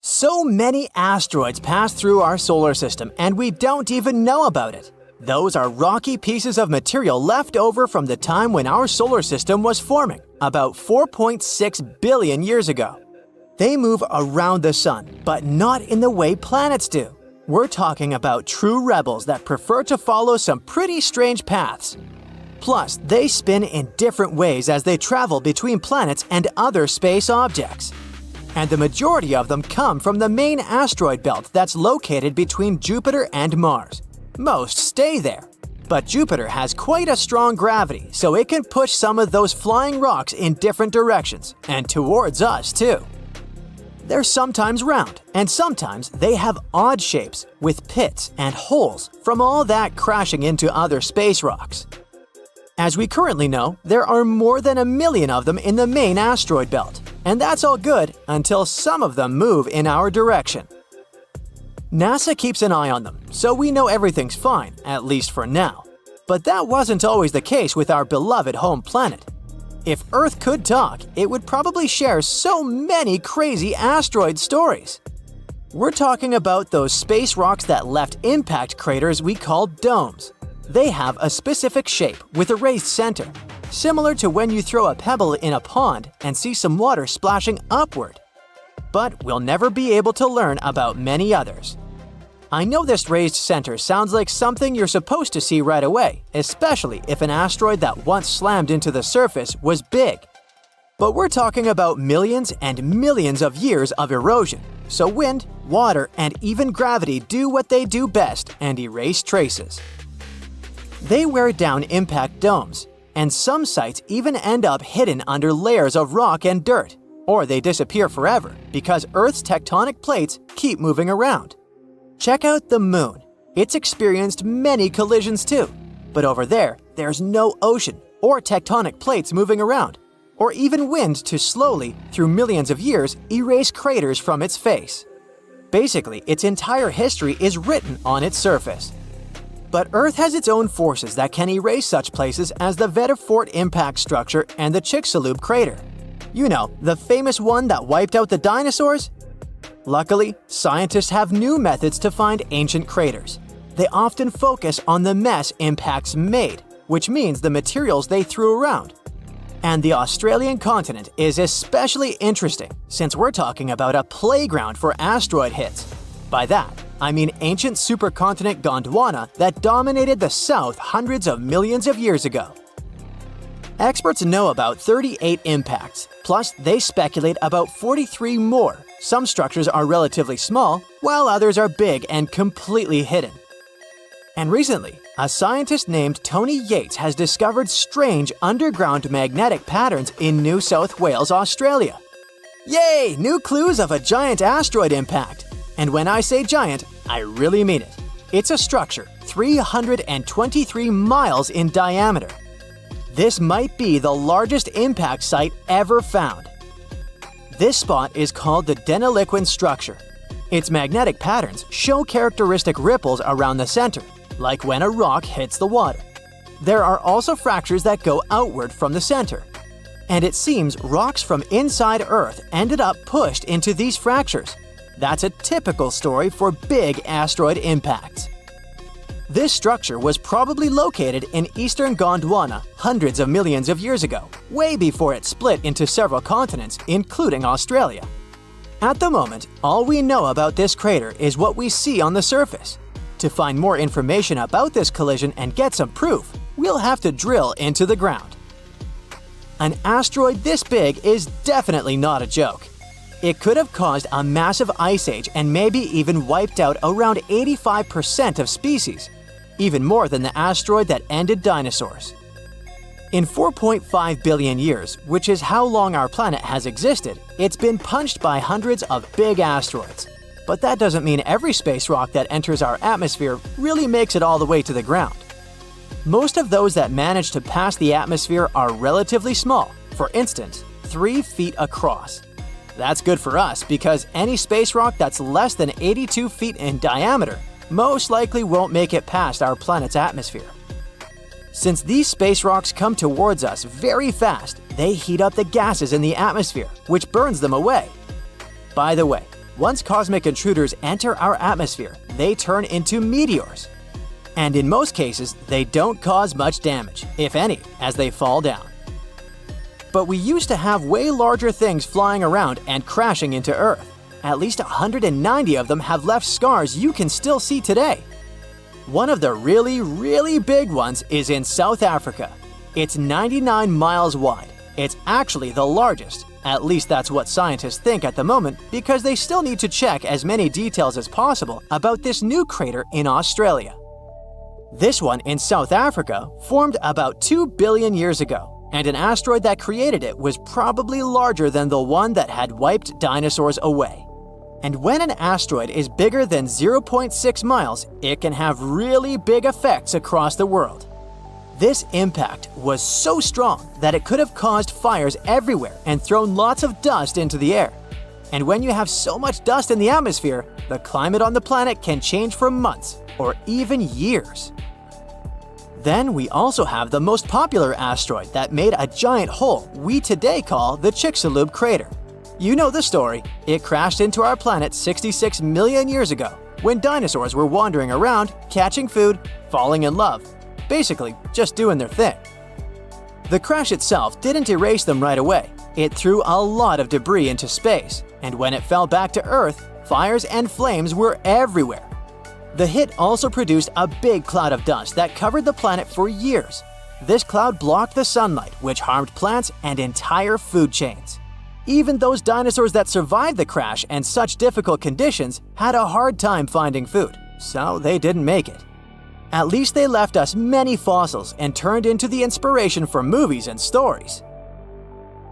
Speaker 2: So many asteroids pass through our solar system, and we don't even know about it. Those are rocky pieces of material left over from the time when our solar system was forming, about 4.6 billion years ago. They move around the sun, but not in the way planets do. We're talking about true rebels that prefer to follow some pretty strange paths. Plus, they spin in different ways as they travel between planets and other space objects. And the majority of them come from the main asteroid belt that's located between Jupiter and Mars. Most stay there. But Jupiter has quite a strong gravity, so it can push some of those flying rocks in different directions, and towards us too. They're sometimes round, and sometimes they have odd shapes, with pits and holes from all that crashing into other space rocks. As we currently know, there are more than 1 million of them in the main asteroid belt, and that's all good until some of them move in our direction. NASA keeps an eye on them, so we know everything's fine, at least for now. But that wasn't always the case with our beloved home planet. If Earth could talk, it would probably share so many crazy asteroid stories. We're talking about those space rocks that left impact craters we call domes. They have a specific shape with a raised center, similar to when you throw a pebble in a pond and see some water splashing upward. But we'll never be able to learn about many others. I know this raised center sounds like something you're supposed to see right away, especially if an asteroid that once slammed into the surface was big. But we're talking about millions and millions of years of erosion, so wind, water, and even gravity do what they do best and erase traces. They wear down impact domes, and some sites even end up hidden under layers of rock and dirt, or they disappear forever because Earth's tectonic plates keep moving around. Check out the Moon. It's experienced many collisions too, but over there, there's no ocean or tectonic plates moving around, or even wind to slowly, through millions of years, erase craters from its face. Basically, its entire history is written on its surface. But Earth has its own forces that can erase such places as the Vedafort impact structure and the Chicxulub crater. You know, the famous one that wiped out the dinosaurs? Luckily, scientists have new methods to find ancient craters. They often focus on the mess impacts made, which means the materials they threw around. And the Australian continent is especially interesting since we're talking about a playground for asteroid hits. By that, I mean ancient supercontinent Gondwana that dominated the South hundreds of millions of years ago. Experts know about 38 impacts, plus they speculate about 43 more. Some structures are relatively small, while others are big and completely hidden. And recently, a scientist named Tony Yates has discovered strange underground magnetic patterns in New South Wales, Australia. Yay! New clues of a giant asteroid impact! And when I say giant, I really mean it. It's a structure 323 miles in diameter. This might be the largest impact site ever found. This spot is called the Deniliquin structure. Its magnetic patterns show characteristic ripples around the center, like when a rock hits the water. There are also fractures that go outward from the center. And it seems rocks from inside Earth ended up pushed into these fractures. That's a typical story for big asteroid impacts. This structure was probably located in eastern Gondwana hundreds of millions of years ago, way before it split into several continents, including Australia. At the moment, all we know about this crater is what we see on the surface. To find more information about this collision and get some proof, we'll have to drill into the ground. An asteroid this big is definitely not a joke. It could have caused a massive ice age and maybe even wiped out around 85% of species, even more than the asteroid that ended dinosaurs. In 4.5 billion years, which is how long our planet has existed, it's been punched by hundreds of big asteroids. But that doesn't mean every space rock that enters our atmosphere really makes it all the way to the ground. Most of those that manage to pass the atmosphere are relatively small, for instance, 3 feet across. That's good for us because any space rock that's less than 82 feet in diameter most likely won't make it past our planet's atmosphere. Since these space rocks come towards us very fast, they heat up the gases in the atmosphere, which burns them away. By the way, once cosmic intruders enter our atmosphere, they turn into meteors. And in most cases, they don't cause much damage, if any, as they fall down. But we used to have way larger things flying around and crashing into Earth. At least 190 of them have left scars you can still see today. One of the really big ones is in South Africa. It's 99 miles wide. It's actually the largest. At least that's what scientists think at the moment because they still need to check as many details as possible about this new crater in Australia. This one in South Africa formed about 2 billion years ago. And an asteroid that created it was probably larger than the one that had wiped dinosaurs away. And when an asteroid is bigger than 0.6 miles, it can have really big effects across the world. This impact was so strong that it could have caused fires everywhere and thrown lots of dust into the air. And when you have so much dust in the atmosphere, the climate on the planet can change for months or even years. Then we also have the most popular asteroid that made a giant hole we today call the Chicxulub crater. You know the story. It crashed into our planet 66 million years ago when dinosaurs were wandering around, catching food, falling in love, basically just doing their thing. The crash itself didn't erase them right away. It threw a lot of debris into space, and when it fell back to Earth, fires and flames were everywhere. The hit also produced a big cloud of dust that covered the planet for years. This cloud blocked the sunlight, which harmed plants and entire food chains. Even those dinosaurs that survived the crash and such difficult conditions had a hard time finding food, so they didn't make it. At least they left us many fossils and turned into the inspiration for movies and stories.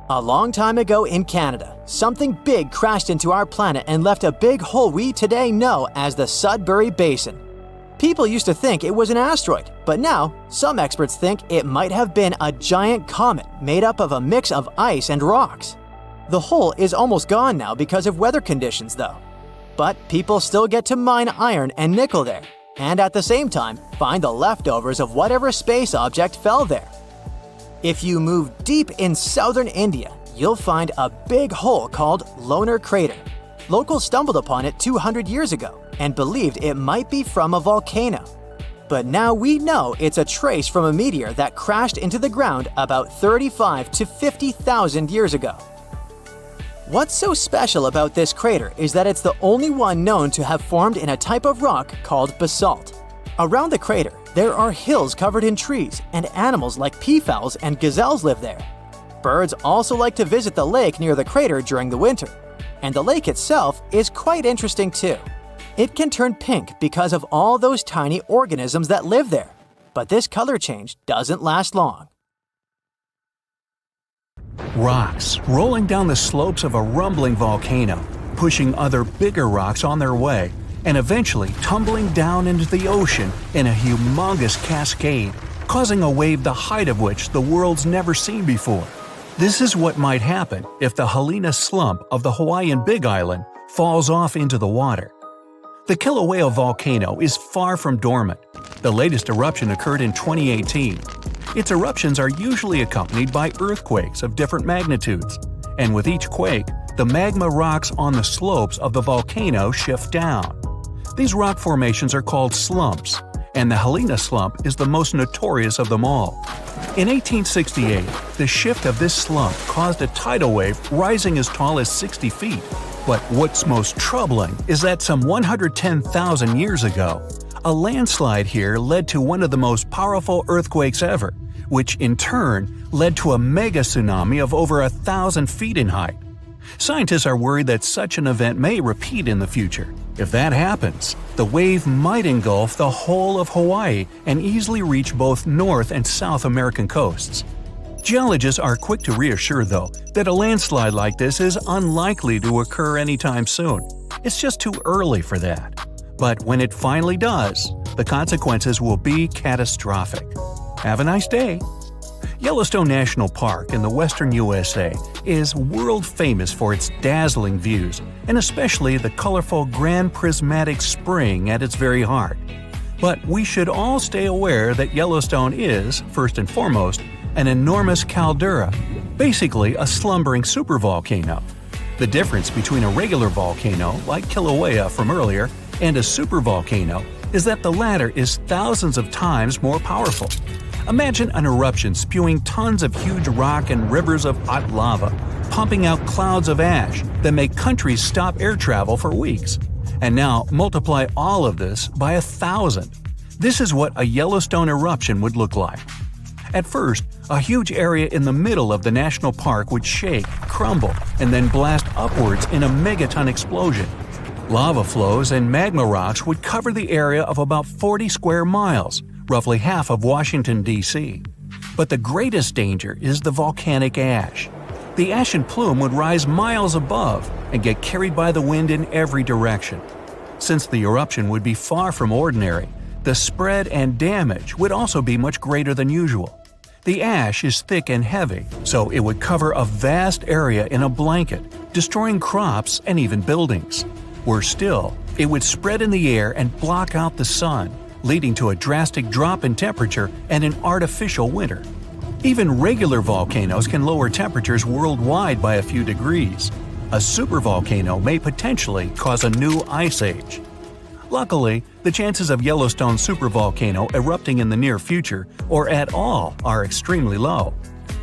Speaker 2: A long time ago in Canada, something big crashed into our planet and left a big hole we today know as the Sudbury Basin. People used to think it was an asteroid, but now some experts think it might have been a giant comet made up of a mix of ice and rocks. The hole is almost gone now because of weather conditions though. But people still get to mine iron and nickel there, and at the same time find the leftovers of whatever space object fell there. If you move deep in southern India, you'll find a big hole called Lonar Crater. Locals stumbled upon it 200 years ago and believed it might be from a volcano. But now we know it's a trace from a meteor that crashed into the ground about 35 to 50,000 years ago. What's so special about this crater is that it's the only one known to have formed in a type of rock called basalt. Around the crater, there are hills covered in trees, and animals like peafowls and gazelles live there. Birds also like to visit the lake near the crater during the winter. And the lake itself is quite interesting too. It can turn pink because of all those tiny organisms that live there. But this color change doesn't last long.
Speaker 1: Rocks rolling down the slopes of a rumbling volcano, pushing other bigger rocks on their way, and eventually tumbling down into the ocean in a humongous cascade, causing a wave the height of which the world's never seen before. This is what might happen if the Helena slump of the Hawaiian Big Island falls off into the water. The Kilauea volcano is far from dormant. The latest eruption occurred in 2018. Its eruptions are usually accompanied by earthquakes of different magnitudes, and with each quake, the magma rocks on the slopes of the volcano shift down. These rock formations are called slumps, and the Helena slump is the most notorious of them all. In 1868, the shift of this slump caused a tidal wave rising as tall as 60 feet. But what's most troubling is that some 110,000 years ago, a landslide here led to one of the most powerful earthquakes ever, which in turn led to a mega tsunami of over 1,000 feet in height. Scientists are worried that such an event may repeat in the future. If that happens, the wave might engulf the whole of Hawaii and easily reach both North and South American coasts. Geologists are quick to reassure, though, that a landslide like this is unlikely to occur anytime soon. It's just too early for that. But when it finally does, the consequences will be catastrophic. Have a nice day! Yellowstone National Park in the western USA is world famous for its dazzling views, and especially the colorful Grand Prismatic Spring at its very heart. But we should all stay aware that Yellowstone is, first and foremost, an enormous caldera, basically a slumbering supervolcano. The difference between a regular volcano, like Kilauea from earlier, and a supervolcano is that the latter is thousands of times more powerful. Imagine an eruption spewing tons of huge rock and rivers of hot lava, pumping out clouds of ash that make countries stop air travel for weeks. And now multiply all of this by 1,000. This is what a Yellowstone eruption would look like. At first, a huge area in the middle of the national park would shake, crumble, and then blast upwards in a megaton explosion. Lava flows and magma rocks would cover the area of about 40 square miles, roughly half of Washington, D.C. But the greatest danger is the volcanic ash. The ashen plume would rise miles above and get carried by the wind in every direction. Since the eruption would be far from ordinary, the spread and damage would also be much greater than usual. The ash is thick and heavy, so it would cover a vast area in a blanket, destroying crops and even buildings. Worse still, it would spread in the air and block out the sun, leading to a drastic drop in temperature and an artificial winter. Even regular volcanoes can lower temperatures worldwide by a few degrees. A supervolcano may potentially cause a new ice age. Luckily, the chances of Yellowstone supervolcano erupting in the near future, or at all, are extremely low.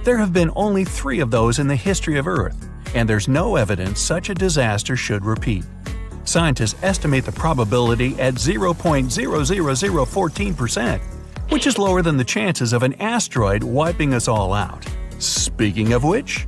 Speaker 1: There have been only 3 of those in the history of Earth, and there's no evidence such a disaster should repeat. Scientists estimate the probability at 0.00014%, which is lower than the chances of an asteroid wiping us all out. Speaking of which,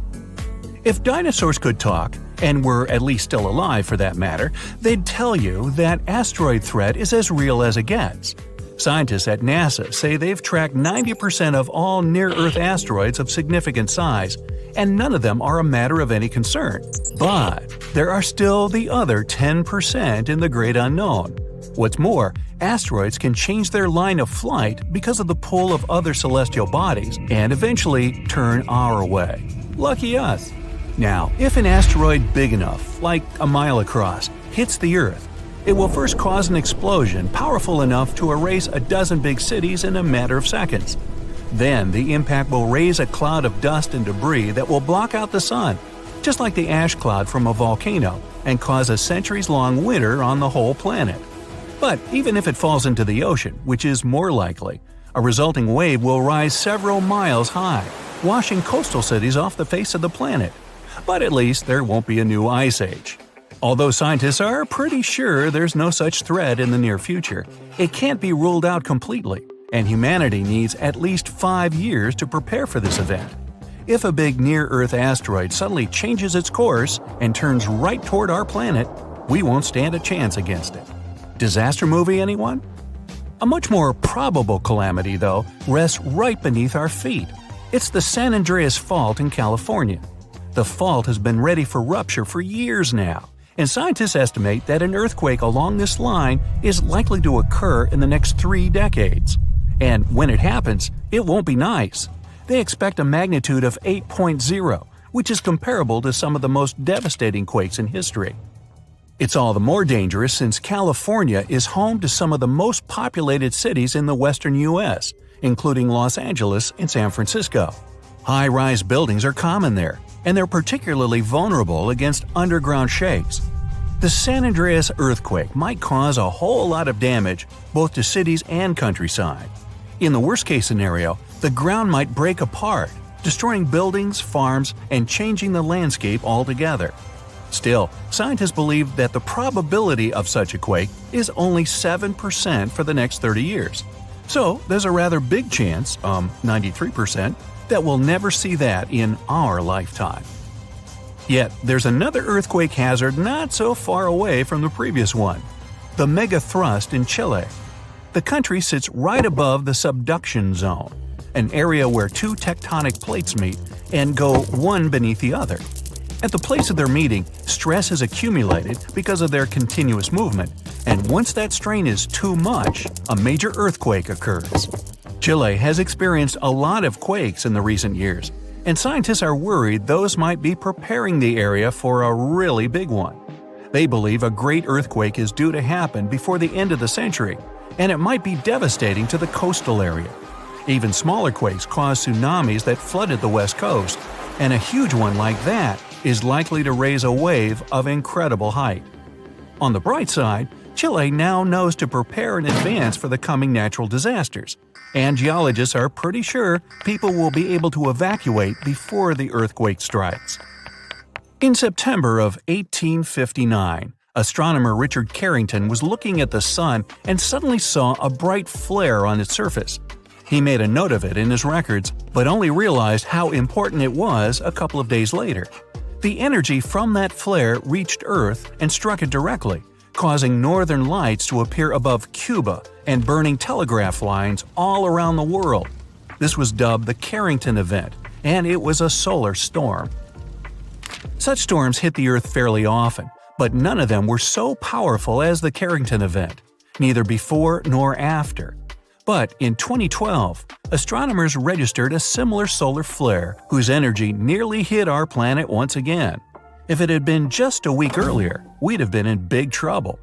Speaker 1: if dinosaurs could talk, and were at least still alive for that matter, they'd tell you that asteroid threat is as real as it gets. Scientists at NASA say they've tracked 90% of all near-Earth asteroids of significant size, and none of them are a matter of any concern. But there are still the other 10% in the great unknown. What's more, asteroids can change their line of flight because of the pull of other celestial bodies and eventually turn our way. Lucky us! Now, if an asteroid big enough, like a mile across, hits the Earth, it will first cause an explosion powerful enough to erase a dozen big cities in a matter of seconds. Then the impact will raise a cloud of dust and debris that will block out the sun, just like the ash cloud from a volcano, and cause a centuries-long winter on the whole planet. But even if it falls into the ocean, which is more likely, a resulting wave will rise several miles high, washing coastal cities off the face of the planet. But at least there won't be a new ice age. Although scientists are pretty sure there's no such threat in the near future, it can't be ruled out completely, and humanity needs at least 5 years to prepare for this event. If a big near-Earth asteroid suddenly changes its course and turns right toward our planet, we won't stand a chance against it. Disaster movie, anyone? A much more probable calamity, though, rests right beneath our feet. It's the San Andreas Fault in California. The fault has been ready for rupture for years now, and scientists estimate that an earthquake along this line is likely to occur in the next 3 decades. And when it happens, it won't be nice. They expect a magnitude of 8.0, which is comparable to some of the most devastating quakes in history. It's all the more dangerous since California is home to some of the most populated cities in the western U.S., including Los Angeles and San Francisco. High-rise buildings are common there, and they're particularly vulnerable against underground shakes. The San Andreas earthquake might cause a whole lot of damage both to cities and countryside. In the worst-case scenario, the ground might break apart, destroying buildings, farms, and changing the landscape altogether. Still, scientists believe that the probability of such a quake is only 7% for the next 30 years. So there's a rather big chance, 93%, that we'll never see that in our lifetime. Yet, there's another earthquake hazard not so far away from the previous one: the megathrust in Chile. The country sits right above the subduction zone, an area where 2 tectonic plates meet and go one beneath the other. At the place of their meeting, stress has accumulated because of their continuous movement, and once that strain is too much, a major earthquake occurs. Chile has experienced a lot of quakes in the recent years, and scientists are worried those might be preparing the area for a really big one. They believe a great earthquake is due to happen before the end of the century, and it might be devastating to the coastal area. Even smaller quakes caused tsunamis that flooded the west coast, and a huge one like that is likely to raise a wave of incredible height. On the bright side, Chile now knows to prepare in advance for the coming natural disasters, and geologists are pretty sure people will be able to evacuate before the earthquake strikes. In September of 1859, astronomer Richard Carrington was looking at the sun and suddenly saw a bright flare on its surface. He made a note of it in his records, but only realized how important it was a couple of days later. The energy from that flare reached Earth and struck it directly, causing northern lights to appear above Cuba and burning telegraph lines all around the world. This was dubbed the Carrington event, and it was a solar storm. Such storms hit the Earth fairly often, but none of them were so powerful as the Carrington event, neither before nor after. But in 2012, astronomers registered a similar solar flare whose energy nearly hit our planet once again. If it had been just a week earlier, we'd have been in big trouble.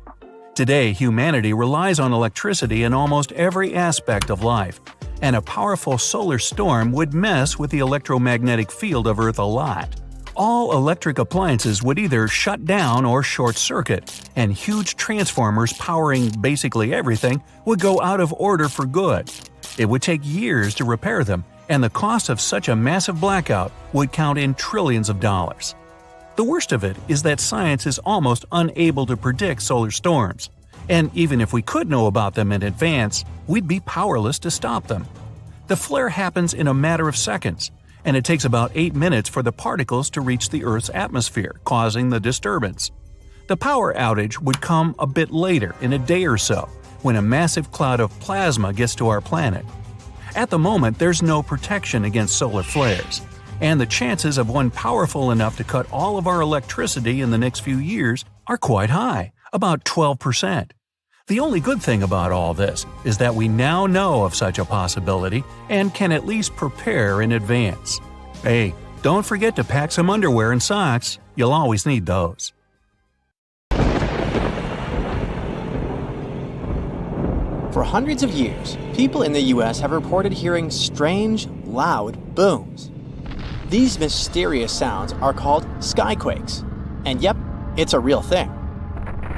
Speaker 1: Today, humanity relies on electricity in almost every aspect of life, and a powerful solar storm would mess with the electromagnetic field of Earth a lot. All electric appliances would either shut down or short-circuit, and huge transformers powering basically everything would go out of order for good. It would take years to repair them, and the cost of such a massive blackout would count in trillions of dollars. The worst of it is that science is almost unable to predict solar storms, and even if we could know about them in advance, we'd be powerless to stop them. The flare happens in a matter of seconds, and it takes about 8 minutes for the particles to reach the Earth's atmosphere, causing the disturbance. The power outage would come a bit later, in a day or so, when a massive cloud of plasma gets to our planet. At the moment, there's no protection against solar flares, and the chances of one powerful enough to cut all of our electricity in the next few years are quite high, about 12%. The only good thing about all this is that we now know of such a possibility and can at least prepare in advance. Hey, don't forget to pack some underwear and socks. You'll always need those.
Speaker 2: For hundreds of years, people in the US have reported hearing strange, loud booms. These mysterious sounds are called skyquakes. And yep, it's a real thing.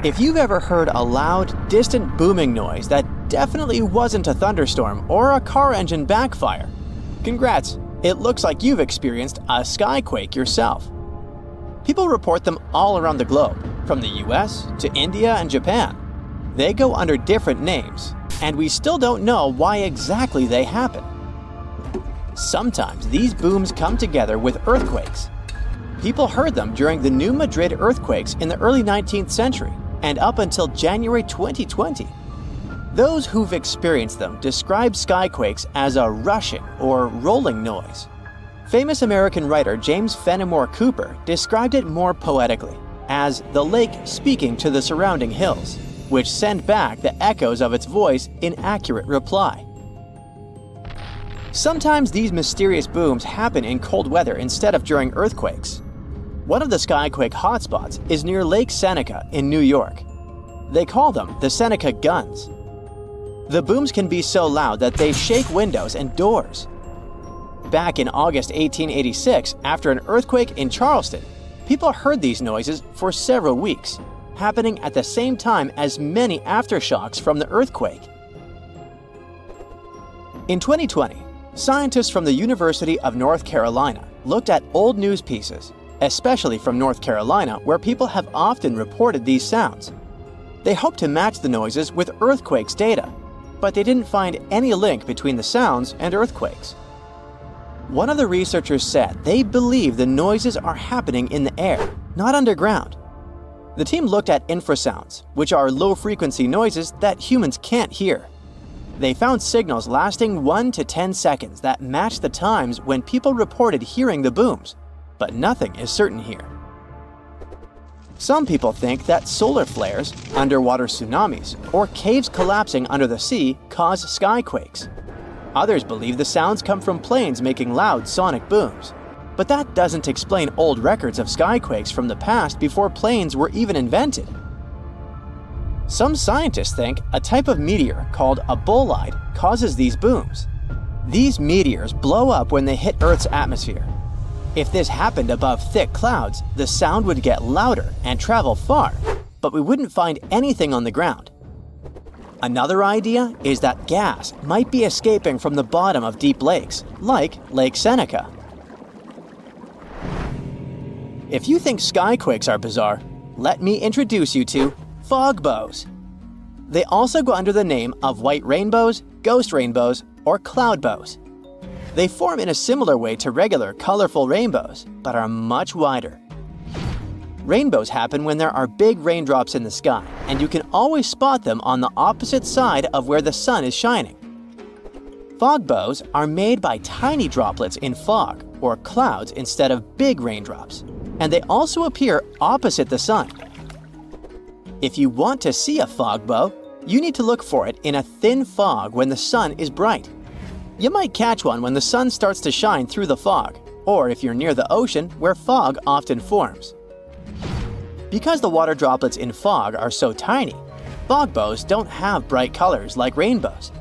Speaker 2: If you've ever heard a loud, distant booming noise that definitely wasn't a thunderstorm or a car engine backfire, congrats, it looks like you've experienced a skyquake yourself. People report them all around the globe, from the US to India and Japan. They go under different names, and we still don't know why exactly they happen. Sometimes these booms come together with earthquakes. People heard them during the New Madrid earthquakes in the early 19th century and up until January 2020. Those who've experienced them describe skyquakes as a rushing or rolling noise. Famous American writer James Fenimore Cooper described it more poetically as the lake speaking to the surrounding hills, which send back the echoes of its voice in accurate reply. Sometimes these mysterious booms happen in cold weather instead of during earthquakes. One of the skyquake hotspots is near Lake Seneca in New York. They call them the Seneca Guns. The booms can be so loud that they shake windows and doors. Back in August 1886, after an earthquake in Charleston, people heard these noises for several weeks, happening at the same time as many aftershocks from the earthquake. In 2020, scientists from the University of North Carolina looked at old news pieces, especially from North Carolina, where people have often reported these sounds. They hoped to match the noises with earthquakes data, but they didn't find any link between the sounds and earthquakes. One of the researchers said they believe the noises are happening in the air, not underground. The team looked at infrasounds, which are low-frequency noises that humans can't hear. They found signals lasting 1 to 10 seconds that matched the times when people reported hearing the booms, but nothing is certain here. Some people think that solar flares, underwater tsunamis, or caves collapsing under the sea cause skyquakes. Others believe the sounds come from planes making loud sonic booms. But that doesn't explain old records of skyquakes from the past before planes were even invented. Some scientists think a type of meteor called a bolide causes these booms. These meteors blow up when they hit Earth's atmosphere. If this happened above thick clouds, the sound would get louder and travel far, but we wouldn't find anything on the ground. Another idea is that gas might be escaping from the bottom of deep lakes, like Lake Seneca. If you think skyquakes are bizarre, let me introduce you to fog bows. They also go under the name of white rainbows, ghost rainbows, or cloud bows. They form in a similar way to regular colorful rainbows, but are much wider. Rainbows happen when there are big raindrops in the sky, and you can always spot them on the opposite side of where the sun is shining. Fog bows are made by tiny droplets in fog, or clouds, instead of big raindrops, and they also appear opposite the sun. If you want to see a fog bow, you need to look for it in a thin fog when the sun is bright. You might catch one when the sun starts to shine through the fog, or if you're near the ocean where fog often forms. Because the water droplets in fog are so tiny, fog bows don't have bright colors like rainbows.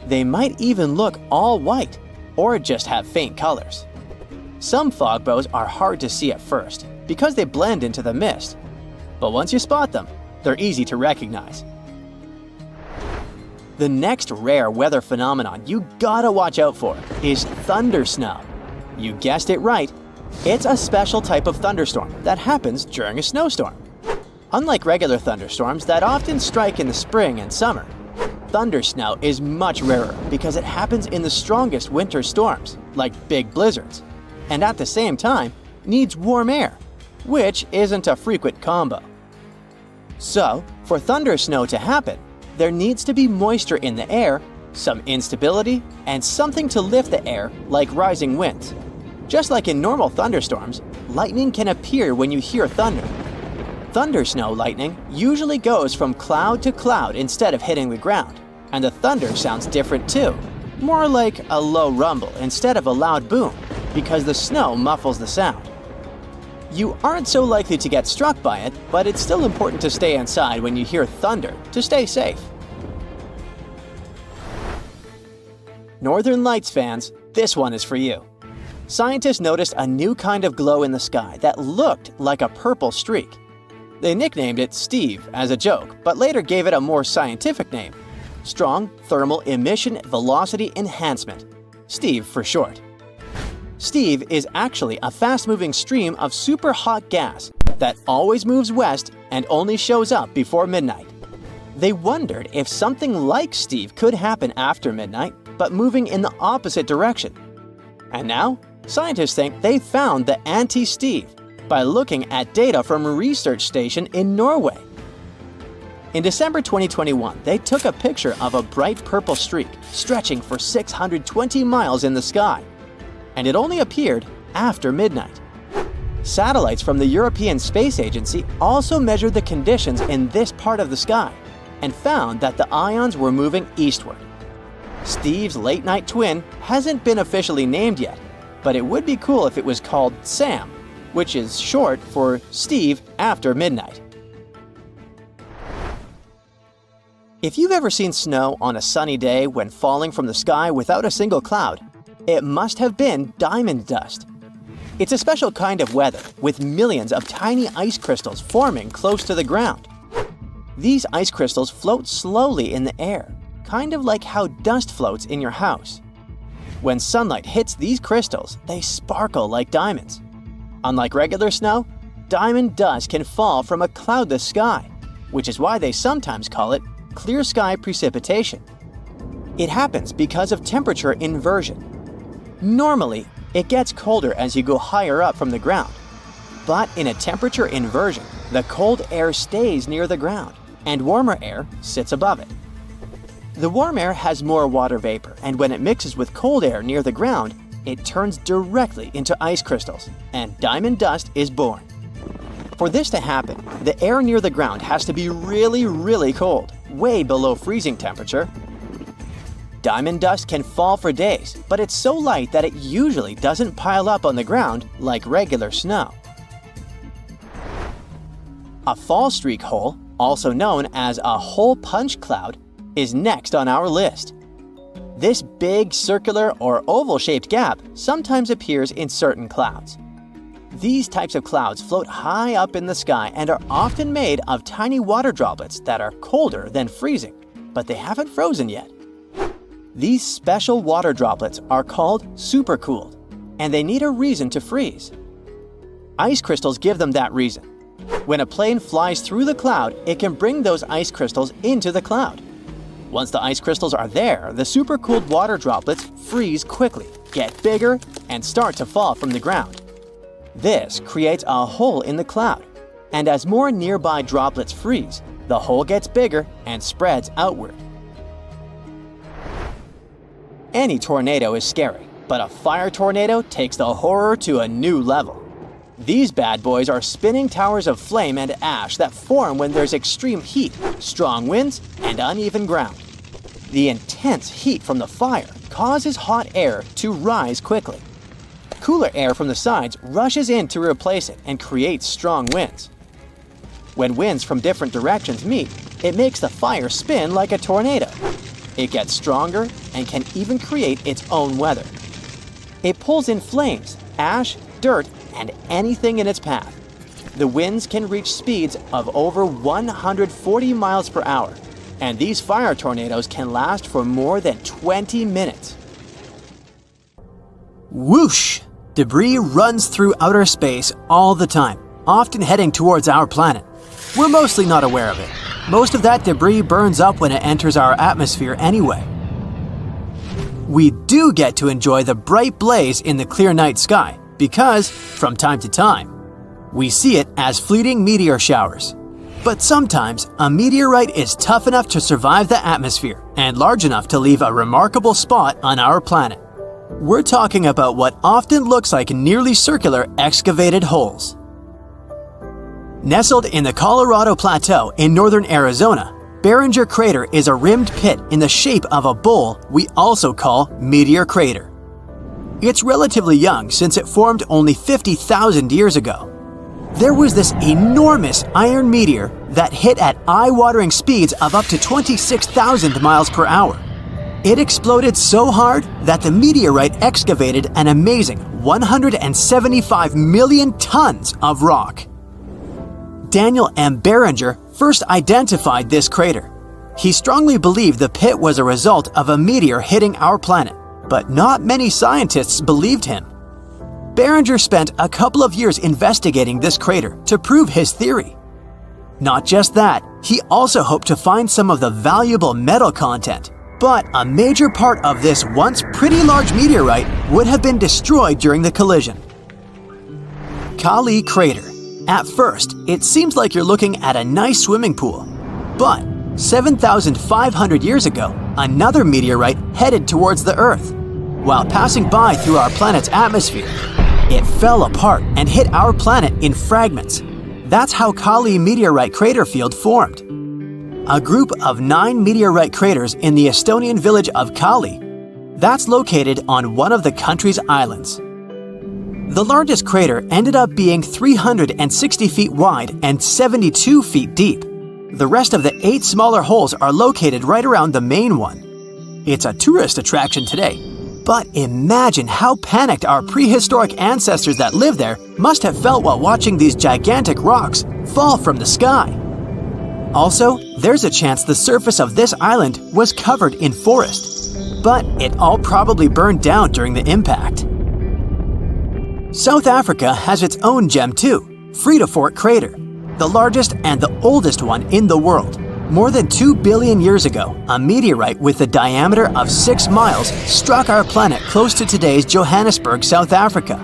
Speaker 2: They might even look all white, or just have faint colors. Some fog bows are hard to see at first because they blend into the mist, but once you spot them, they're easy to recognize. The next rare weather phenomenon you gotta watch out for is thundersnow. You guessed it right, it's a special type of thunderstorm that happens during a snowstorm. Unlike regular thunderstorms that often strike in the spring and summer, thundersnow is much rarer because it happens in the strongest winter storms, like big blizzards, and at the same time needs warm air, which isn't a frequent combo. So, for thundersnow to happen, there needs to be moisture in the air, some instability, and something to lift the air, like rising winds. Just like in normal thunderstorms, lightning can appear when you hear thunder. Thunder snow lightning usually goes from cloud to cloud instead of hitting the ground, and the thunder sounds different too, more like a low rumble instead of a loud boom, because the snow muffles the sound. You aren't so likely to get struck by it, but it's still important to stay inside when you hear thunder to stay safe. Northern Lights fans, this one is for you. Scientists noticed a new kind of glow in the sky that looked like a purple streak. They nicknamed it Steve as a joke, but later gave it a more scientific name: Strong Thermal Emission Velocity Enhancement, Steve for short. Steve is actually a fast-moving stream of super hot gas that always moves west and only shows up before midnight. They wondered if something like Steve could happen after midnight, but moving in the opposite direction. And now, scientists think they found the anti-Steve by looking at data from a research station in Norway. In December 2021, they took a picture of a bright purple streak stretching for 620 miles in the sky, and it only appeared after midnight. Satellites from the European Space Agency also measured the conditions in this part of the sky and found that the ions were moving eastward. Steve's late-night twin hasn't been officially named yet, but it would be cool if it was called SAM, which is short for Steve after midnight. If you've ever seen snow on a sunny day when falling from the sky without a single cloud, it must have been diamond dust. It's a special kind of weather with millions of tiny ice crystals forming close to the ground. These ice crystals float slowly in the air, kind of like how dust floats in your house. When sunlight hits these crystals, they sparkle like diamonds. Unlike regular snow, diamond dust can fall from a cloudless sky, which is why they sometimes call it clear sky precipitation. It happens because of temperature inversion. Normally, it gets colder as you go higher up from the ground. But in a temperature inversion, the cold air stays near the ground, and warmer air sits above it. The warm air has more water vapor, and when it mixes with cold air near the ground, it turns directly into ice crystals, and diamond dust is born. For this to happen, the air near the ground has to be really, really cold, way below freezing temperature. Diamond dust can fall for days, but it's so light that it usually doesn't pile up on the ground like regular snow. A fall streak hole, also known as a hole punch cloud, is next on our list. This big circular or oval-shaped gap sometimes appears in certain clouds. These types of clouds float high up in the sky and are often made of tiny water droplets that are colder than freezing, but they haven't frozen yet. These special water droplets are called supercooled, and they need a reason to freeze. Ice crystals give them that reason. When a plane flies through the cloud, it can bring those ice crystals into the cloud. Once the ice crystals are there, the supercooled water droplets freeze quickly, get bigger, and start to fall from the ground. This creates a hole in the cloud, and as more nearby droplets freeze, the hole gets bigger and spreads outward. Any tornado is scary, but a fire tornado takes the horror to a new level. These bad boys are spinning towers of flame and ash that form when there's extreme heat, strong winds, and uneven ground. The intense heat from the fire causes hot air to rise quickly. Cooler air from the sides rushes in to replace it and creates strong winds. When winds from different directions meet, it makes the fire spin like a tornado. It gets stronger and can even create its own weather. It pulls in flames, ash, dirt, and anything in its path. The winds can reach speeds of over 140 miles per hour, and these fire tornadoes can last for more than 20 minutes. Whoosh! Debris runs through outer space all the time, often heading towards our planet. We're mostly not aware of it. Most of that debris burns up when it enters our atmosphere anyway. We do get to enjoy the bright blaze in the clear night sky because, from time to time, we see it as fleeting meteor showers. But sometimes, a meteorite is tough enough to survive the atmosphere and large enough to leave a remarkable spot on our planet. We're talking about what often looks like nearly circular excavated holes. Nestled in the Colorado Plateau in northern Arizona, Barringer Crater is a rimmed pit in the shape of a bowl we also call Meteor Crater. It's relatively young since it formed only 50,000 years ago. There was this enormous iron meteor that hit at eye-watering speeds of up to 26,000 miles per hour. It exploded so hard that the meteorite excavated an amazing 175 million tons of rock. Daniel M. Barringer first identified this crater. He strongly believed the pit was a result of a meteor hitting our planet, but not many scientists believed him. Barringer spent a couple of years investigating this crater to prove his theory. Not just that, he also hoped to find some of the valuable metal content, but a major part of this once pretty large meteorite would have been destroyed during the collision. Kali Crater. At first, it seems like you're looking at a nice swimming pool, but 7,500 years ago, another meteorite headed towards the Earth. While passing by through our planet's atmosphere, it fell apart and hit our planet in fragments. That's how Kali meteorite crater field formed. A group of 9 meteorite craters in the Estonian village of Kali, that's located on one of the country's islands. The largest crater ended up being 360 feet wide and 72 feet deep. The rest of the 8 smaller holes are located right around the main one. It's a tourist attraction today. But imagine how panicked our prehistoric ancestors that lived there must have felt while watching these gigantic rocks fall from the sky. Also, there's a chance the surface of this island was covered in forest, but it all probably burned down during the impact. South Africa has its own gem too, Fort Crater, the largest and the oldest one in the world. More than 2 billion years ago, a meteorite with a diameter of 6 miles struck our planet close to today's Johannesburg, South Africa.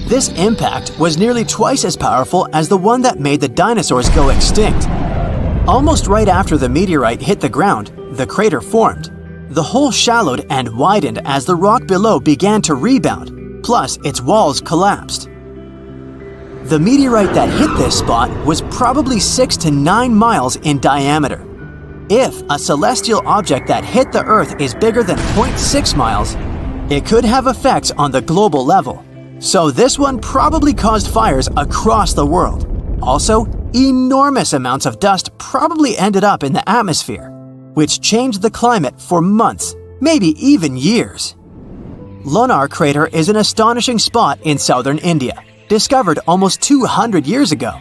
Speaker 2: This impact was nearly twice as powerful as the one that made the dinosaurs go extinct. Almost right after the meteorite hit the ground, the crater formed. The hole shallowed and widened as the rock below began to rebound, plus its walls collapsed. The meteorite that hit this spot was probably 6 to 9 miles in diameter. If a celestial object that hit the Earth is bigger than 0.6 miles, it could have effects on the global level. So this one probably caused fires across the world. Also, enormous amounts of dust probably ended up in the atmosphere, which changed the climate for months, maybe even years. Lonar Crater is an astonishing spot in southern India, discovered almost 200 years ago.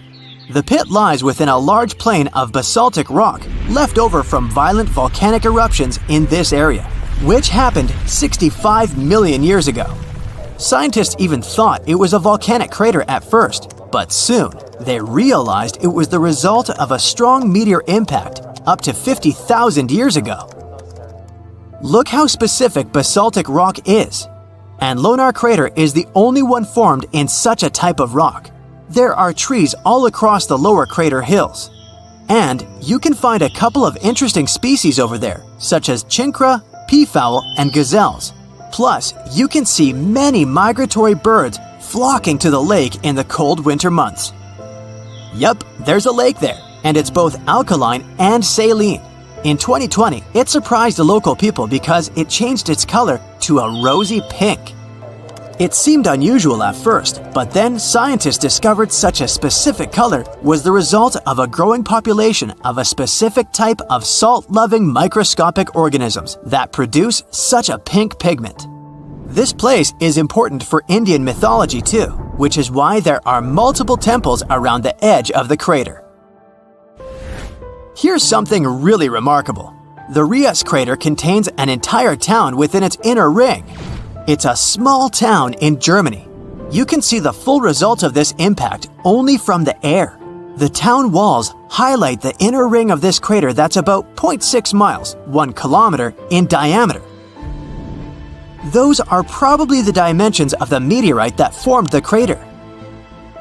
Speaker 2: The pit lies within a large plain of basaltic rock left over from violent volcanic eruptions in this area, which happened 65 million years ago. Scientists even thought it was a volcanic crater at first, but soon they realized it was the result of a strong meteor impact up to 50,000 years ago. Look how specific basaltic rock is. And Lonar Crater is the only one formed in such a type of rock. There are trees all across the lower crater hills. And you can find a couple of interesting species over there, such as chinkra, peafowl, and gazelles. Plus, you can see many migratory birds flocking to the lake in the cold winter months. Yup, there's a lake there, and it's both alkaline and saline. In 2020, it surprised the local people because it changed its color to a rosy pink. It seemed unusual at first, but then scientists discovered such a specific color was the result of a growing population of a specific type of salt-loving microscopic organisms that produce such a pink pigment. This place is important for Indian mythology too, which is why there are multiple temples around the edge of the crater. Here's something really remarkable. The Rias crater contains an entire town within its inner ring. It's a small town in Germany. You can see the full result of this impact only from the air. The town walls highlight the inner ring of this crater that's about 0.6 miles, 1 kilometer, in diameter. Those are probably the dimensions of the meteorite that formed the crater.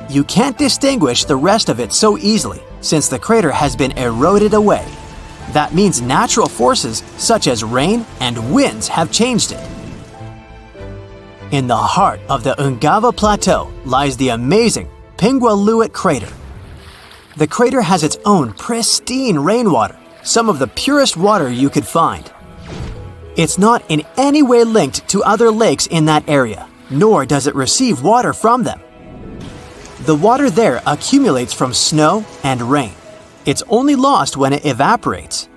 Speaker 2: You can't distinguish the rest of it so easily, since the crater has been eroded away. That means natural forces such as rain and winds have changed it. In the heart of the Ungava Plateau lies the amazing Pingualuit crater. The crater has its own pristine rainwater, some of the purest water you could find. It's not in any way linked to other lakes in that area, nor does it receive water from them. The water there accumulates from snow and rain. It's only lost when it evaporates.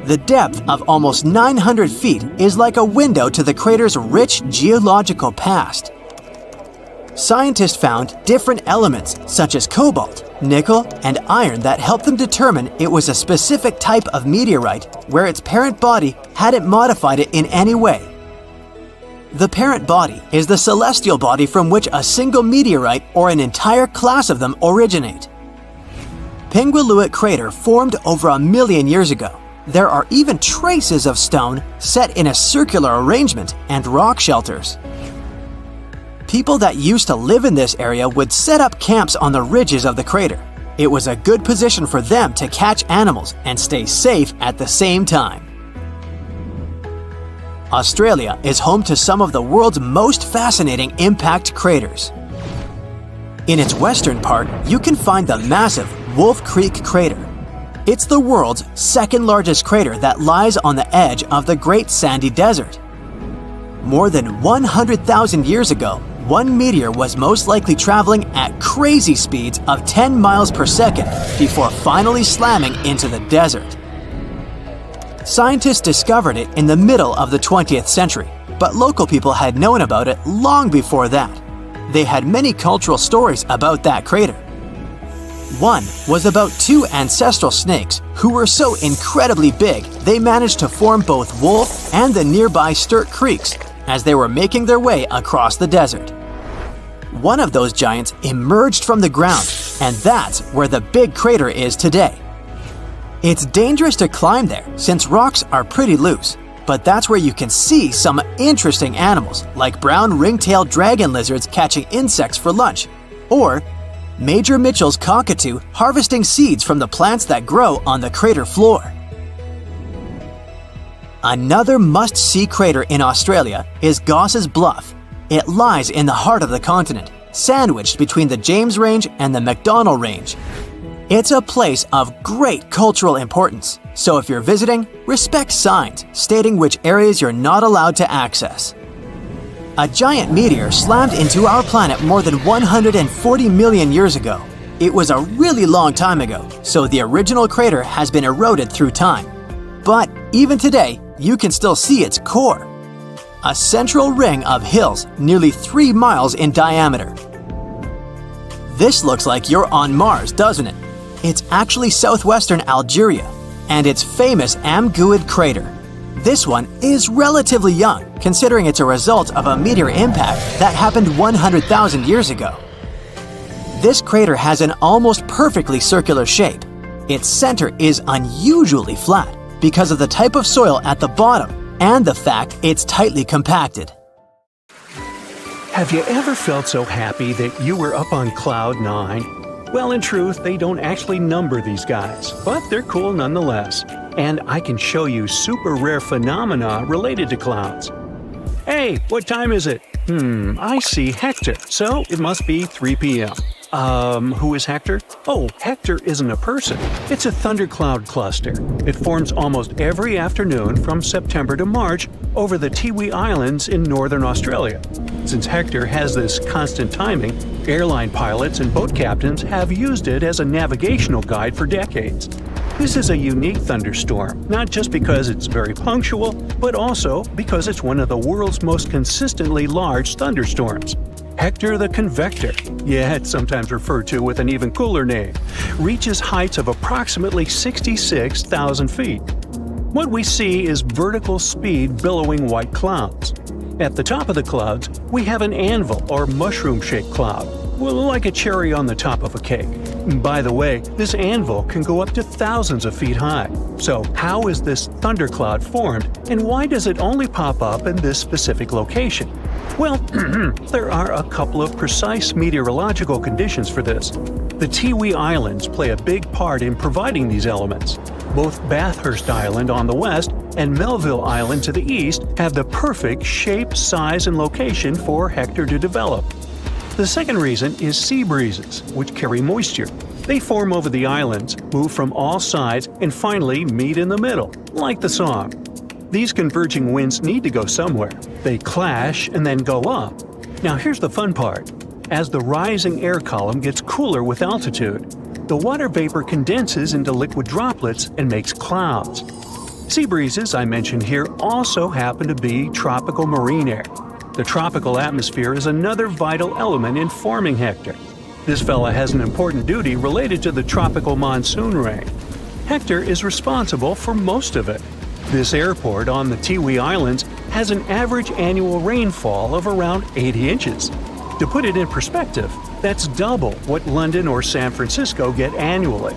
Speaker 2: The depth of almost 900 feet is like a window to the crater's rich geological past. Scientists found different elements such as cobalt, nickel, and iron that helped them determine it was a specific type of meteorite where its parent body hadn't modified it in any way. The parent body is the celestial body from which a single meteorite or an entire class of them originate. Pingualuit crater formed over 1 million years ago. There are even traces of stone set in a circular arrangement and rock shelters. People that used to live in this area would set up camps on the ridges of the crater. It was a good position for them to catch animals and stay safe at the same time. Australia is home to some of the world's most fascinating impact craters. In its western part, you can find the massive Wolf Creek crater. It's the world's second largest crater that lies on the edge of the Great Sandy Desert. More than 100,000 years ago, one meteor was most likely traveling at crazy speeds of 10 miles per second before finally slamming into the desert. Scientists discovered it in the middle of the 20th century, but local people had known about it long before that. They had many cultural stories about that crater. One was about two ancestral snakes who were so incredibly big they managed to form both Wolf and the nearby Sturt Creeks as they were making their way across the desert. One of those giants emerged from the ground, and that's where the big crater is today. It's dangerous to climb there since rocks are pretty loose, but that's where you can see some interesting animals like brown ring-tailed dragon lizards catching insects for lunch, or Major Mitchell's cockatoo harvesting seeds from the plants that grow on the crater floor. Another must-see crater in Australia is Goss's Bluff. It lies in the heart of the continent, sandwiched between the James Range and the McDonnell Range. It's a place of great cultural importance, so if you're visiting, respect signs stating which areas you're not allowed to access. A giant meteor slammed into our planet more than 140 million years ago. It was a really long time ago, so the original crater has been eroded through time. But even today, you can still see its core. A central ring of hills nearly 3 miles in diameter. This looks like you're on Mars, doesn't it? It's actually southwestern Algeria, and its famous Amguid crater. This one is relatively young, considering it's a result of a meteor impact that happened 100,000 years ago. This crater has an almost perfectly circular shape. Its center is unusually flat because of the type of soil at the bottom and the fact it's tightly compacted.
Speaker 1: Have you ever felt so happy that you were up on cloud 9? Well, in truth, they don't actually number these guys, but they're cool nonetheless. And I can show you super rare phenomena related to clouds. Hey, what time is it? I see Hector, so it must be 3 p.m. Who is Hector? Oh, Hector isn't a person. It's a thundercloud cluster. It forms almost every afternoon from September to March over the Tiwi Islands in northern Australia. Since Hector has this constant timing, airline pilots and boat captains have used it as a navigational guide for decades. This is a unique thunderstorm, not just because it's very punctual, but also because it's one of the world's most consistently large thunderstorms. Hector the Convector, yeah, it's sometimes referred to with an even cooler name, reaches heights of approximately 66,000 feet. What we see is vertical speed billowing white clouds. At the top of the clouds, we have an anvil or mushroom-shaped cloud, well, like a cherry on the top of a cake. By the way, this anvil can go up to thousands of feet high. So how is this thundercloud formed, and why does it only pop up in this specific location? Well, there are a couple of precise meteorological conditions for this. The Tiwi Islands play a big part in providing these elements. Both Bathurst Island on the west and Melville Island to the east have the perfect shape, size, and location for Hector to develop. The second reason is sea breezes, which carry moisture. They form over the islands, move from all sides, and finally meet in the middle, like the song. These converging winds need to go somewhere. They clash and then go up. Now here's the fun part. As the rising air column gets cooler with altitude, the water vapor condenses into liquid droplets and makes clouds. Sea breezes I mentioned here also happen to be tropical marine air. The tropical atmosphere is another vital element in forming Hector. This fella has an important duty related to the tropical monsoon rain. Hector is responsible for most of it. This airport on the Tiwi Islands has an average annual rainfall of around 80 inches. To put it in perspective, that's double what London or San Francisco get annually.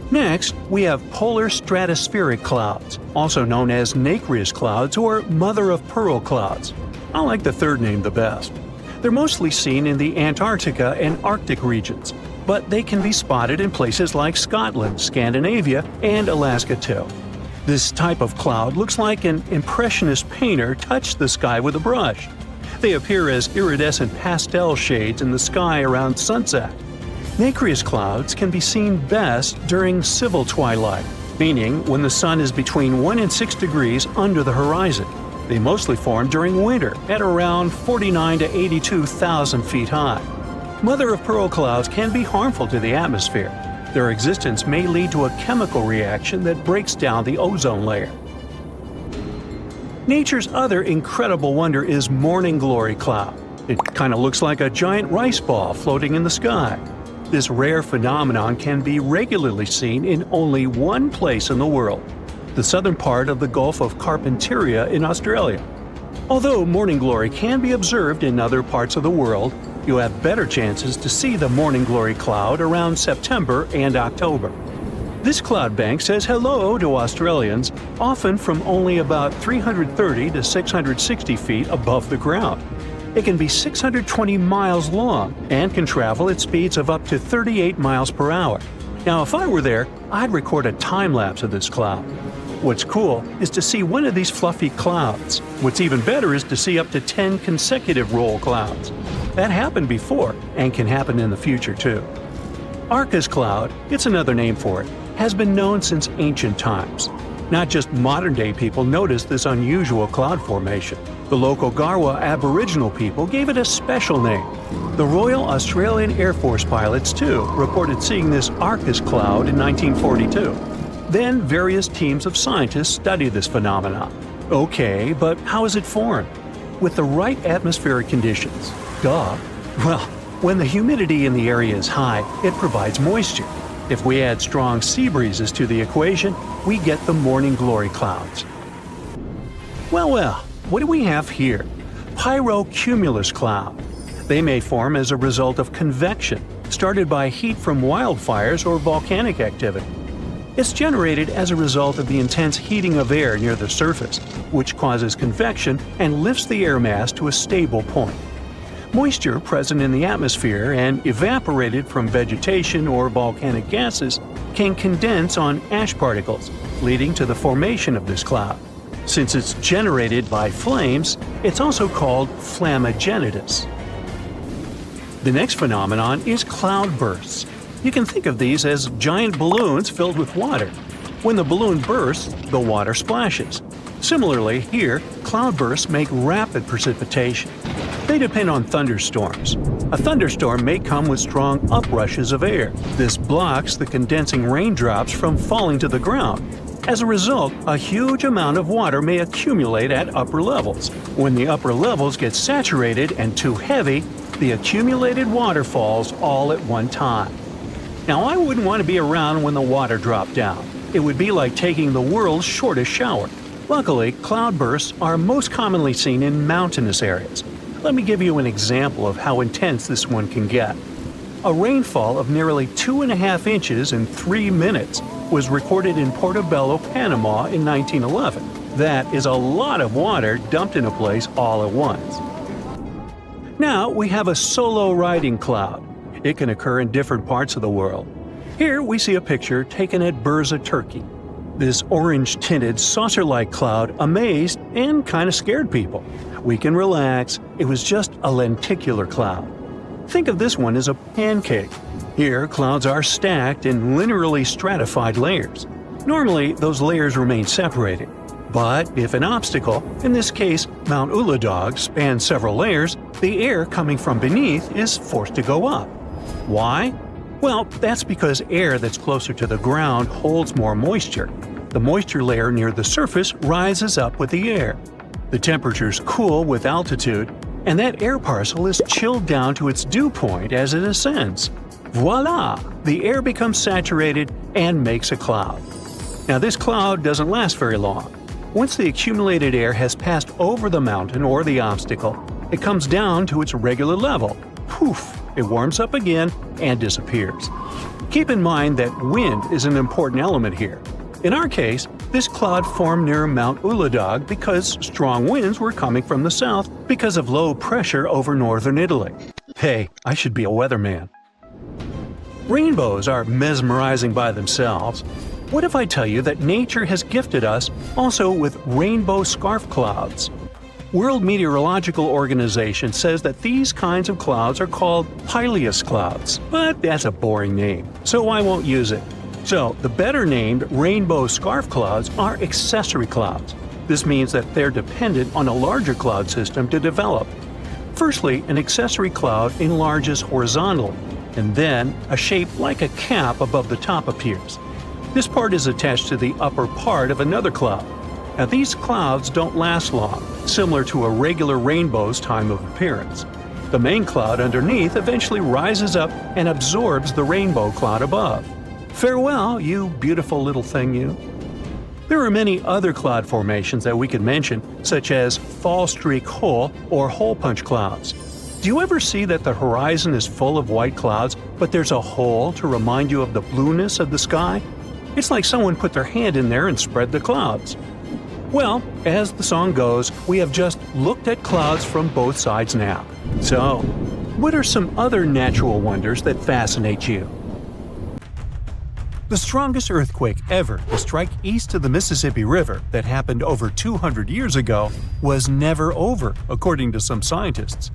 Speaker 1: Next, we have polar stratospheric clouds, also known as nacreous clouds or mother-of-pearl clouds. I like the third name the best. They're mostly seen in the Antarctica and Arctic regions, but they can be spotted in places like Scotland, Scandinavia, and Alaska too. This type of cloud looks like an impressionist painter touched the sky with a brush. They appear as iridescent pastel shades in the sky around sunset. Nacreous clouds can be seen best during civil twilight, meaning when the sun is between 1 and 6 degrees under the horizon. They mostly form during winter at around 49 to 82,000 feet high. Mother-of-pearl clouds can be harmful to the atmosphere. Their existence may lead to a chemical reaction that breaks down the ozone layer. Nature's other incredible wonder is morning glory cloud. It kind of looks like a giant rice ball floating in the sky. This rare phenomenon can be regularly seen in only one place in the world, the southern part of the Gulf of Carpentaria in Australia. Although morning glory can be observed in other parts of the world, you have better chances to see the morning glory cloud around September and October. This cloud bank says hello to Australians, often from only about 330 to 660 feet above the ground. It can be 620 miles long and can travel at speeds of up to 38 miles per hour. Now, if I were there, I'd record a time-lapse of this cloud. What's cool is to see one of these fluffy clouds. What's even better is to see up to 10 consecutive roll clouds. That happened before and can happen in the future too. Arcus cloud, it's another name for it, has been known since ancient times. Not just modern-day people noticed this unusual cloud formation. The local Garwa Aboriginal people gave it a special name. The Royal Australian Air Force pilots, too, reported seeing this Arcus cloud in 1942. Then various teams of scientists studied this phenomenon. Okay, but how is it formed? With the right atmospheric conditions. Duh. Well, when the humidity in the area is high, it provides moisture. If we add strong sea breezes to the equation, we get the morning glory clouds. Well, what do we have here? Pyrocumulus cloud. They may form as a result of convection, started by heat from wildfires or volcanic activity. It's generated as a result of the intense heating of air near the surface, which causes convection and lifts the air mass to a stable point. Moisture present in the atmosphere and evaporated from vegetation or volcanic gases can condense on ash particles, leading to the formation of this cloud. Since it's generated by flames, it's also called flammagenitus. The next phenomenon is cloudbursts. You can think of these as giant balloons filled with water. When the balloon bursts, the water splashes. Similarly, here, cloudbursts make rapid precipitation. They depend on thunderstorms. A thunderstorm may come with strong uprushes of air. This blocks the condensing raindrops from falling to the ground. As a result, a huge amount of water may accumulate at upper levels. When the upper levels get saturated and too heavy, the accumulated water falls all at one time. Now, I wouldn't want to be around when the water dropped down. It would be like taking the world's shortest shower. Luckily, cloudbursts are most commonly seen in mountainous areas. Let me give you an example of how intense this one can get. A rainfall of nearly 2.5 inches in 3 minutes was recorded in Portobello, Panama in 1911. That is a lot of water dumped in a place all at once. Now we have a solo riding cloud. It can occur in different parts of the world. Here we see a picture taken at Bursa, Turkey. This orange-tinted, saucer-like cloud amazed and kind of scared people. We can relax, it was just a lenticular cloud. Think of this one as a pancake. Here, clouds are stacked in linearly stratified layers. Normally, those layers remain separated. But if an obstacle, in this case Mount Uladag, spans several layers, the air coming from beneath is forced to go up. Why? Well, that's because air that's closer to the ground holds more moisture. The moisture layer near the surface rises up with the air. The temperatures cool with altitude, and that air parcel is chilled down to its dew point as it ascends. Voila! The air becomes saturated and makes a cloud. Now this cloud doesn't last very long. Once the accumulated air has passed over the mountain or the obstacle, it comes down to its regular level. Poof! It warms up again and disappears. Keep in mind that wind is an important element here. In our case, this cloud formed near Mount Uladag because strong winds were coming from the south because of low pressure over northern Italy. Hey, I should be a weatherman. Rainbows are mesmerizing by themselves. What if I tell you that nature has gifted us also with rainbow scarf clouds? World Meteorological Organization says that these kinds of clouds are called pileus clouds, but that's a boring name, so I won't use it. So, the better named rainbow scarf clouds are accessory clouds. This means that they're dependent on a larger cloud system to develop. Firstly, an accessory cloud enlarges horizontally, and then a shape like a cap above the top appears. This part is attached to the upper part of another cloud. Now these clouds don't last long, similar to a regular rainbow's time of appearance. The main cloud underneath eventually rises up and absorbs the rainbow cloud above. Farewell, you beautiful little thing you. There are many other cloud formations that we could mention, such as fall streak hole or hole punch clouds. Do you ever see that the horizon is full of white clouds, but there's a hole to remind you of the blueness of the sky? It's like someone put their hand in there and spread the clouds. Well, as the song goes, we have just looked at clouds from both sides now. So, what are some other natural wonders that fascinate you? The strongest earthquake ever to strike east of the Mississippi River that happened over 200 years ago was never over, according to some scientists.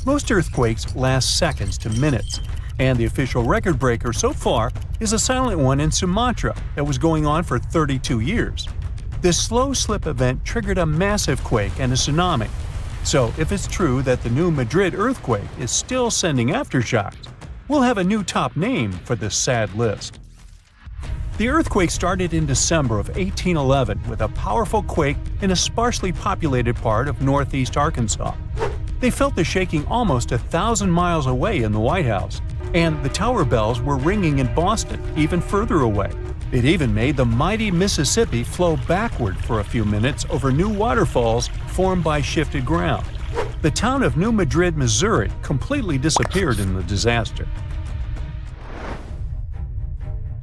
Speaker 1: Most earthquakes last seconds to minutes, and the official record breaker so far is a silent one in Sumatra that was going on for 32 years. This slow slip event triggered a massive quake and a tsunami. So if it's true that the new Madrid earthquake is still sending aftershocks, we'll have a new top name for this sad list. The earthquake started in December of 1811 with a powerful quake in a sparsely populated part of northeast Arkansas. They felt the shaking almost 1,000 miles away in the White House, and the tower bells were ringing in Boston, even further away. It even made the mighty Mississippi flow backward for a few minutes over new waterfalls formed by shifted ground. The town of New Madrid, Missouri completely disappeared in the disaster.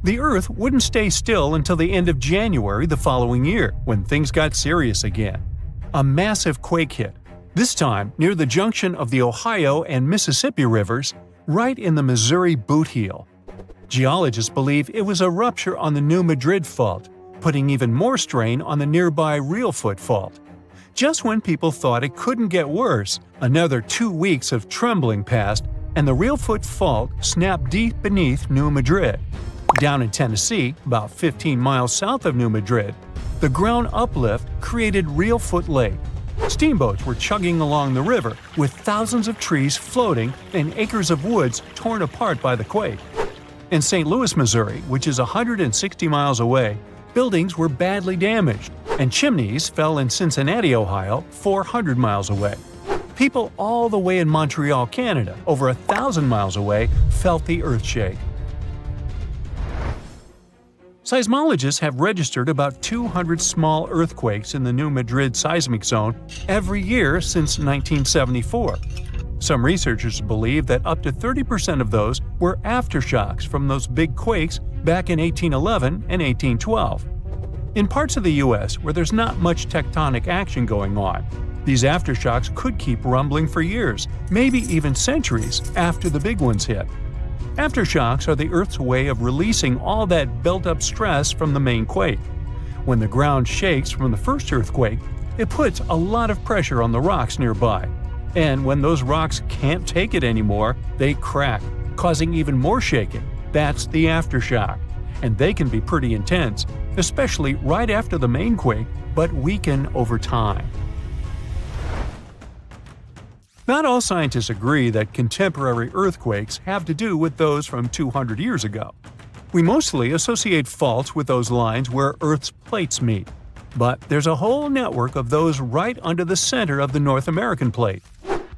Speaker 1: The Earth wouldn't stay still until the end of January the following year, when things got serious again. A massive quake hit, this time near the junction of the Ohio and Mississippi rivers, right in the Missouri boot heel. Geologists believe it was a rupture on the New Madrid Fault, putting even more strain on the nearby Reelfoot Fault. Just when people thought it couldn't get worse, another 2 weeks of trembling passed, and the Reelfoot Fault snapped deep beneath New Madrid. Down in Tennessee, about 15 miles south of New Madrid, the ground uplift created Reelfoot Lake. Steamboats were chugging along the river, with thousands of trees floating and acres of woods torn apart by the quake. In St. Louis, Missouri, which is 160 miles away, buildings were badly damaged, and chimneys fell in Cincinnati, Ohio, 400 miles away. People all the way in Montreal, Canada, over 1,000 miles away, felt the earthshake. Seismologists have registered about 200 small earthquakes in the New Madrid seismic zone every year since 1974. Some researchers believe that up to 30% of those were aftershocks from those big quakes back in 1811 and 1812. In parts of the U.S. where there's not much tectonic action going on, these aftershocks could keep rumbling for years, maybe even centuries, after the big ones hit. Aftershocks are the Earth's way of releasing all that built-up stress from the main quake. When the ground shakes from the first earthquake, it puts a lot of pressure on the rocks nearby. And when those rocks can't take it anymore, they crack, causing even more shaking. That's the aftershock. And they can be pretty intense, especially right after the main quake, but weaken over time. Not all scientists agree that contemporary earthquakes have to do with those from 200 years ago. We mostly associate faults with those lines where Earth's plates meet. But there's a whole network of those right under the center of the North American plate.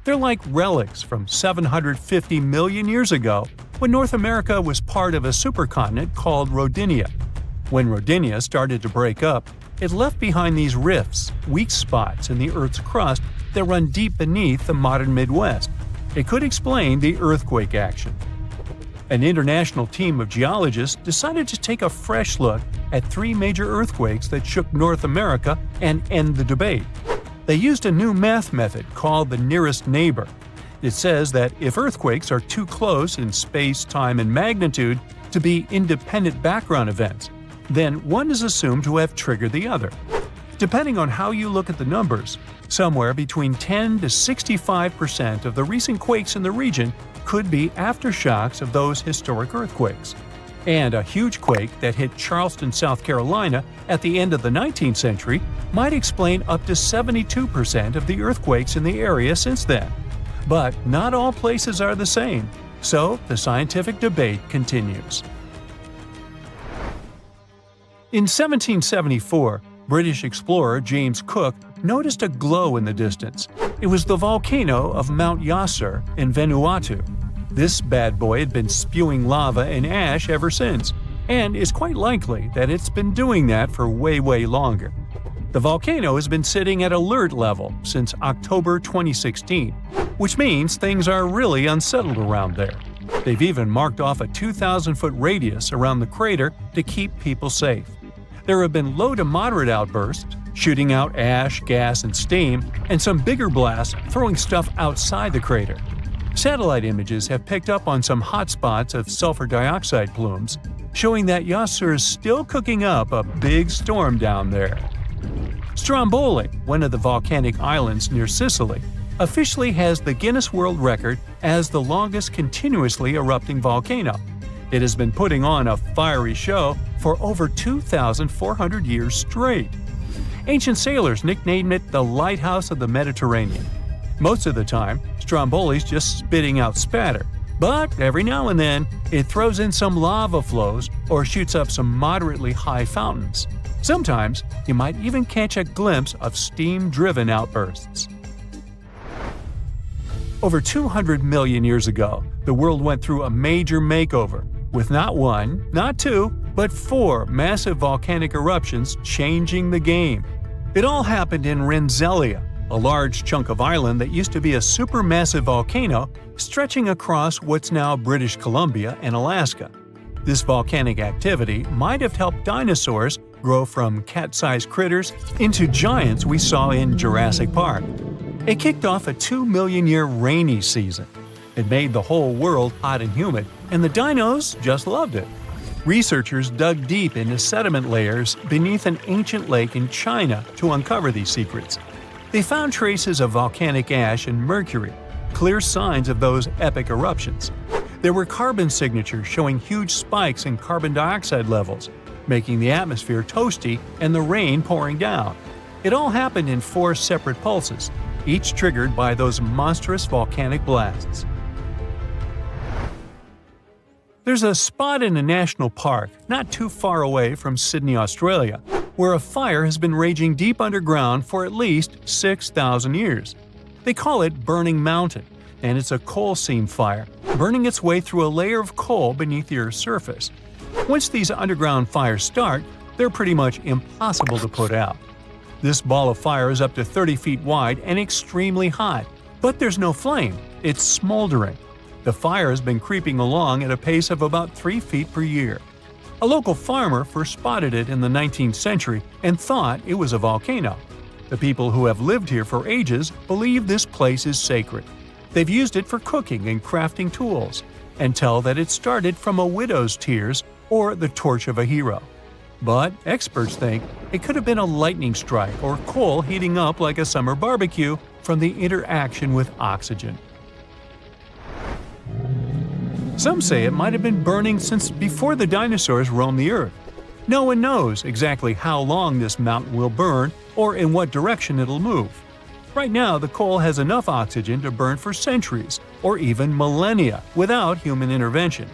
Speaker 1: They're like relics from 750 million years ago, when North America was part of a supercontinent called Rodinia. When Rodinia started to break up, it left behind these rifts, weak spots in the Earth's crust that run deep beneath the modern Midwest. It could explain the earthquake action. An international team of geologists decided to take a fresh look at 3 major earthquakes that shook North America and end the debate. They used a new math method called the nearest neighbor. It says that if earthquakes are too close in space, time, and magnitude to be independent background events, then one is assumed to have triggered the other. Depending on how you look at the numbers, somewhere between 10 to 65% of the recent quakes in the region could be aftershocks of those historic earthquakes. And a huge quake that hit Charleston, South Carolina at the end of the 19th century might explain up to 72% of the earthquakes in the area since then. But not all places are the same, so the scientific debate continues. In 1774, British explorer James Cook noticed a glow in the distance. It was the volcano of Mount Yasur in Vanuatu. This bad boy had been spewing lava and ash ever since, and it's quite likely that it's been doing that for way longer. The volcano has been sitting at alert level since October 2016, which means things are really unsettled around there. They've even marked off a 2,000-foot radius around the crater to keep people safe. There have been low to moderate outbursts, shooting out ash, gas, and steam, and some bigger blasts throwing stuff outside the crater. Satellite images have picked up on some hot spots of sulfur dioxide plumes, showing that Yasur is still cooking up a big storm down there. Stromboli, one of the volcanic islands near Sicily, officially has the Guinness World Record as the longest continuously erupting volcano. It has been putting on a fiery show for over 2,400 years straight. Ancient sailors nicknamed it the Lighthouse of the Mediterranean. Most of the time, Stromboli's just spitting out spatter, but every now and then it throws in some lava flows or shoots up some moderately high fountains. Sometimes you might even catch a glimpse of steam-driven outbursts. Over 200 million years ago, the world went through a major makeover, with not 1, not 2, but 4 massive volcanic eruptions changing the game. It all happened in Rensselaer, a large chunk of island that used to be a supermassive volcano stretching across what's now British Columbia and Alaska. This volcanic activity might have helped dinosaurs grow from cat-sized critters into giants we saw in Jurassic Park. It kicked off a 2-million-year rainy season. It made the whole world hot and humid, and the dinos just loved it. Researchers dug deep into sediment layers beneath an ancient lake in China to uncover these secrets. They found traces of volcanic ash and mercury, clear signs of those epic eruptions. There were carbon signatures showing huge spikes in carbon dioxide levels, making the atmosphere toasty and the rain pouring down. It all happened in 4 separate pulses, each triggered by those monstrous volcanic blasts. There's a spot in a national park not too far away from Sydney, Australia, where a fire has been raging deep underground for at least 6,000 years. They call it Burning Mountain, and it's a coal seam fire, burning its way through a layer of coal beneath the Earth's surface. Once these underground fires start, they're pretty much impossible to put out. This ball of fire is up to 30 feet wide and extremely hot, but there's no flame, it's smoldering. The fire has been creeping along at a pace of about 3 feet per year. A local farmer first spotted it in the 19th century and thought it was a volcano. The people who have lived here for ages believe this place is sacred. They've used it for cooking and crafting tools. and tell that it started from a widow's tears or the torch of a hero. But experts think it could have been a lightning strike or coal heating up like a summer barbecue from the interaction with oxygen. Some say it might have been burning since before the dinosaurs roamed the Earth. No one knows exactly how long this mountain will burn or in what direction it'll move. Right now, the coal has enough oxygen to burn for centuries or even millennia without human intervention.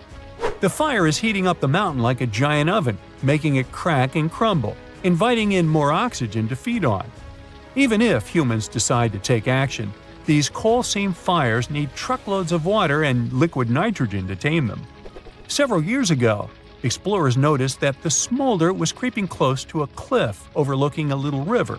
Speaker 1: The fire is heating up the mountain like a giant oven, making it crack and crumble, inviting in more oxygen to feed on. Even if humans decide to take action, these coal-seam fires need truckloads of water and liquid nitrogen to tame them. Several years ago, explorers noticed that the smolder was creeping close to a cliff overlooking a little river.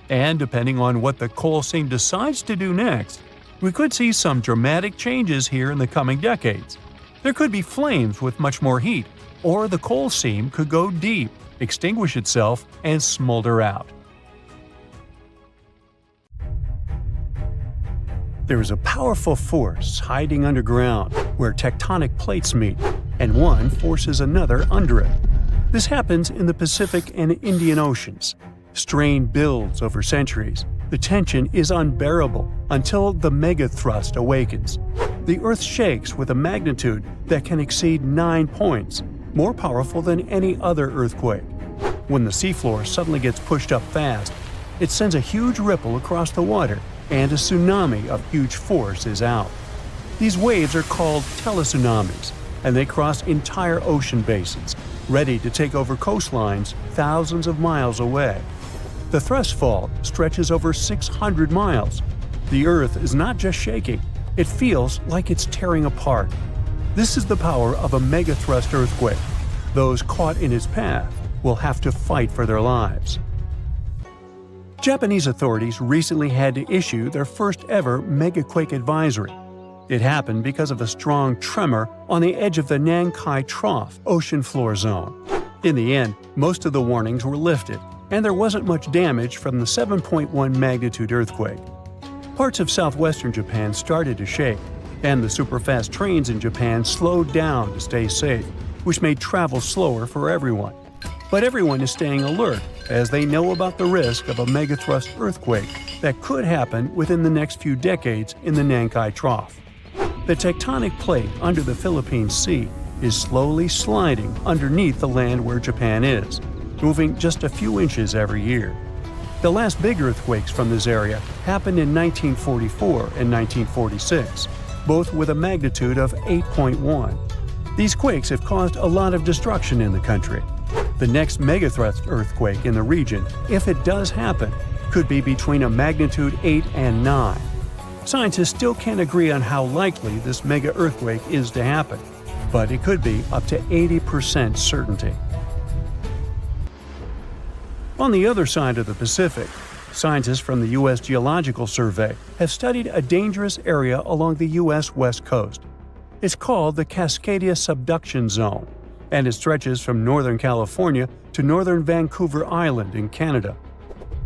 Speaker 1: And depending on what the coal seam decides to do next, we could see some dramatic changes here in the coming decades. There could be flames with much more heat, or the coal seam could go deep, extinguish itself, and smolder out. There is a powerful force hiding underground where tectonic plates meet, and one forces another under it. This happens in the Pacific and Indian Oceans. Strain builds over centuries. The tension is unbearable until the megathrust awakens. The Earth shakes with a magnitude that can exceed 9 points, more powerful than any other earthquake. When the seafloor suddenly gets pushed up fast, it sends a huge ripple across the water, and a tsunami of huge force is out. These waves are called teletsunamis, and they cross entire ocean basins, ready to take over coastlines thousands of miles away. The thrust fault stretches over 600 miles. The Earth is not just shaking, it feels like it's tearing apart. This is the power of a megathrust earthquake. Those caught in its path will have to fight for their lives. Japanese authorities recently had to issue their first ever megaquake advisory. It happened because of a strong tremor on the edge of the Nankai Trough ocean floor zone. In the end, most of the warnings were lifted, and there wasn't much damage from the 7.1 magnitude earthquake. Parts of southwestern Japan started to shake, and the superfast trains in Japan slowed down to stay safe, which made travel slower for everyone. But everyone is staying alert as they know about the risk of a megathrust earthquake that could happen within the next few decades in the Nankai Trough. The tectonic plate under the Philippine Sea is slowly sliding underneath the land where Japan is, moving just a few inches every year. The last big earthquakes from this area happened in 1944 and 1946, both with a magnitude of 8.1. These quakes have caused a lot of destruction in the country. The next megathrust earthquake in the region, if it does happen, could be between a magnitude 8 and 9. Scientists still can't agree on how likely this mega earthquake is to happen, but it could be up to 80% certainty. On the other side of the Pacific, scientists from the U.S. Geological Survey have studied a dangerous area along the U.S. West Coast. It's called the Cascadia Subduction Zone, and it stretches from northern California to northern Vancouver Island in Canada.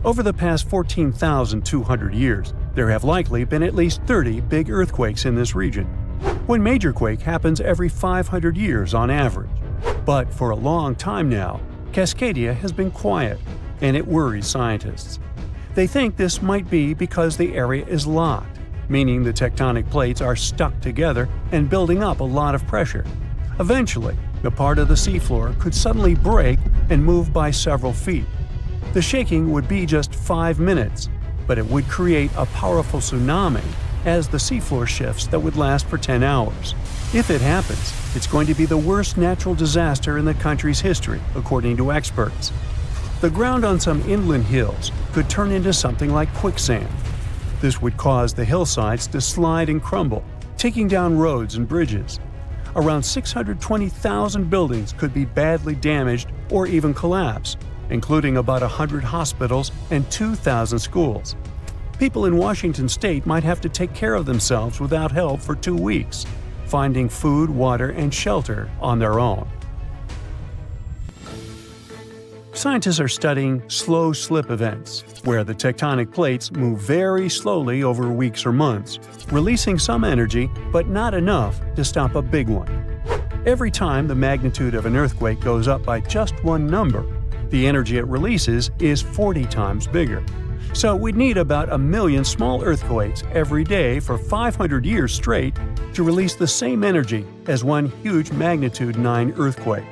Speaker 1: Over the past 14,200 years, there have likely been at least 30 big earthquakes in this region. One major quake happens every 500 years on average. But for a long time now, Cascadia has been quiet, and it worries scientists. They think this might be because the area is locked, meaning the tectonic plates are stuck together and building up a lot of pressure. Eventually, the part of the seafloor could suddenly break and move by several feet. The shaking would be just 5 minutes, but it would create a powerful tsunami as the seafloor shifts that would last for 10 hours. If it happens, it's going to be the worst natural disaster in the country's history, according to experts. The ground on some inland hills could turn into something like quicksand. This would cause the hillsides to slide and crumble, taking down roads and bridges. Around 620,000 buildings could be badly damaged or even collapse, including about 100 hospitals and 2,000 schools. People in Washington state might have to take care of themselves without help for 2 weeks, finding food, water, and shelter on their own. Scientists are studying slow slip events, where the tectonic plates move very slowly over weeks or months, releasing some energy but not enough to stop a big one. Every time the magnitude of an earthquake goes up by just one number, the energy it releases is 40 times bigger. So we'd need about 1 million small earthquakes every day for 500 years straight to release the same energy as one huge magnitude 9 earthquake.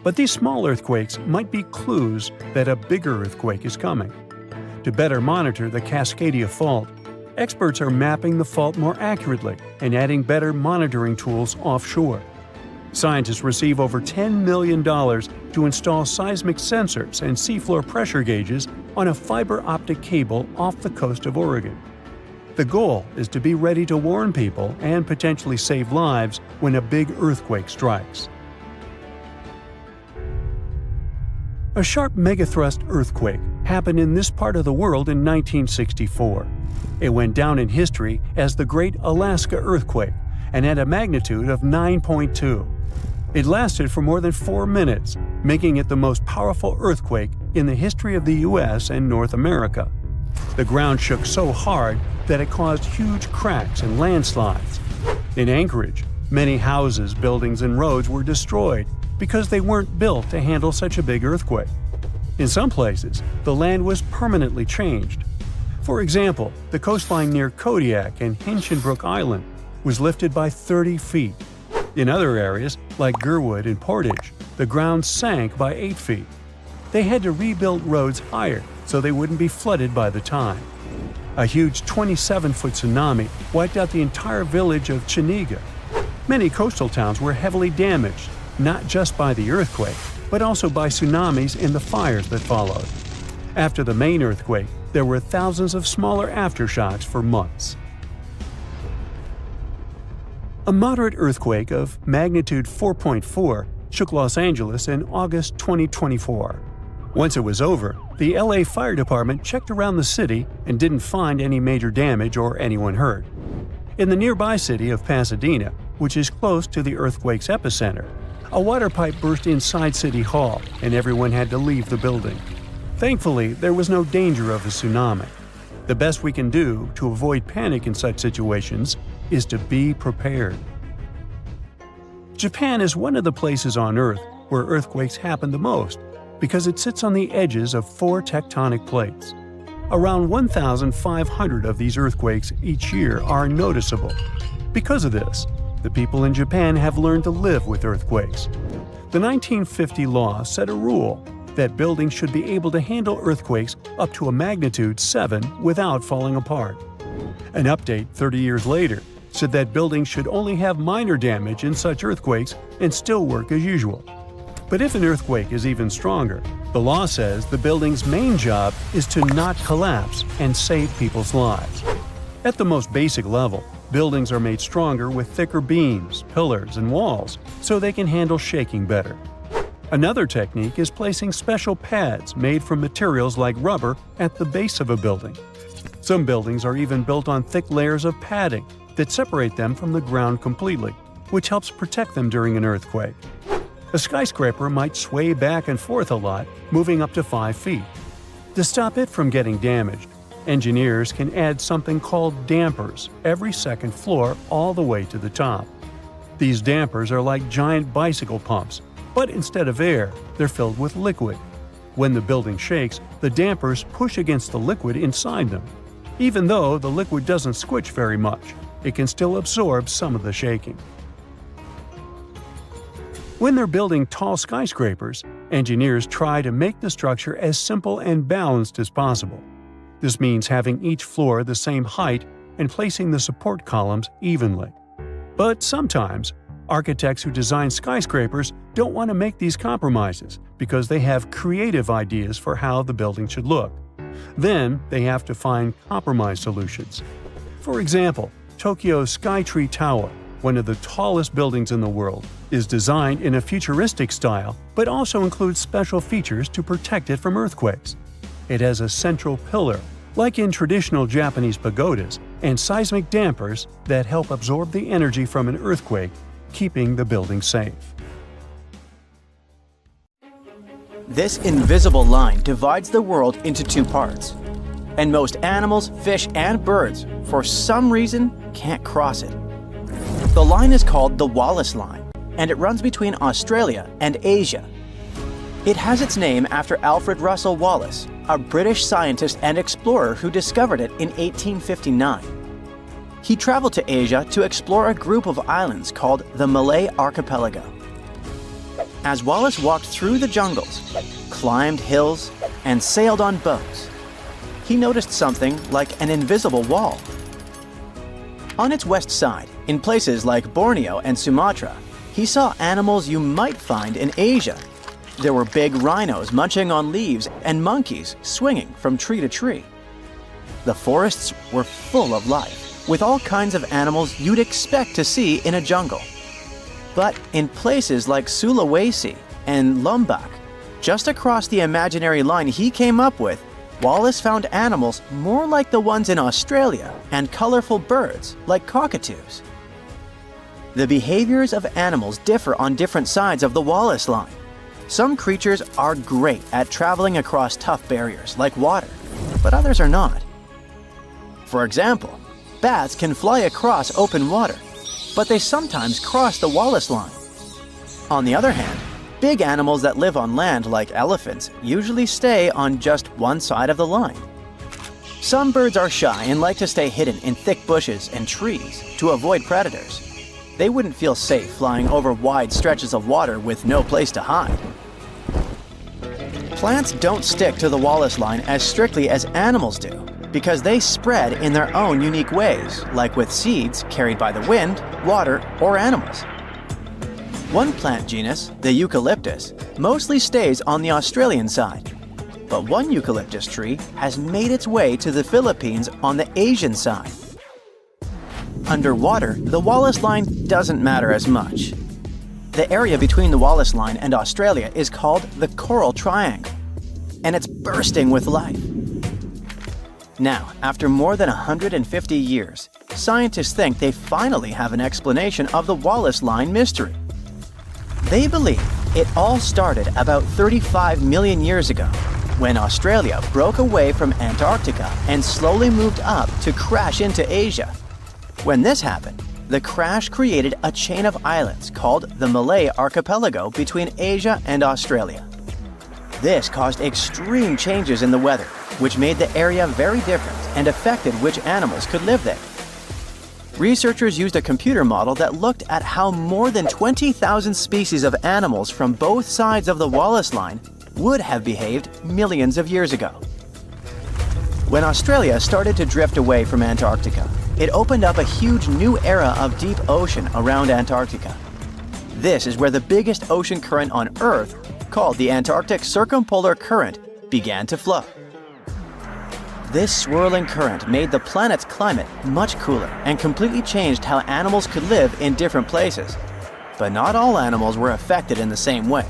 Speaker 1: But these small earthquakes might be clues that a bigger earthquake is coming. To better monitor the Cascadia Fault, experts are mapping the fault more accurately and adding better monitoring tools offshore. Scientists receive over $10 million to install seismic sensors and seafloor pressure gauges on a fiber optic cable off the coast of Oregon. The goal is to be ready to warn people and potentially save lives when a big earthquake strikes. A sharp megathrust earthquake happened in this part of the world in 1964. It went down in history as the Great Alaska Earthquake and had a magnitude of 9.2. It lasted for more than 4 minutes, making it the most powerful earthquake in the history of the U.S. and North America. The ground shook so hard that it caused huge cracks and landslides. In Anchorage, many houses, buildings, and roads were destroyed because they weren't built to handle such a big earthquake. In some places, the land was permanently changed. For example, the coastline near Kodiak and Hinchinbrook Island was lifted by 30 feet. In other areas, like Gerwood and Portage, the ground sank by 8 feet. They had to rebuild roads higher so they wouldn't be flooded by the tide. A huge 27-foot tsunami wiped out the entire village of Chiniga. Many coastal towns were heavily damaged, not just by the earthquake, but also by tsunamis and the fires that followed. After the main earthquake, there were thousands of smaller aftershocks for months. A moderate earthquake of magnitude 4.4 shook Los Angeles in August 2024. Once it was over, the LA Fire Department checked around the city and didn't find any major damage or anyone hurt. In the nearby city of Pasadena, which is close to the earthquake's epicenter, a water pipe burst inside City Hall and everyone had to leave the building. Thankfully, there was no danger of a tsunami. The best we can do to avoid panic in such situations is to be prepared. Japan is one of the places on Earth where earthquakes happen the most because it sits on the edges of 4 tectonic plates. Around 1,500 of these earthquakes each year are noticeable. Because of this, the people in Japan have learned to live with earthquakes. The 1950 law set a rule that buildings should be able to handle earthquakes up to a magnitude 7 without falling apart. An update 30 years later said that buildings should only have minor damage in such earthquakes and still work as usual. But if an earthquake is even stronger, the law says the building's main job is to not collapse and save people's lives. At the most basic level, buildings are made stronger with thicker beams, pillars, and walls so they can handle shaking better. Another technique is placing special pads made from materials like rubber at the base of a building. Some buildings are even built on thick layers of padding that separate them from the ground completely, which helps protect them during an earthquake. A skyscraper might sway back and forth a lot, moving up to 5 feet. To stop it from getting damaged, engineers can add something called dampers every second floor all the way to the top. These dampers are like giant bicycle pumps, but instead of air, they're filled with liquid. When the building shakes, the dampers push against the liquid inside them. Even though the liquid doesn't squish very much, it can still absorb some of the shaking. When they're building tall skyscrapers, engineers try to make the structure as simple and balanced as possible. This means having each floor the same height and placing the support columns evenly. But sometimes, architects who design skyscrapers don't want to make these compromises because they have creative ideas for how the building should look. Then they have to find compromise solutions. For example, Tokyo's Skytree Tower, one of the tallest buildings in the world, is designed in a futuristic style but also includes special features to protect it from earthquakes. It has a central pillar, like in traditional Japanese pagodas, and seismic dampers that help absorb the energy from an earthquake, keeping the building safe.
Speaker 2: This invisible line divides the world into two parts, and most animals, fish, and birds, for some reason, can't cross it. The line is called the Wallace Line, and it runs between Australia and Asia. It has its name after Alfred Russel Wallace, a British scientist and explorer who discovered it in 1859. He traveled to Asia to explore a group of islands called the Malay Archipelago. As Wallace walked through the jungles, climbed hills, and sailed on boats, he noticed something like an invisible wall. On its west side, in places like Borneo and Sumatra, he saw animals you might find in Asia. There were big rhinos munching on leaves and monkeys swinging from tree to tree. The forests were full of life, with all kinds of animals you'd expect to see in a jungle. But in places like Sulawesi and Lombok, just across the imaginary line he came up with, Wallace found animals more like the ones in Australia and colorful birds like cockatoos. The behaviors of animals differ on different sides of the Wallace Line. Some creatures are great at traveling across tough barriers like water, but others are not. For example, bats can fly across open water, but they sometimes cross the Wallace Line. On the other hand, big animals that live on land like elephants usually stay on just one side of the line. Some birds are shy and like to stay hidden in thick bushes and trees to avoid predators. They wouldn't feel safe flying over wide stretches of water with no place to hide. Plants don't stick to the Wallace Line as strictly as animals do, because they spread in their own unique ways, like with seeds carried by the wind, water, or animals. One plant genus, the eucalyptus, mostly stays on the Australian side, but one eucalyptus tree has made its way to the Philippines on the Asian side. Underwater, the Wallace Line doesn't matter as much. The area between the Wallace Line and Australia is called the Coral Triangle, and it's bursting with life. Now, after more than 150 years, scientists think they finally have an explanation of the Wallace Line mystery. They believe it all started about 35 million years ago, when Australia broke away from Antarctica and slowly moved up to crash into Asia. When this happened, the crash created a chain of islands called the Malay Archipelago between Asia and Australia. This caused extreme changes in the weather, which made the area very different and affected which animals could live there. Researchers used a computer model that looked at how more than 20,000 species of animals from both sides of the Wallace Line would have behaved millions of years ago. When Australia started to drift away from Antarctica, it opened up a huge new era of deep ocean around Antarctica. This is where the biggest ocean current on Earth, called the Antarctic Circumpolar Current, began to flow. This swirling current made the planet's climate much cooler and completely changed how animals could live in different places. But not all animals were affected in the same way.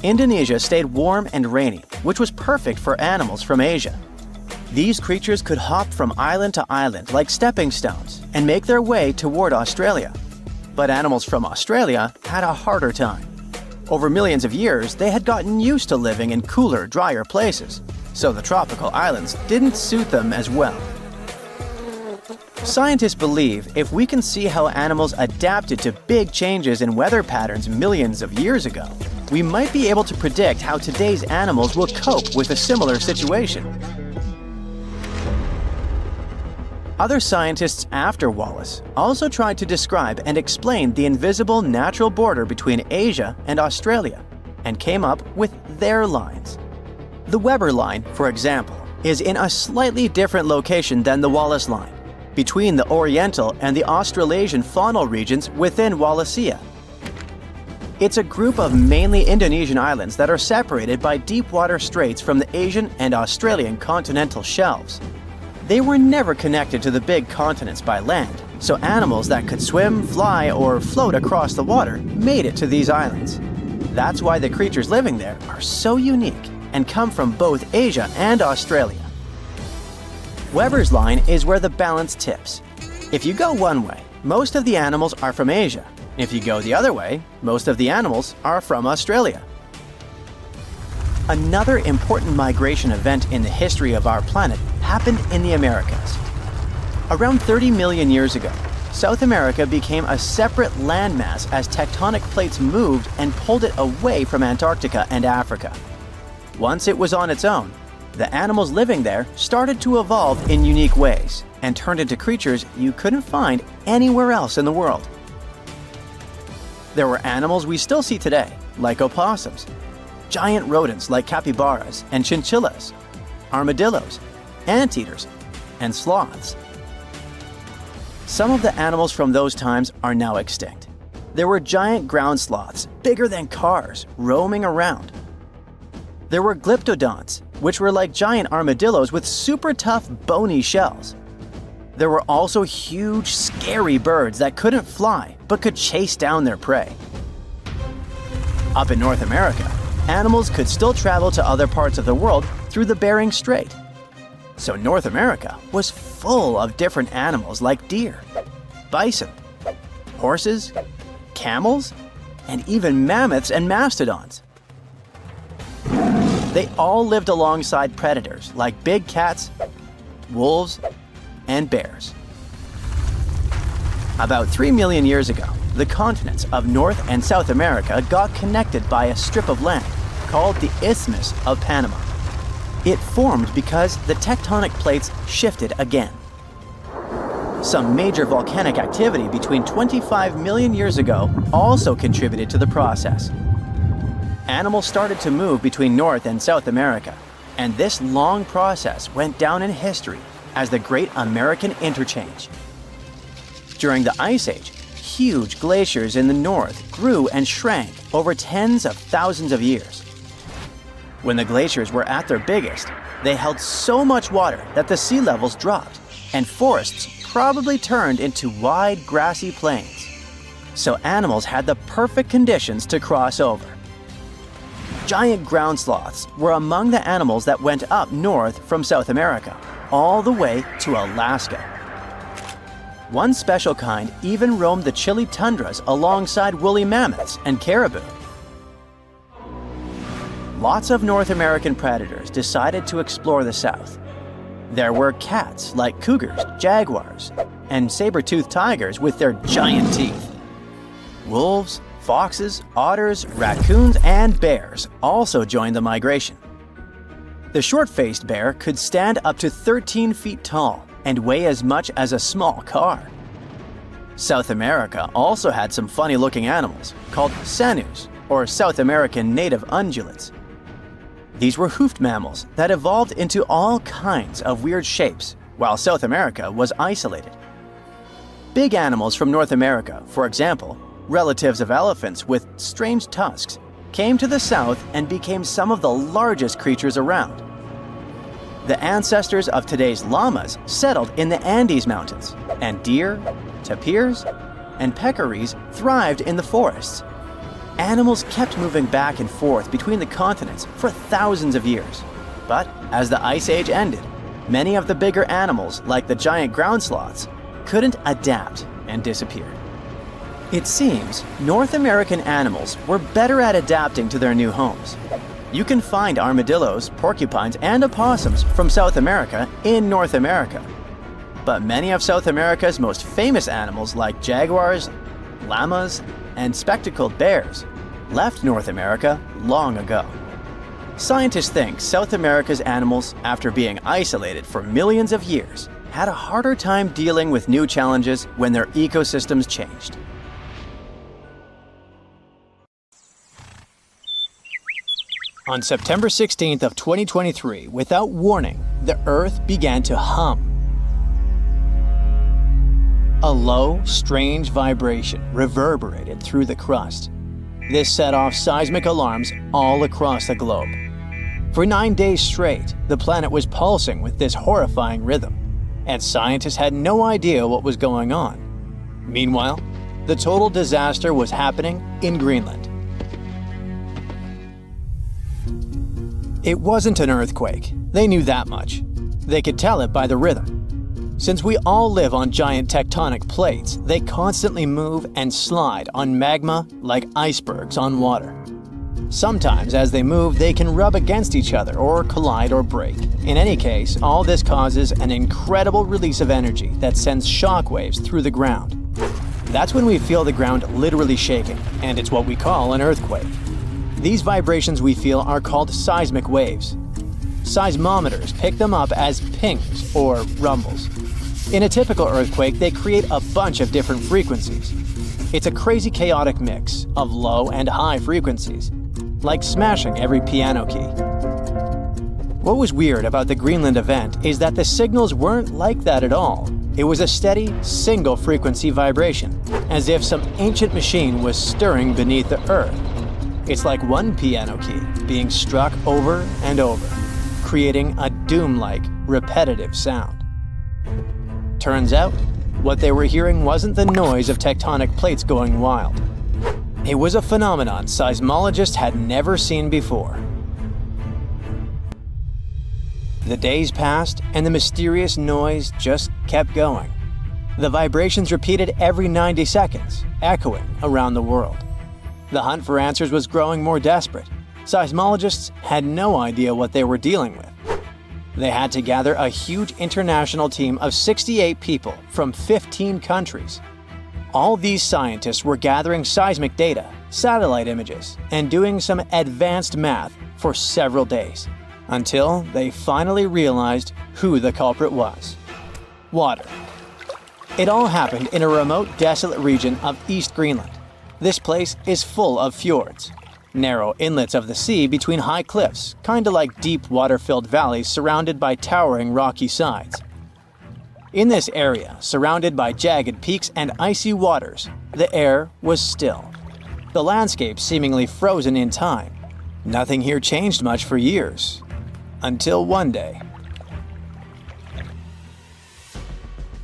Speaker 2: Indonesia stayed warm and rainy, which was perfect for animals from Asia. These creatures could hop from island to island like stepping stones and make their way toward Australia. But animals from Australia had a harder time. Over millions of years, they had gotten used to living in cooler, drier places, so the tropical islands didn't suit them as well. Scientists believe if we can see how animals adapted to big changes in weather patterns millions of years ago, we might be able to predict how today's animals will cope with a similar situation. Other scientists after Wallace also tried to describe and explain the invisible natural border between Asia and Australia, and came up with their lines. The Weber Line, for example, is in a slightly different location than the Wallace Line, between the Oriental and the Australasian faunal regions within Wallacea. It's a group of mainly Indonesian islands that are separated by deep water straits from the Asian and Australian continental shelves. They were never connected to the big continents by land, so animals that could swim, fly, or float across the water made it to these islands. That's why the creatures living there are so unique and come from both Asia and Australia. Weber's Line is where the balance tips. If you go one way, most of the animals are from Asia. If you go the other way, most of the animals are from Australia. Another important migration event in the history of our planet happened in the Americas. Around 30 million years ago, South America became a separate landmass as tectonic plates moved and pulled it away from Antarctica and Africa. Once it was on its own, the animals living there started to evolve in unique ways and turned into creatures you couldn't find anywhere else in the world. There were animals we still see today, like opossums, giant rodents like capybaras and chinchillas, armadillos, anteaters, and sloths. Some of the animals from those times are now extinct. There were giant ground sloths, bigger than cars, roaming around. There were glyptodonts, which were like giant armadillos with super tough, bony shells. There were also huge, scary birds that couldn't fly but could chase down their prey. Up in North America, animals could still travel to other parts of the world through the Bering Strait. So North America was full of different animals like deer, bison, horses, camels, and even mammoths and mastodons. They all lived alongside predators like big cats, wolves, and bears. About 3 million years ago, the continents of North and South America got connected by a strip of land called the Isthmus of Panama. It formed because the tectonic plates shifted again. Some major volcanic activity between 25 million years ago also contributed to the process. Animals started to move between North and South America, and this long process went down in history as the Great American Interchange. During the Ice Age, huge glaciers in the north grew and shrank over tens of thousands of years. When the glaciers were at their biggest, they held so much water that the sea levels dropped, and forests probably turned into wide grassy plains. So animals had the perfect conditions to cross over. Giant ground sloths were among the animals that went up north from South America, all the way to Alaska. One special kind even roamed the chilly tundras alongside woolly mammoths and caribou. Lots of North American predators decided to explore the South. There were cats like cougars, jaguars, and saber-toothed tigers with their giant teeth. Wolves, foxes, otters, raccoons, and bears also joined the migration. The short-faced bear could stand up to 13 feet tall and weigh as much as a small car. South America also had some funny-looking animals called sanus, or South American native ungulates. These were hoofed mammals that evolved into all kinds of weird shapes, while South America was isolated. Big animals from North America, for example, relatives of elephants with strange tusks, came to the south and became some of the largest creatures around. The ancestors of today's llamas settled in the Andes Mountains, and deer, tapirs, and peccaries thrived in the forests. Animals kept moving back and forth between the continents for thousands of years. But as the Ice Age ended, many of the bigger animals, like the giant ground sloths, couldn't adapt and disappeared. It seems North American animals were better at adapting to their new homes. You can find armadillos, porcupines, and opossums from South America in North America. But many of South America's most famous animals like jaguars, llamas, and spectacled bears left North America long ago. Scientists think South America's animals, after being isolated for millions of years, had a harder time dealing with new challenges when their ecosystems changed. On September 16th of 2023, without warning, the Earth began to hum. A low, strange vibration reverberated through the crust. This set off seismic alarms all across the globe. For 9 days straight, the planet was pulsing with this horrifying rhythm, and scientists had no idea what was going on. Meanwhile, the total disaster was happening in Greenland. It wasn't an earthquake. They knew that much. They could tell it by the rhythm. Since we all live on giant tectonic plates, they constantly move and slide on magma like icebergs on water. Sometimes, as they move, they can rub against each other or collide or break. In any case, all this causes an incredible release of energy that sends shockwaves through the ground. That's when we feel the ground literally shaking, and it's what we call an earthquake. These vibrations we feel are called seismic waves. Seismometers pick them up as pings or rumbles. In a typical earthquake, they create a bunch of different frequencies. It's a crazy chaotic mix of low and high frequencies, like smashing every piano key. What was weird about the Greenland event is that the signals weren't like that at all. It was a steady, single-frequency vibration, as if some ancient machine was stirring beneath the earth. It's like one piano key being struck over and over, creating a doom-like, repetitive sound. Turns out, what they were hearing wasn't the noise of tectonic plates going wild. It was a phenomenon seismologists had never seen before. The days passed, and the mysterious noise just kept going. The vibrations repeated every 90 seconds, echoing around the world. The hunt for answers was growing more desperate. Seismologists had no idea what they were dealing with. They had to gather a huge international team of 68 people from 15 countries. All these scientists were gathering seismic data, satellite images, and doing some advanced math for several days, until they finally realized who the culprit was. Water. It all happened in a remote, desolate region of East Greenland. This place is full of fjords, narrow inlets of the sea between high cliffs, kinda like deep water-filled valleys surrounded by towering rocky sides. In this area, surrounded by jagged peaks and icy waters, the air was still. The landscape seemingly frozen in time. Nothing here changed much for years. Until one day,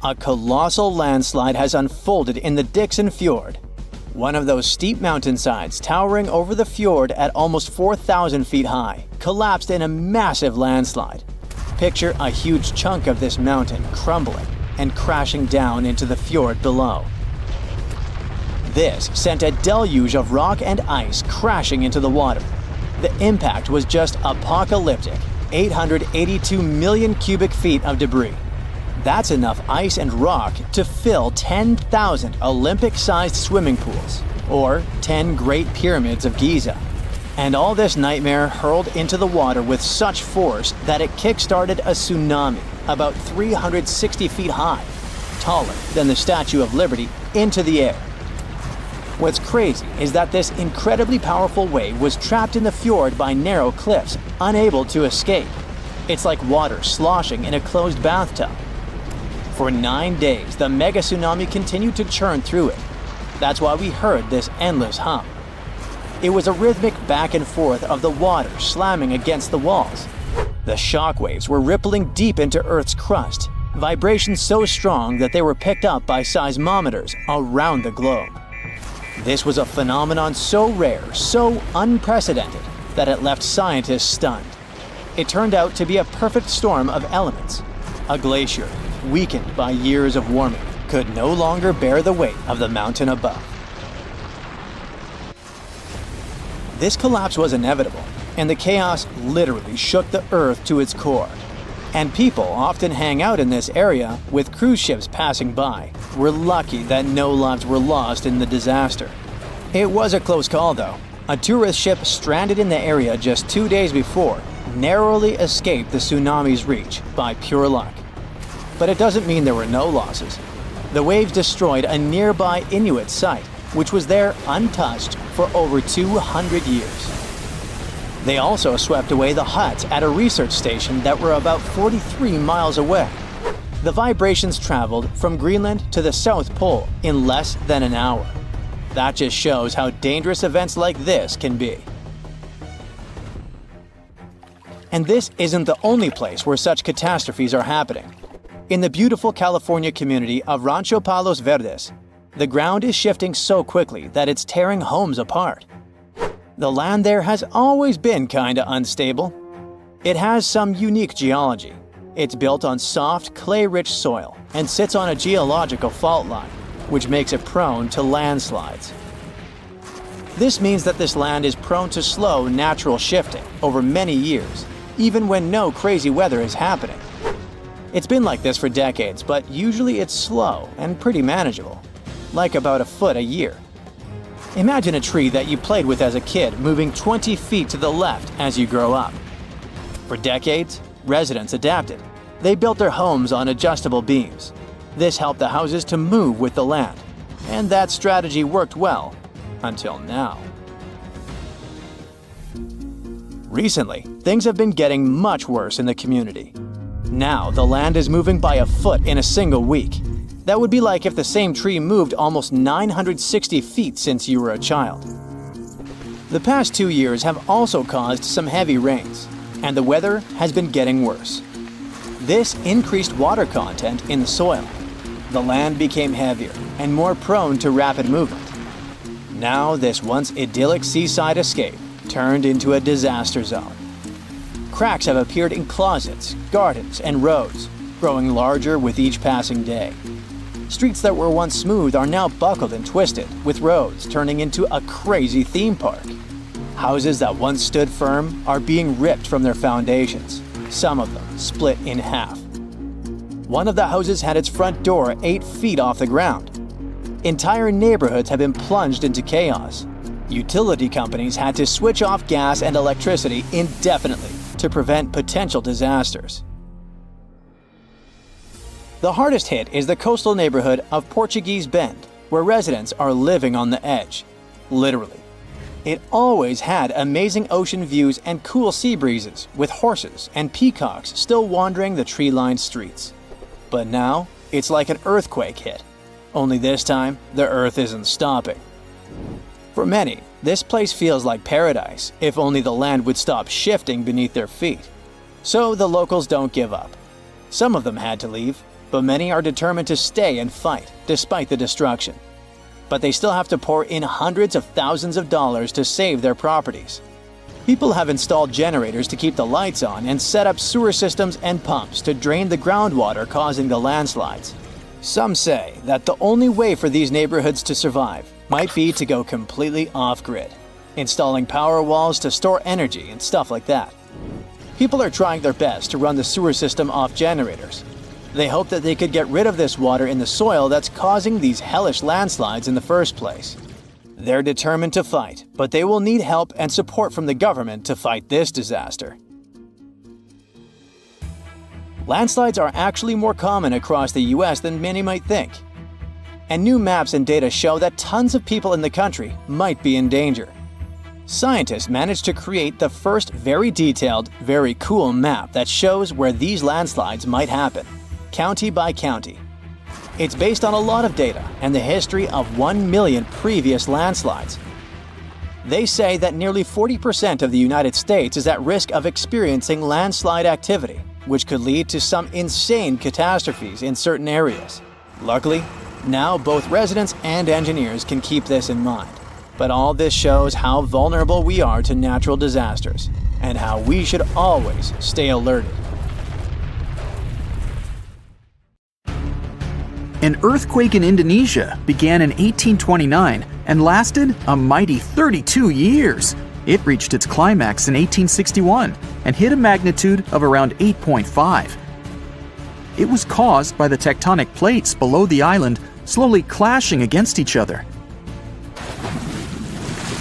Speaker 2: a colossal landslide has unfolded in the Dixon Fjord. One of those steep mountainsides towering over the fjord at almost 4,000 feet high collapsed in a massive landslide. Picture a huge chunk of this mountain crumbling and crashing down into the fjord below. This sent a deluge of rock and ice crashing into the water. The impact was just apocalyptic, 882 million cubic feet of debris. That's enough ice and rock to fill 10,000 Olympic-sized swimming pools, or 10 Great Pyramids of Giza. And all this nightmare hurled into the water with such force that it kick-started a tsunami about 360 feet high, taller than the Statue of Liberty, into the air. What's crazy is that this incredibly powerful wave was trapped in the fjord by narrow cliffs, unable to escape. It's like water sloshing in a closed bathtub. For 9 days, the mega tsunami continued to churn through it. That's why we heard this endless hum. It was a rhythmic back and forth of the water slamming against the walls. The shockwaves were rippling deep into Earth's crust, vibrations so strong that they were picked up by seismometers around the globe. This was a phenomenon so rare, so unprecedented, that it left scientists stunned. It turned out to be a perfect storm of elements. A glacier, weakened by years of warming, could no longer bear the weight of the mountain above. This collapse was inevitable, and the chaos literally shook the Earth to its core. And people often hang out in this area with cruise ships passing by. We're lucky that no lives were lost in the disaster. It was a close call though. A tourist ship stranded in the area just 2 days before narrowly escaped the tsunami's reach by pure luck. But it doesn't mean there were no losses. The waves destroyed a nearby Inuit site, which was there untouched for over 200 years. They also swept away the huts at a research station that were about 43 miles away. The vibrations traveled from Greenland to the South Pole in less than an hour. That just shows how dangerous events like this can be. And this isn't the only place where such catastrophes are happening. In the beautiful California community of Rancho Palos Verdes, the ground is shifting so quickly that it's tearing homes apart. The land there has always been kinda unstable. It has some unique geology. It's built on soft, clay-rich soil and sits on a geological fault line, which makes it prone to landslides. This means that this land is prone to slow natural shifting over many years, even when no crazy weather is happening. It's been like this for decades, but usually it's slow and pretty manageable, like about a foot a year. Imagine a tree that you played with as a kid moving 20 feet to the left as you grow up. For decades, residents adapted. They built their homes on adjustable beams. This helped the houses to move with the land, and that strategy worked well until now. Recently, things have been getting much worse in the community. Now, the land is moving by a foot in a single week. That would be like if the same tree moved almost 960 feet since you were a child. The past 2 years have also caused some heavy rains, and the weather has been getting worse. This increased water content in the soil. The land became heavier and more prone to rapid movement. Now, this once idyllic seaside escape turned into a disaster zone. Cracks have appeared in closets, gardens, and roads, growing larger with each passing day. Streets that were once smooth are now buckled and twisted, with roads turning into a crazy theme park. Houses that once stood firm are being ripped from their foundations, some of them split in half. One of the houses had its front door 8 feet off the ground. Entire neighborhoods have been plunged into chaos. Utility companies had to switch off gas and electricity indefinitely to prevent potential disasters. The hardest hit is the coastal neighborhood of Portuguese Bend, where residents are living on the edge, literally. It always had amazing ocean views and cool sea breezes, with horses and peacocks still wandering the tree-lined streets. But now, it's like an earthquake hit. Only this time, the earth isn't stopping. For many, this place feels like paradise, if only the land would stop shifting beneath their feet. So the locals don't give up. Some of them had to leave, but many are determined to stay and fight, despite the destruction. But they still have to pour in hundreds of thousands of dollars to save their properties. People have installed generators to keep the lights on and set up sewer systems and pumps to drain the groundwater causing the landslides. Some say that the only way for these neighborhoods to survive might be to go completely off-grid, installing power walls to store energy and stuff like that. People are trying their best to run the sewer system off generators. They hope that they could get rid of this water in the soil that's causing these hellish landslides in the first place. They're determined to fight, but they will need help and support from the government to fight this disaster. Landslides are actually more common across the US than many might think. And new maps and data show that tons of people in the country might be in danger. Scientists managed to create the first very detailed, very cool map that shows where these landslides might happen, county by county. It's based on a lot of data and the history of 1 million previous landslides. They say that nearly 40% of the United States is at risk of experiencing landslide activity, which could lead to some insane catastrophes in certain areas. Luckily, now both residents and engineers can keep this in mind. But all this shows how vulnerable we are to natural disasters, and how we should always stay alerted.
Speaker 3: An earthquake in Indonesia began in 1829 and lasted a mighty 32 years. It reached its climax in 1861 and hit a magnitude of around 8.5. It was caused by the tectonic plates below the island slowly clashing against each other.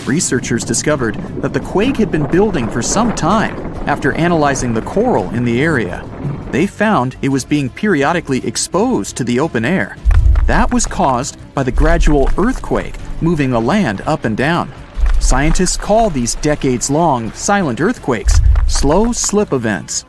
Speaker 3: Researchers discovered that the quake had been building for some time after analyzing the coral in the area. They found it was being periodically exposed to the open air. That was caused by the gradual earthquake moving the land up and down. Scientists call these decades-long silent earthquakes slow slip events.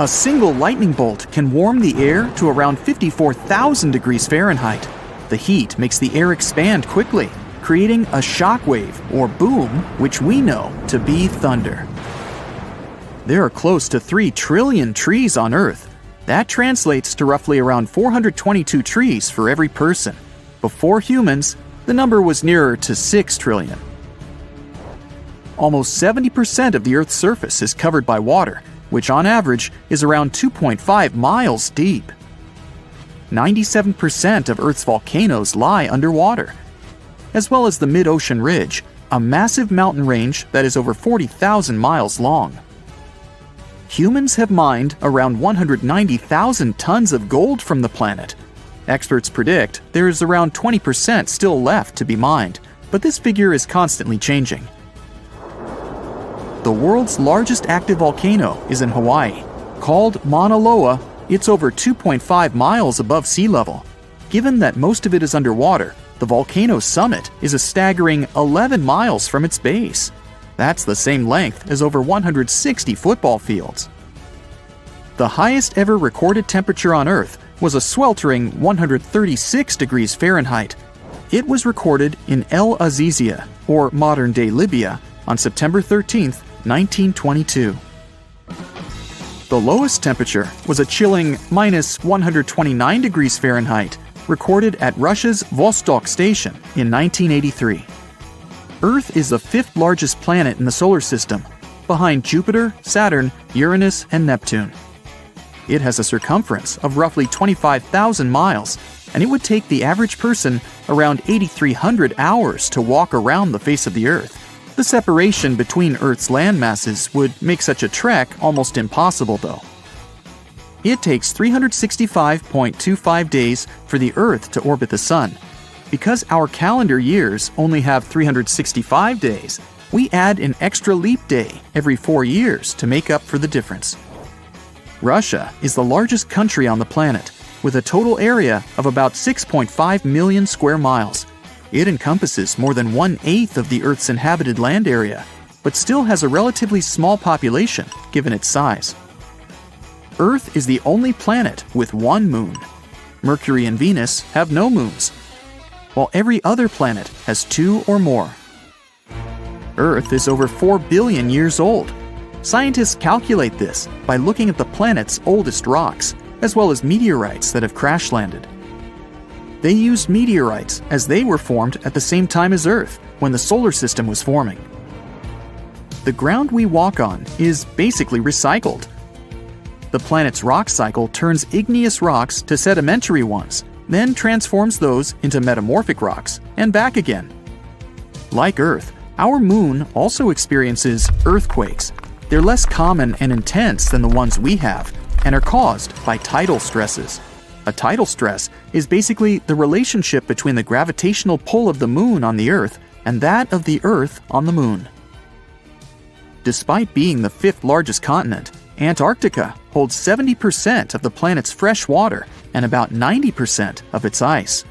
Speaker 3: A single lightning bolt can warm the air to around 54,000 degrees Fahrenheit. The heat makes the air expand quickly, creating a shock wave or boom, which we know to be thunder. There are close to 3 trillion trees on Earth. That translates to roughly around 422 trees for every person. Before humans, the number was nearer to 6 trillion. Almost 70% of the Earth's surface is covered by water, which on average is around 2.5 miles deep. 97% of Earth's volcanoes lie underwater. as well as the mid-ocean ridge, a massive mountain range that is over 40,000 miles long. Humans have mined around 190,000 tons of gold from the planet. Experts predict there is around 20% still left to be mined, but this figure is constantly changing. The world's largest active volcano is in Hawaii. Called Mauna Loa, it's over 2.5 miles above sea level. Given that most of it is underwater, the volcano's summit is a staggering 11 miles from its base. That's the same length as over 160 football fields. The highest ever recorded temperature on Earth was a sweltering 136 degrees Fahrenheit. It was recorded in El Azizia, or modern-day Libya, on September 13, 1922. The lowest temperature was a chilling minus 129 degrees Fahrenheit, recorded at Russia's Vostok station in 1983. Earth is the fifth largest planet in the solar system, behind Jupiter, Saturn, Uranus, and Neptune. It has a circumference of roughly 25,000 miles, and it would take the average person around 8,300 hours to walk around the face of the Earth. The separation between Earth's land masses would make such a trek almost impossible, though. It takes 365.25 days for the Earth to orbit the Sun. Because our calendar years only have 365 days, we add an extra leap day every 4 years to make up for the difference. Russia is the largest country on the planet, with a total area of about 6.5 million square miles. It encompasses more than 1/8 of the Earth's inhabited land area, but still has a relatively small population given its size. Earth is the only planet with one moon. Mercury and Venus have no moons, while every other planet has 2 or more. Earth is over 4 billion years old. Scientists calculate this by looking at the planet's oldest rocks, as well as meteorites that have crash-landed. They used meteorites as they were formed at the same time as Earth, when the solar system was forming. The ground we walk on is basically recycled. The planet's rock cycle turns igneous rocks to sedimentary ones, then transforms those into metamorphic rocks, and back again. Like Earth, our moon also experiences earthquakes. They're less common and intense than the ones we have, and are caused by tidal stresses. A tidal stress is basically the relationship between the gravitational pull of the moon on the Earth and that of the Earth on the moon. Despite being the 5th largest continent, Antarctica holds 70% of the planet's fresh water and about 90% of its ice.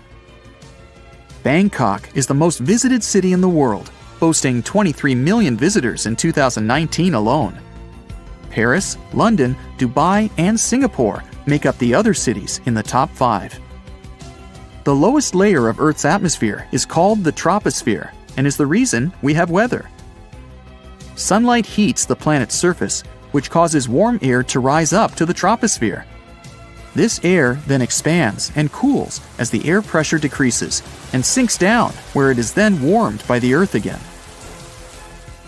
Speaker 3: Bangkok is the most visited city in the world, boasting 23 million visitors in 2019 alone. Paris, London, Dubai, and Singapore make up the other cities in the top 5. The lowest layer of Earth's atmosphere is called the troposphere and is the reason we have weather. Sunlight heats the planet's surface, which causes warm air to rise up to the troposphere. This air then expands and cools as the air pressure decreases and sinks down, where it is then warmed by the Earth again.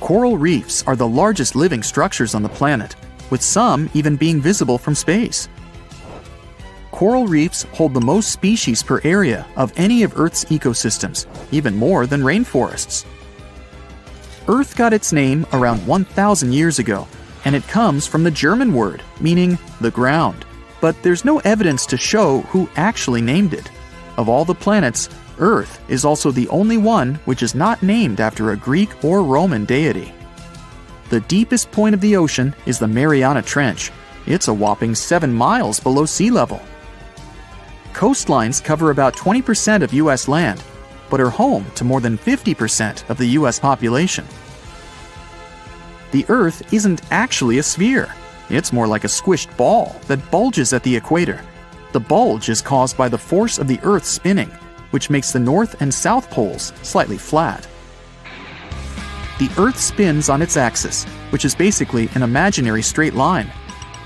Speaker 3: Coral reefs are the largest living structures on the planet, with some even being visible from space. Coral reefs hold the most species per area of any of Earth's ecosystems, even more than rainforests. Earth got its name around 1,000 years ago, and it comes from the German word meaning the ground, but there's no evidence to show who actually named it. Of all the planets, Earth is also the only one which is not named after a Greek or Roman deity. The deepest point of the ocean is the Mariana Trench. It's a whopping 7 miles below sea level. Coastlines cover about 20% of U.S. land, but are home to more than 50% of the U.S. population. The Earth isn't actually a sphere. It's more like a squished ball that bulges at the equator. The bulge is caused by the force of the Earth spinning, which makes the north and south poles slightly flat. The Earth spins on its axis, which is basically an imaginary straight line.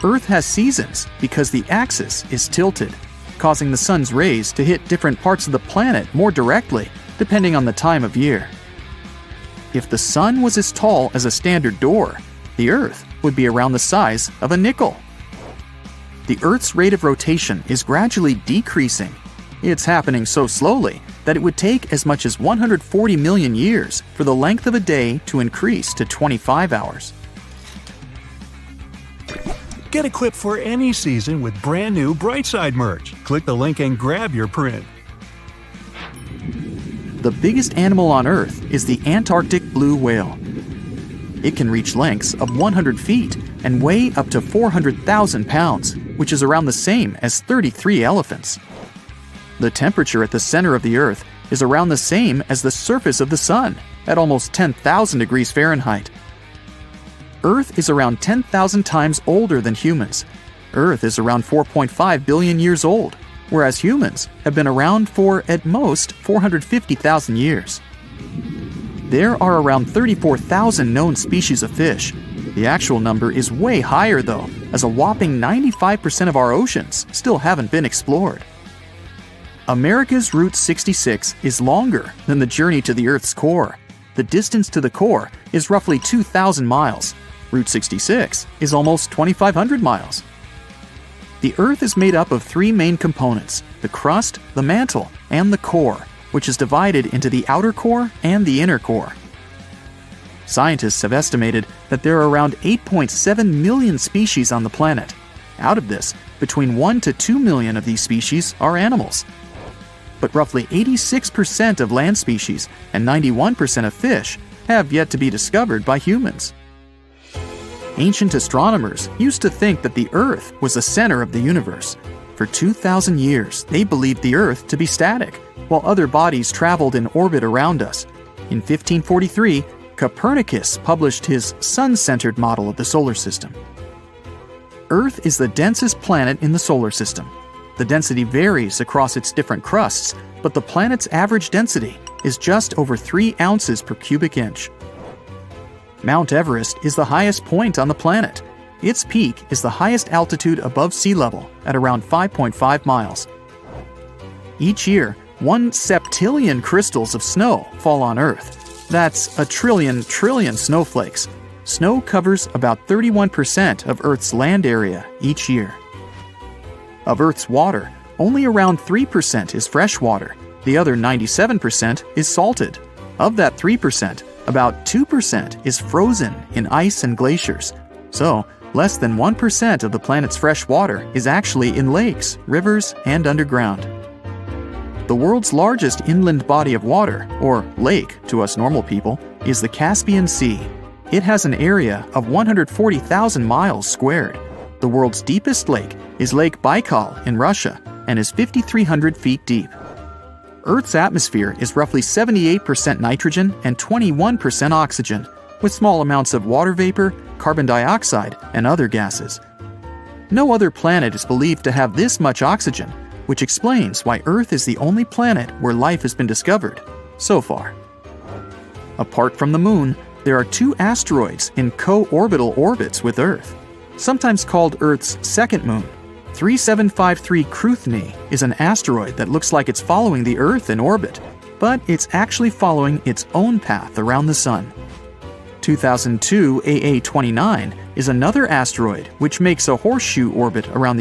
Speaker 3: Earth has seasons because the axis is tilted, causing the sun's rays to hit different parts of the planet more directly, depending on the time of year. If the sun was as tall as a standard door, the Earth would be around the size of a nickel. The Earth's rate of rotation is gradually decreasing. It's happening so slowly that it would take as much as 140 million years for the length of a day to increase to 25 hours.
Speaker 1: Get equipped for any season with brand new Brightside merch. Click the link and grab your print.
Speaker 3: The biggest animal on Earth is the Antarctic blue whale. It can reach lengths of 100 feet and weigh up to 400,000 pounds, which is around the same as 33 elephants. The temperature at the center of the Earth is around the same as the surface of the Sun, at almost 10,000 degrees Fahrenheit. Earth is around 10,000 times older than humans. Earth is around 4.5 billion years old, whereas humans have been around for, at most, 450,000 years. There are around 34,000 known species of fish. The actual number is way higher though, as a whopping 95% of our oceans still haven't been explored. America's Route 66 is longer than the journey to the Earth's core. The distance to the core is roughly 2,000 miles. Route 66 is almost 2,500 miles. The Earth is made up of three main components: the crust, the mantle, and the core, which is divided into the outer core and the inner core. Scientists have estimated that there are around 8.7 million species on the planet. Out of this, between 1 to 2 million of these species are animals. But roughly 86% of land species and 91% of fish have yet to be discovered by humans. Ancient astronomers used to think that the Earth was the center of the universe. For 2,000 years, they believed the Earth to be static, while other bodies traveled in orbit around us. In 1543, Copernicus published his sun-centered model of the solar system. Earth is the densest planet in the solar system. The density varies across its different crusts, but the planet's average density is just over 3 ounces per cubic inch. Mount Everest is the highest point on the planet. Its peak is the highest altitude above sea level at around 5.5 miles. Each year, 1 septillion crystals of snow fall on Earth. That's a trillion snowflakes. Snow covers about 31% of Earth's land area each year. Of Earth's water, only around 3% is fresh water. The other 97% is salted. Of that 3%, about 2% is frozen in ice and glaciers. So, less than 1% of the planet's fresh water is actually in lakes, rivers, and underground. The world's largest inland body of water, or lake to us normal people, is the Caspian Sea. It has an area of 140,000 miles squared. The world's deepest lake is Lake Baikal in Russia and is 5,300 feet deep. Earth's atmosphere is roughly 78% nitrogen and 21% oxygen, with small amounts of water vapor, carbon dioxide, and other gases. No other planet is believed to have this much oxygen, which explains why Earth is the only planet where life has been discovered so far. Apart from the Moon, there are 2 asteroids in co-orbital orbits with Earth, sometimes called Earth's second moon. 3753 Cruithne is an asteroid that looks like it's following the Earth in orbit, but it's actually following its own path around the Sun. 2002 AA29 is another asteroid which makes a horseshoe orbit around the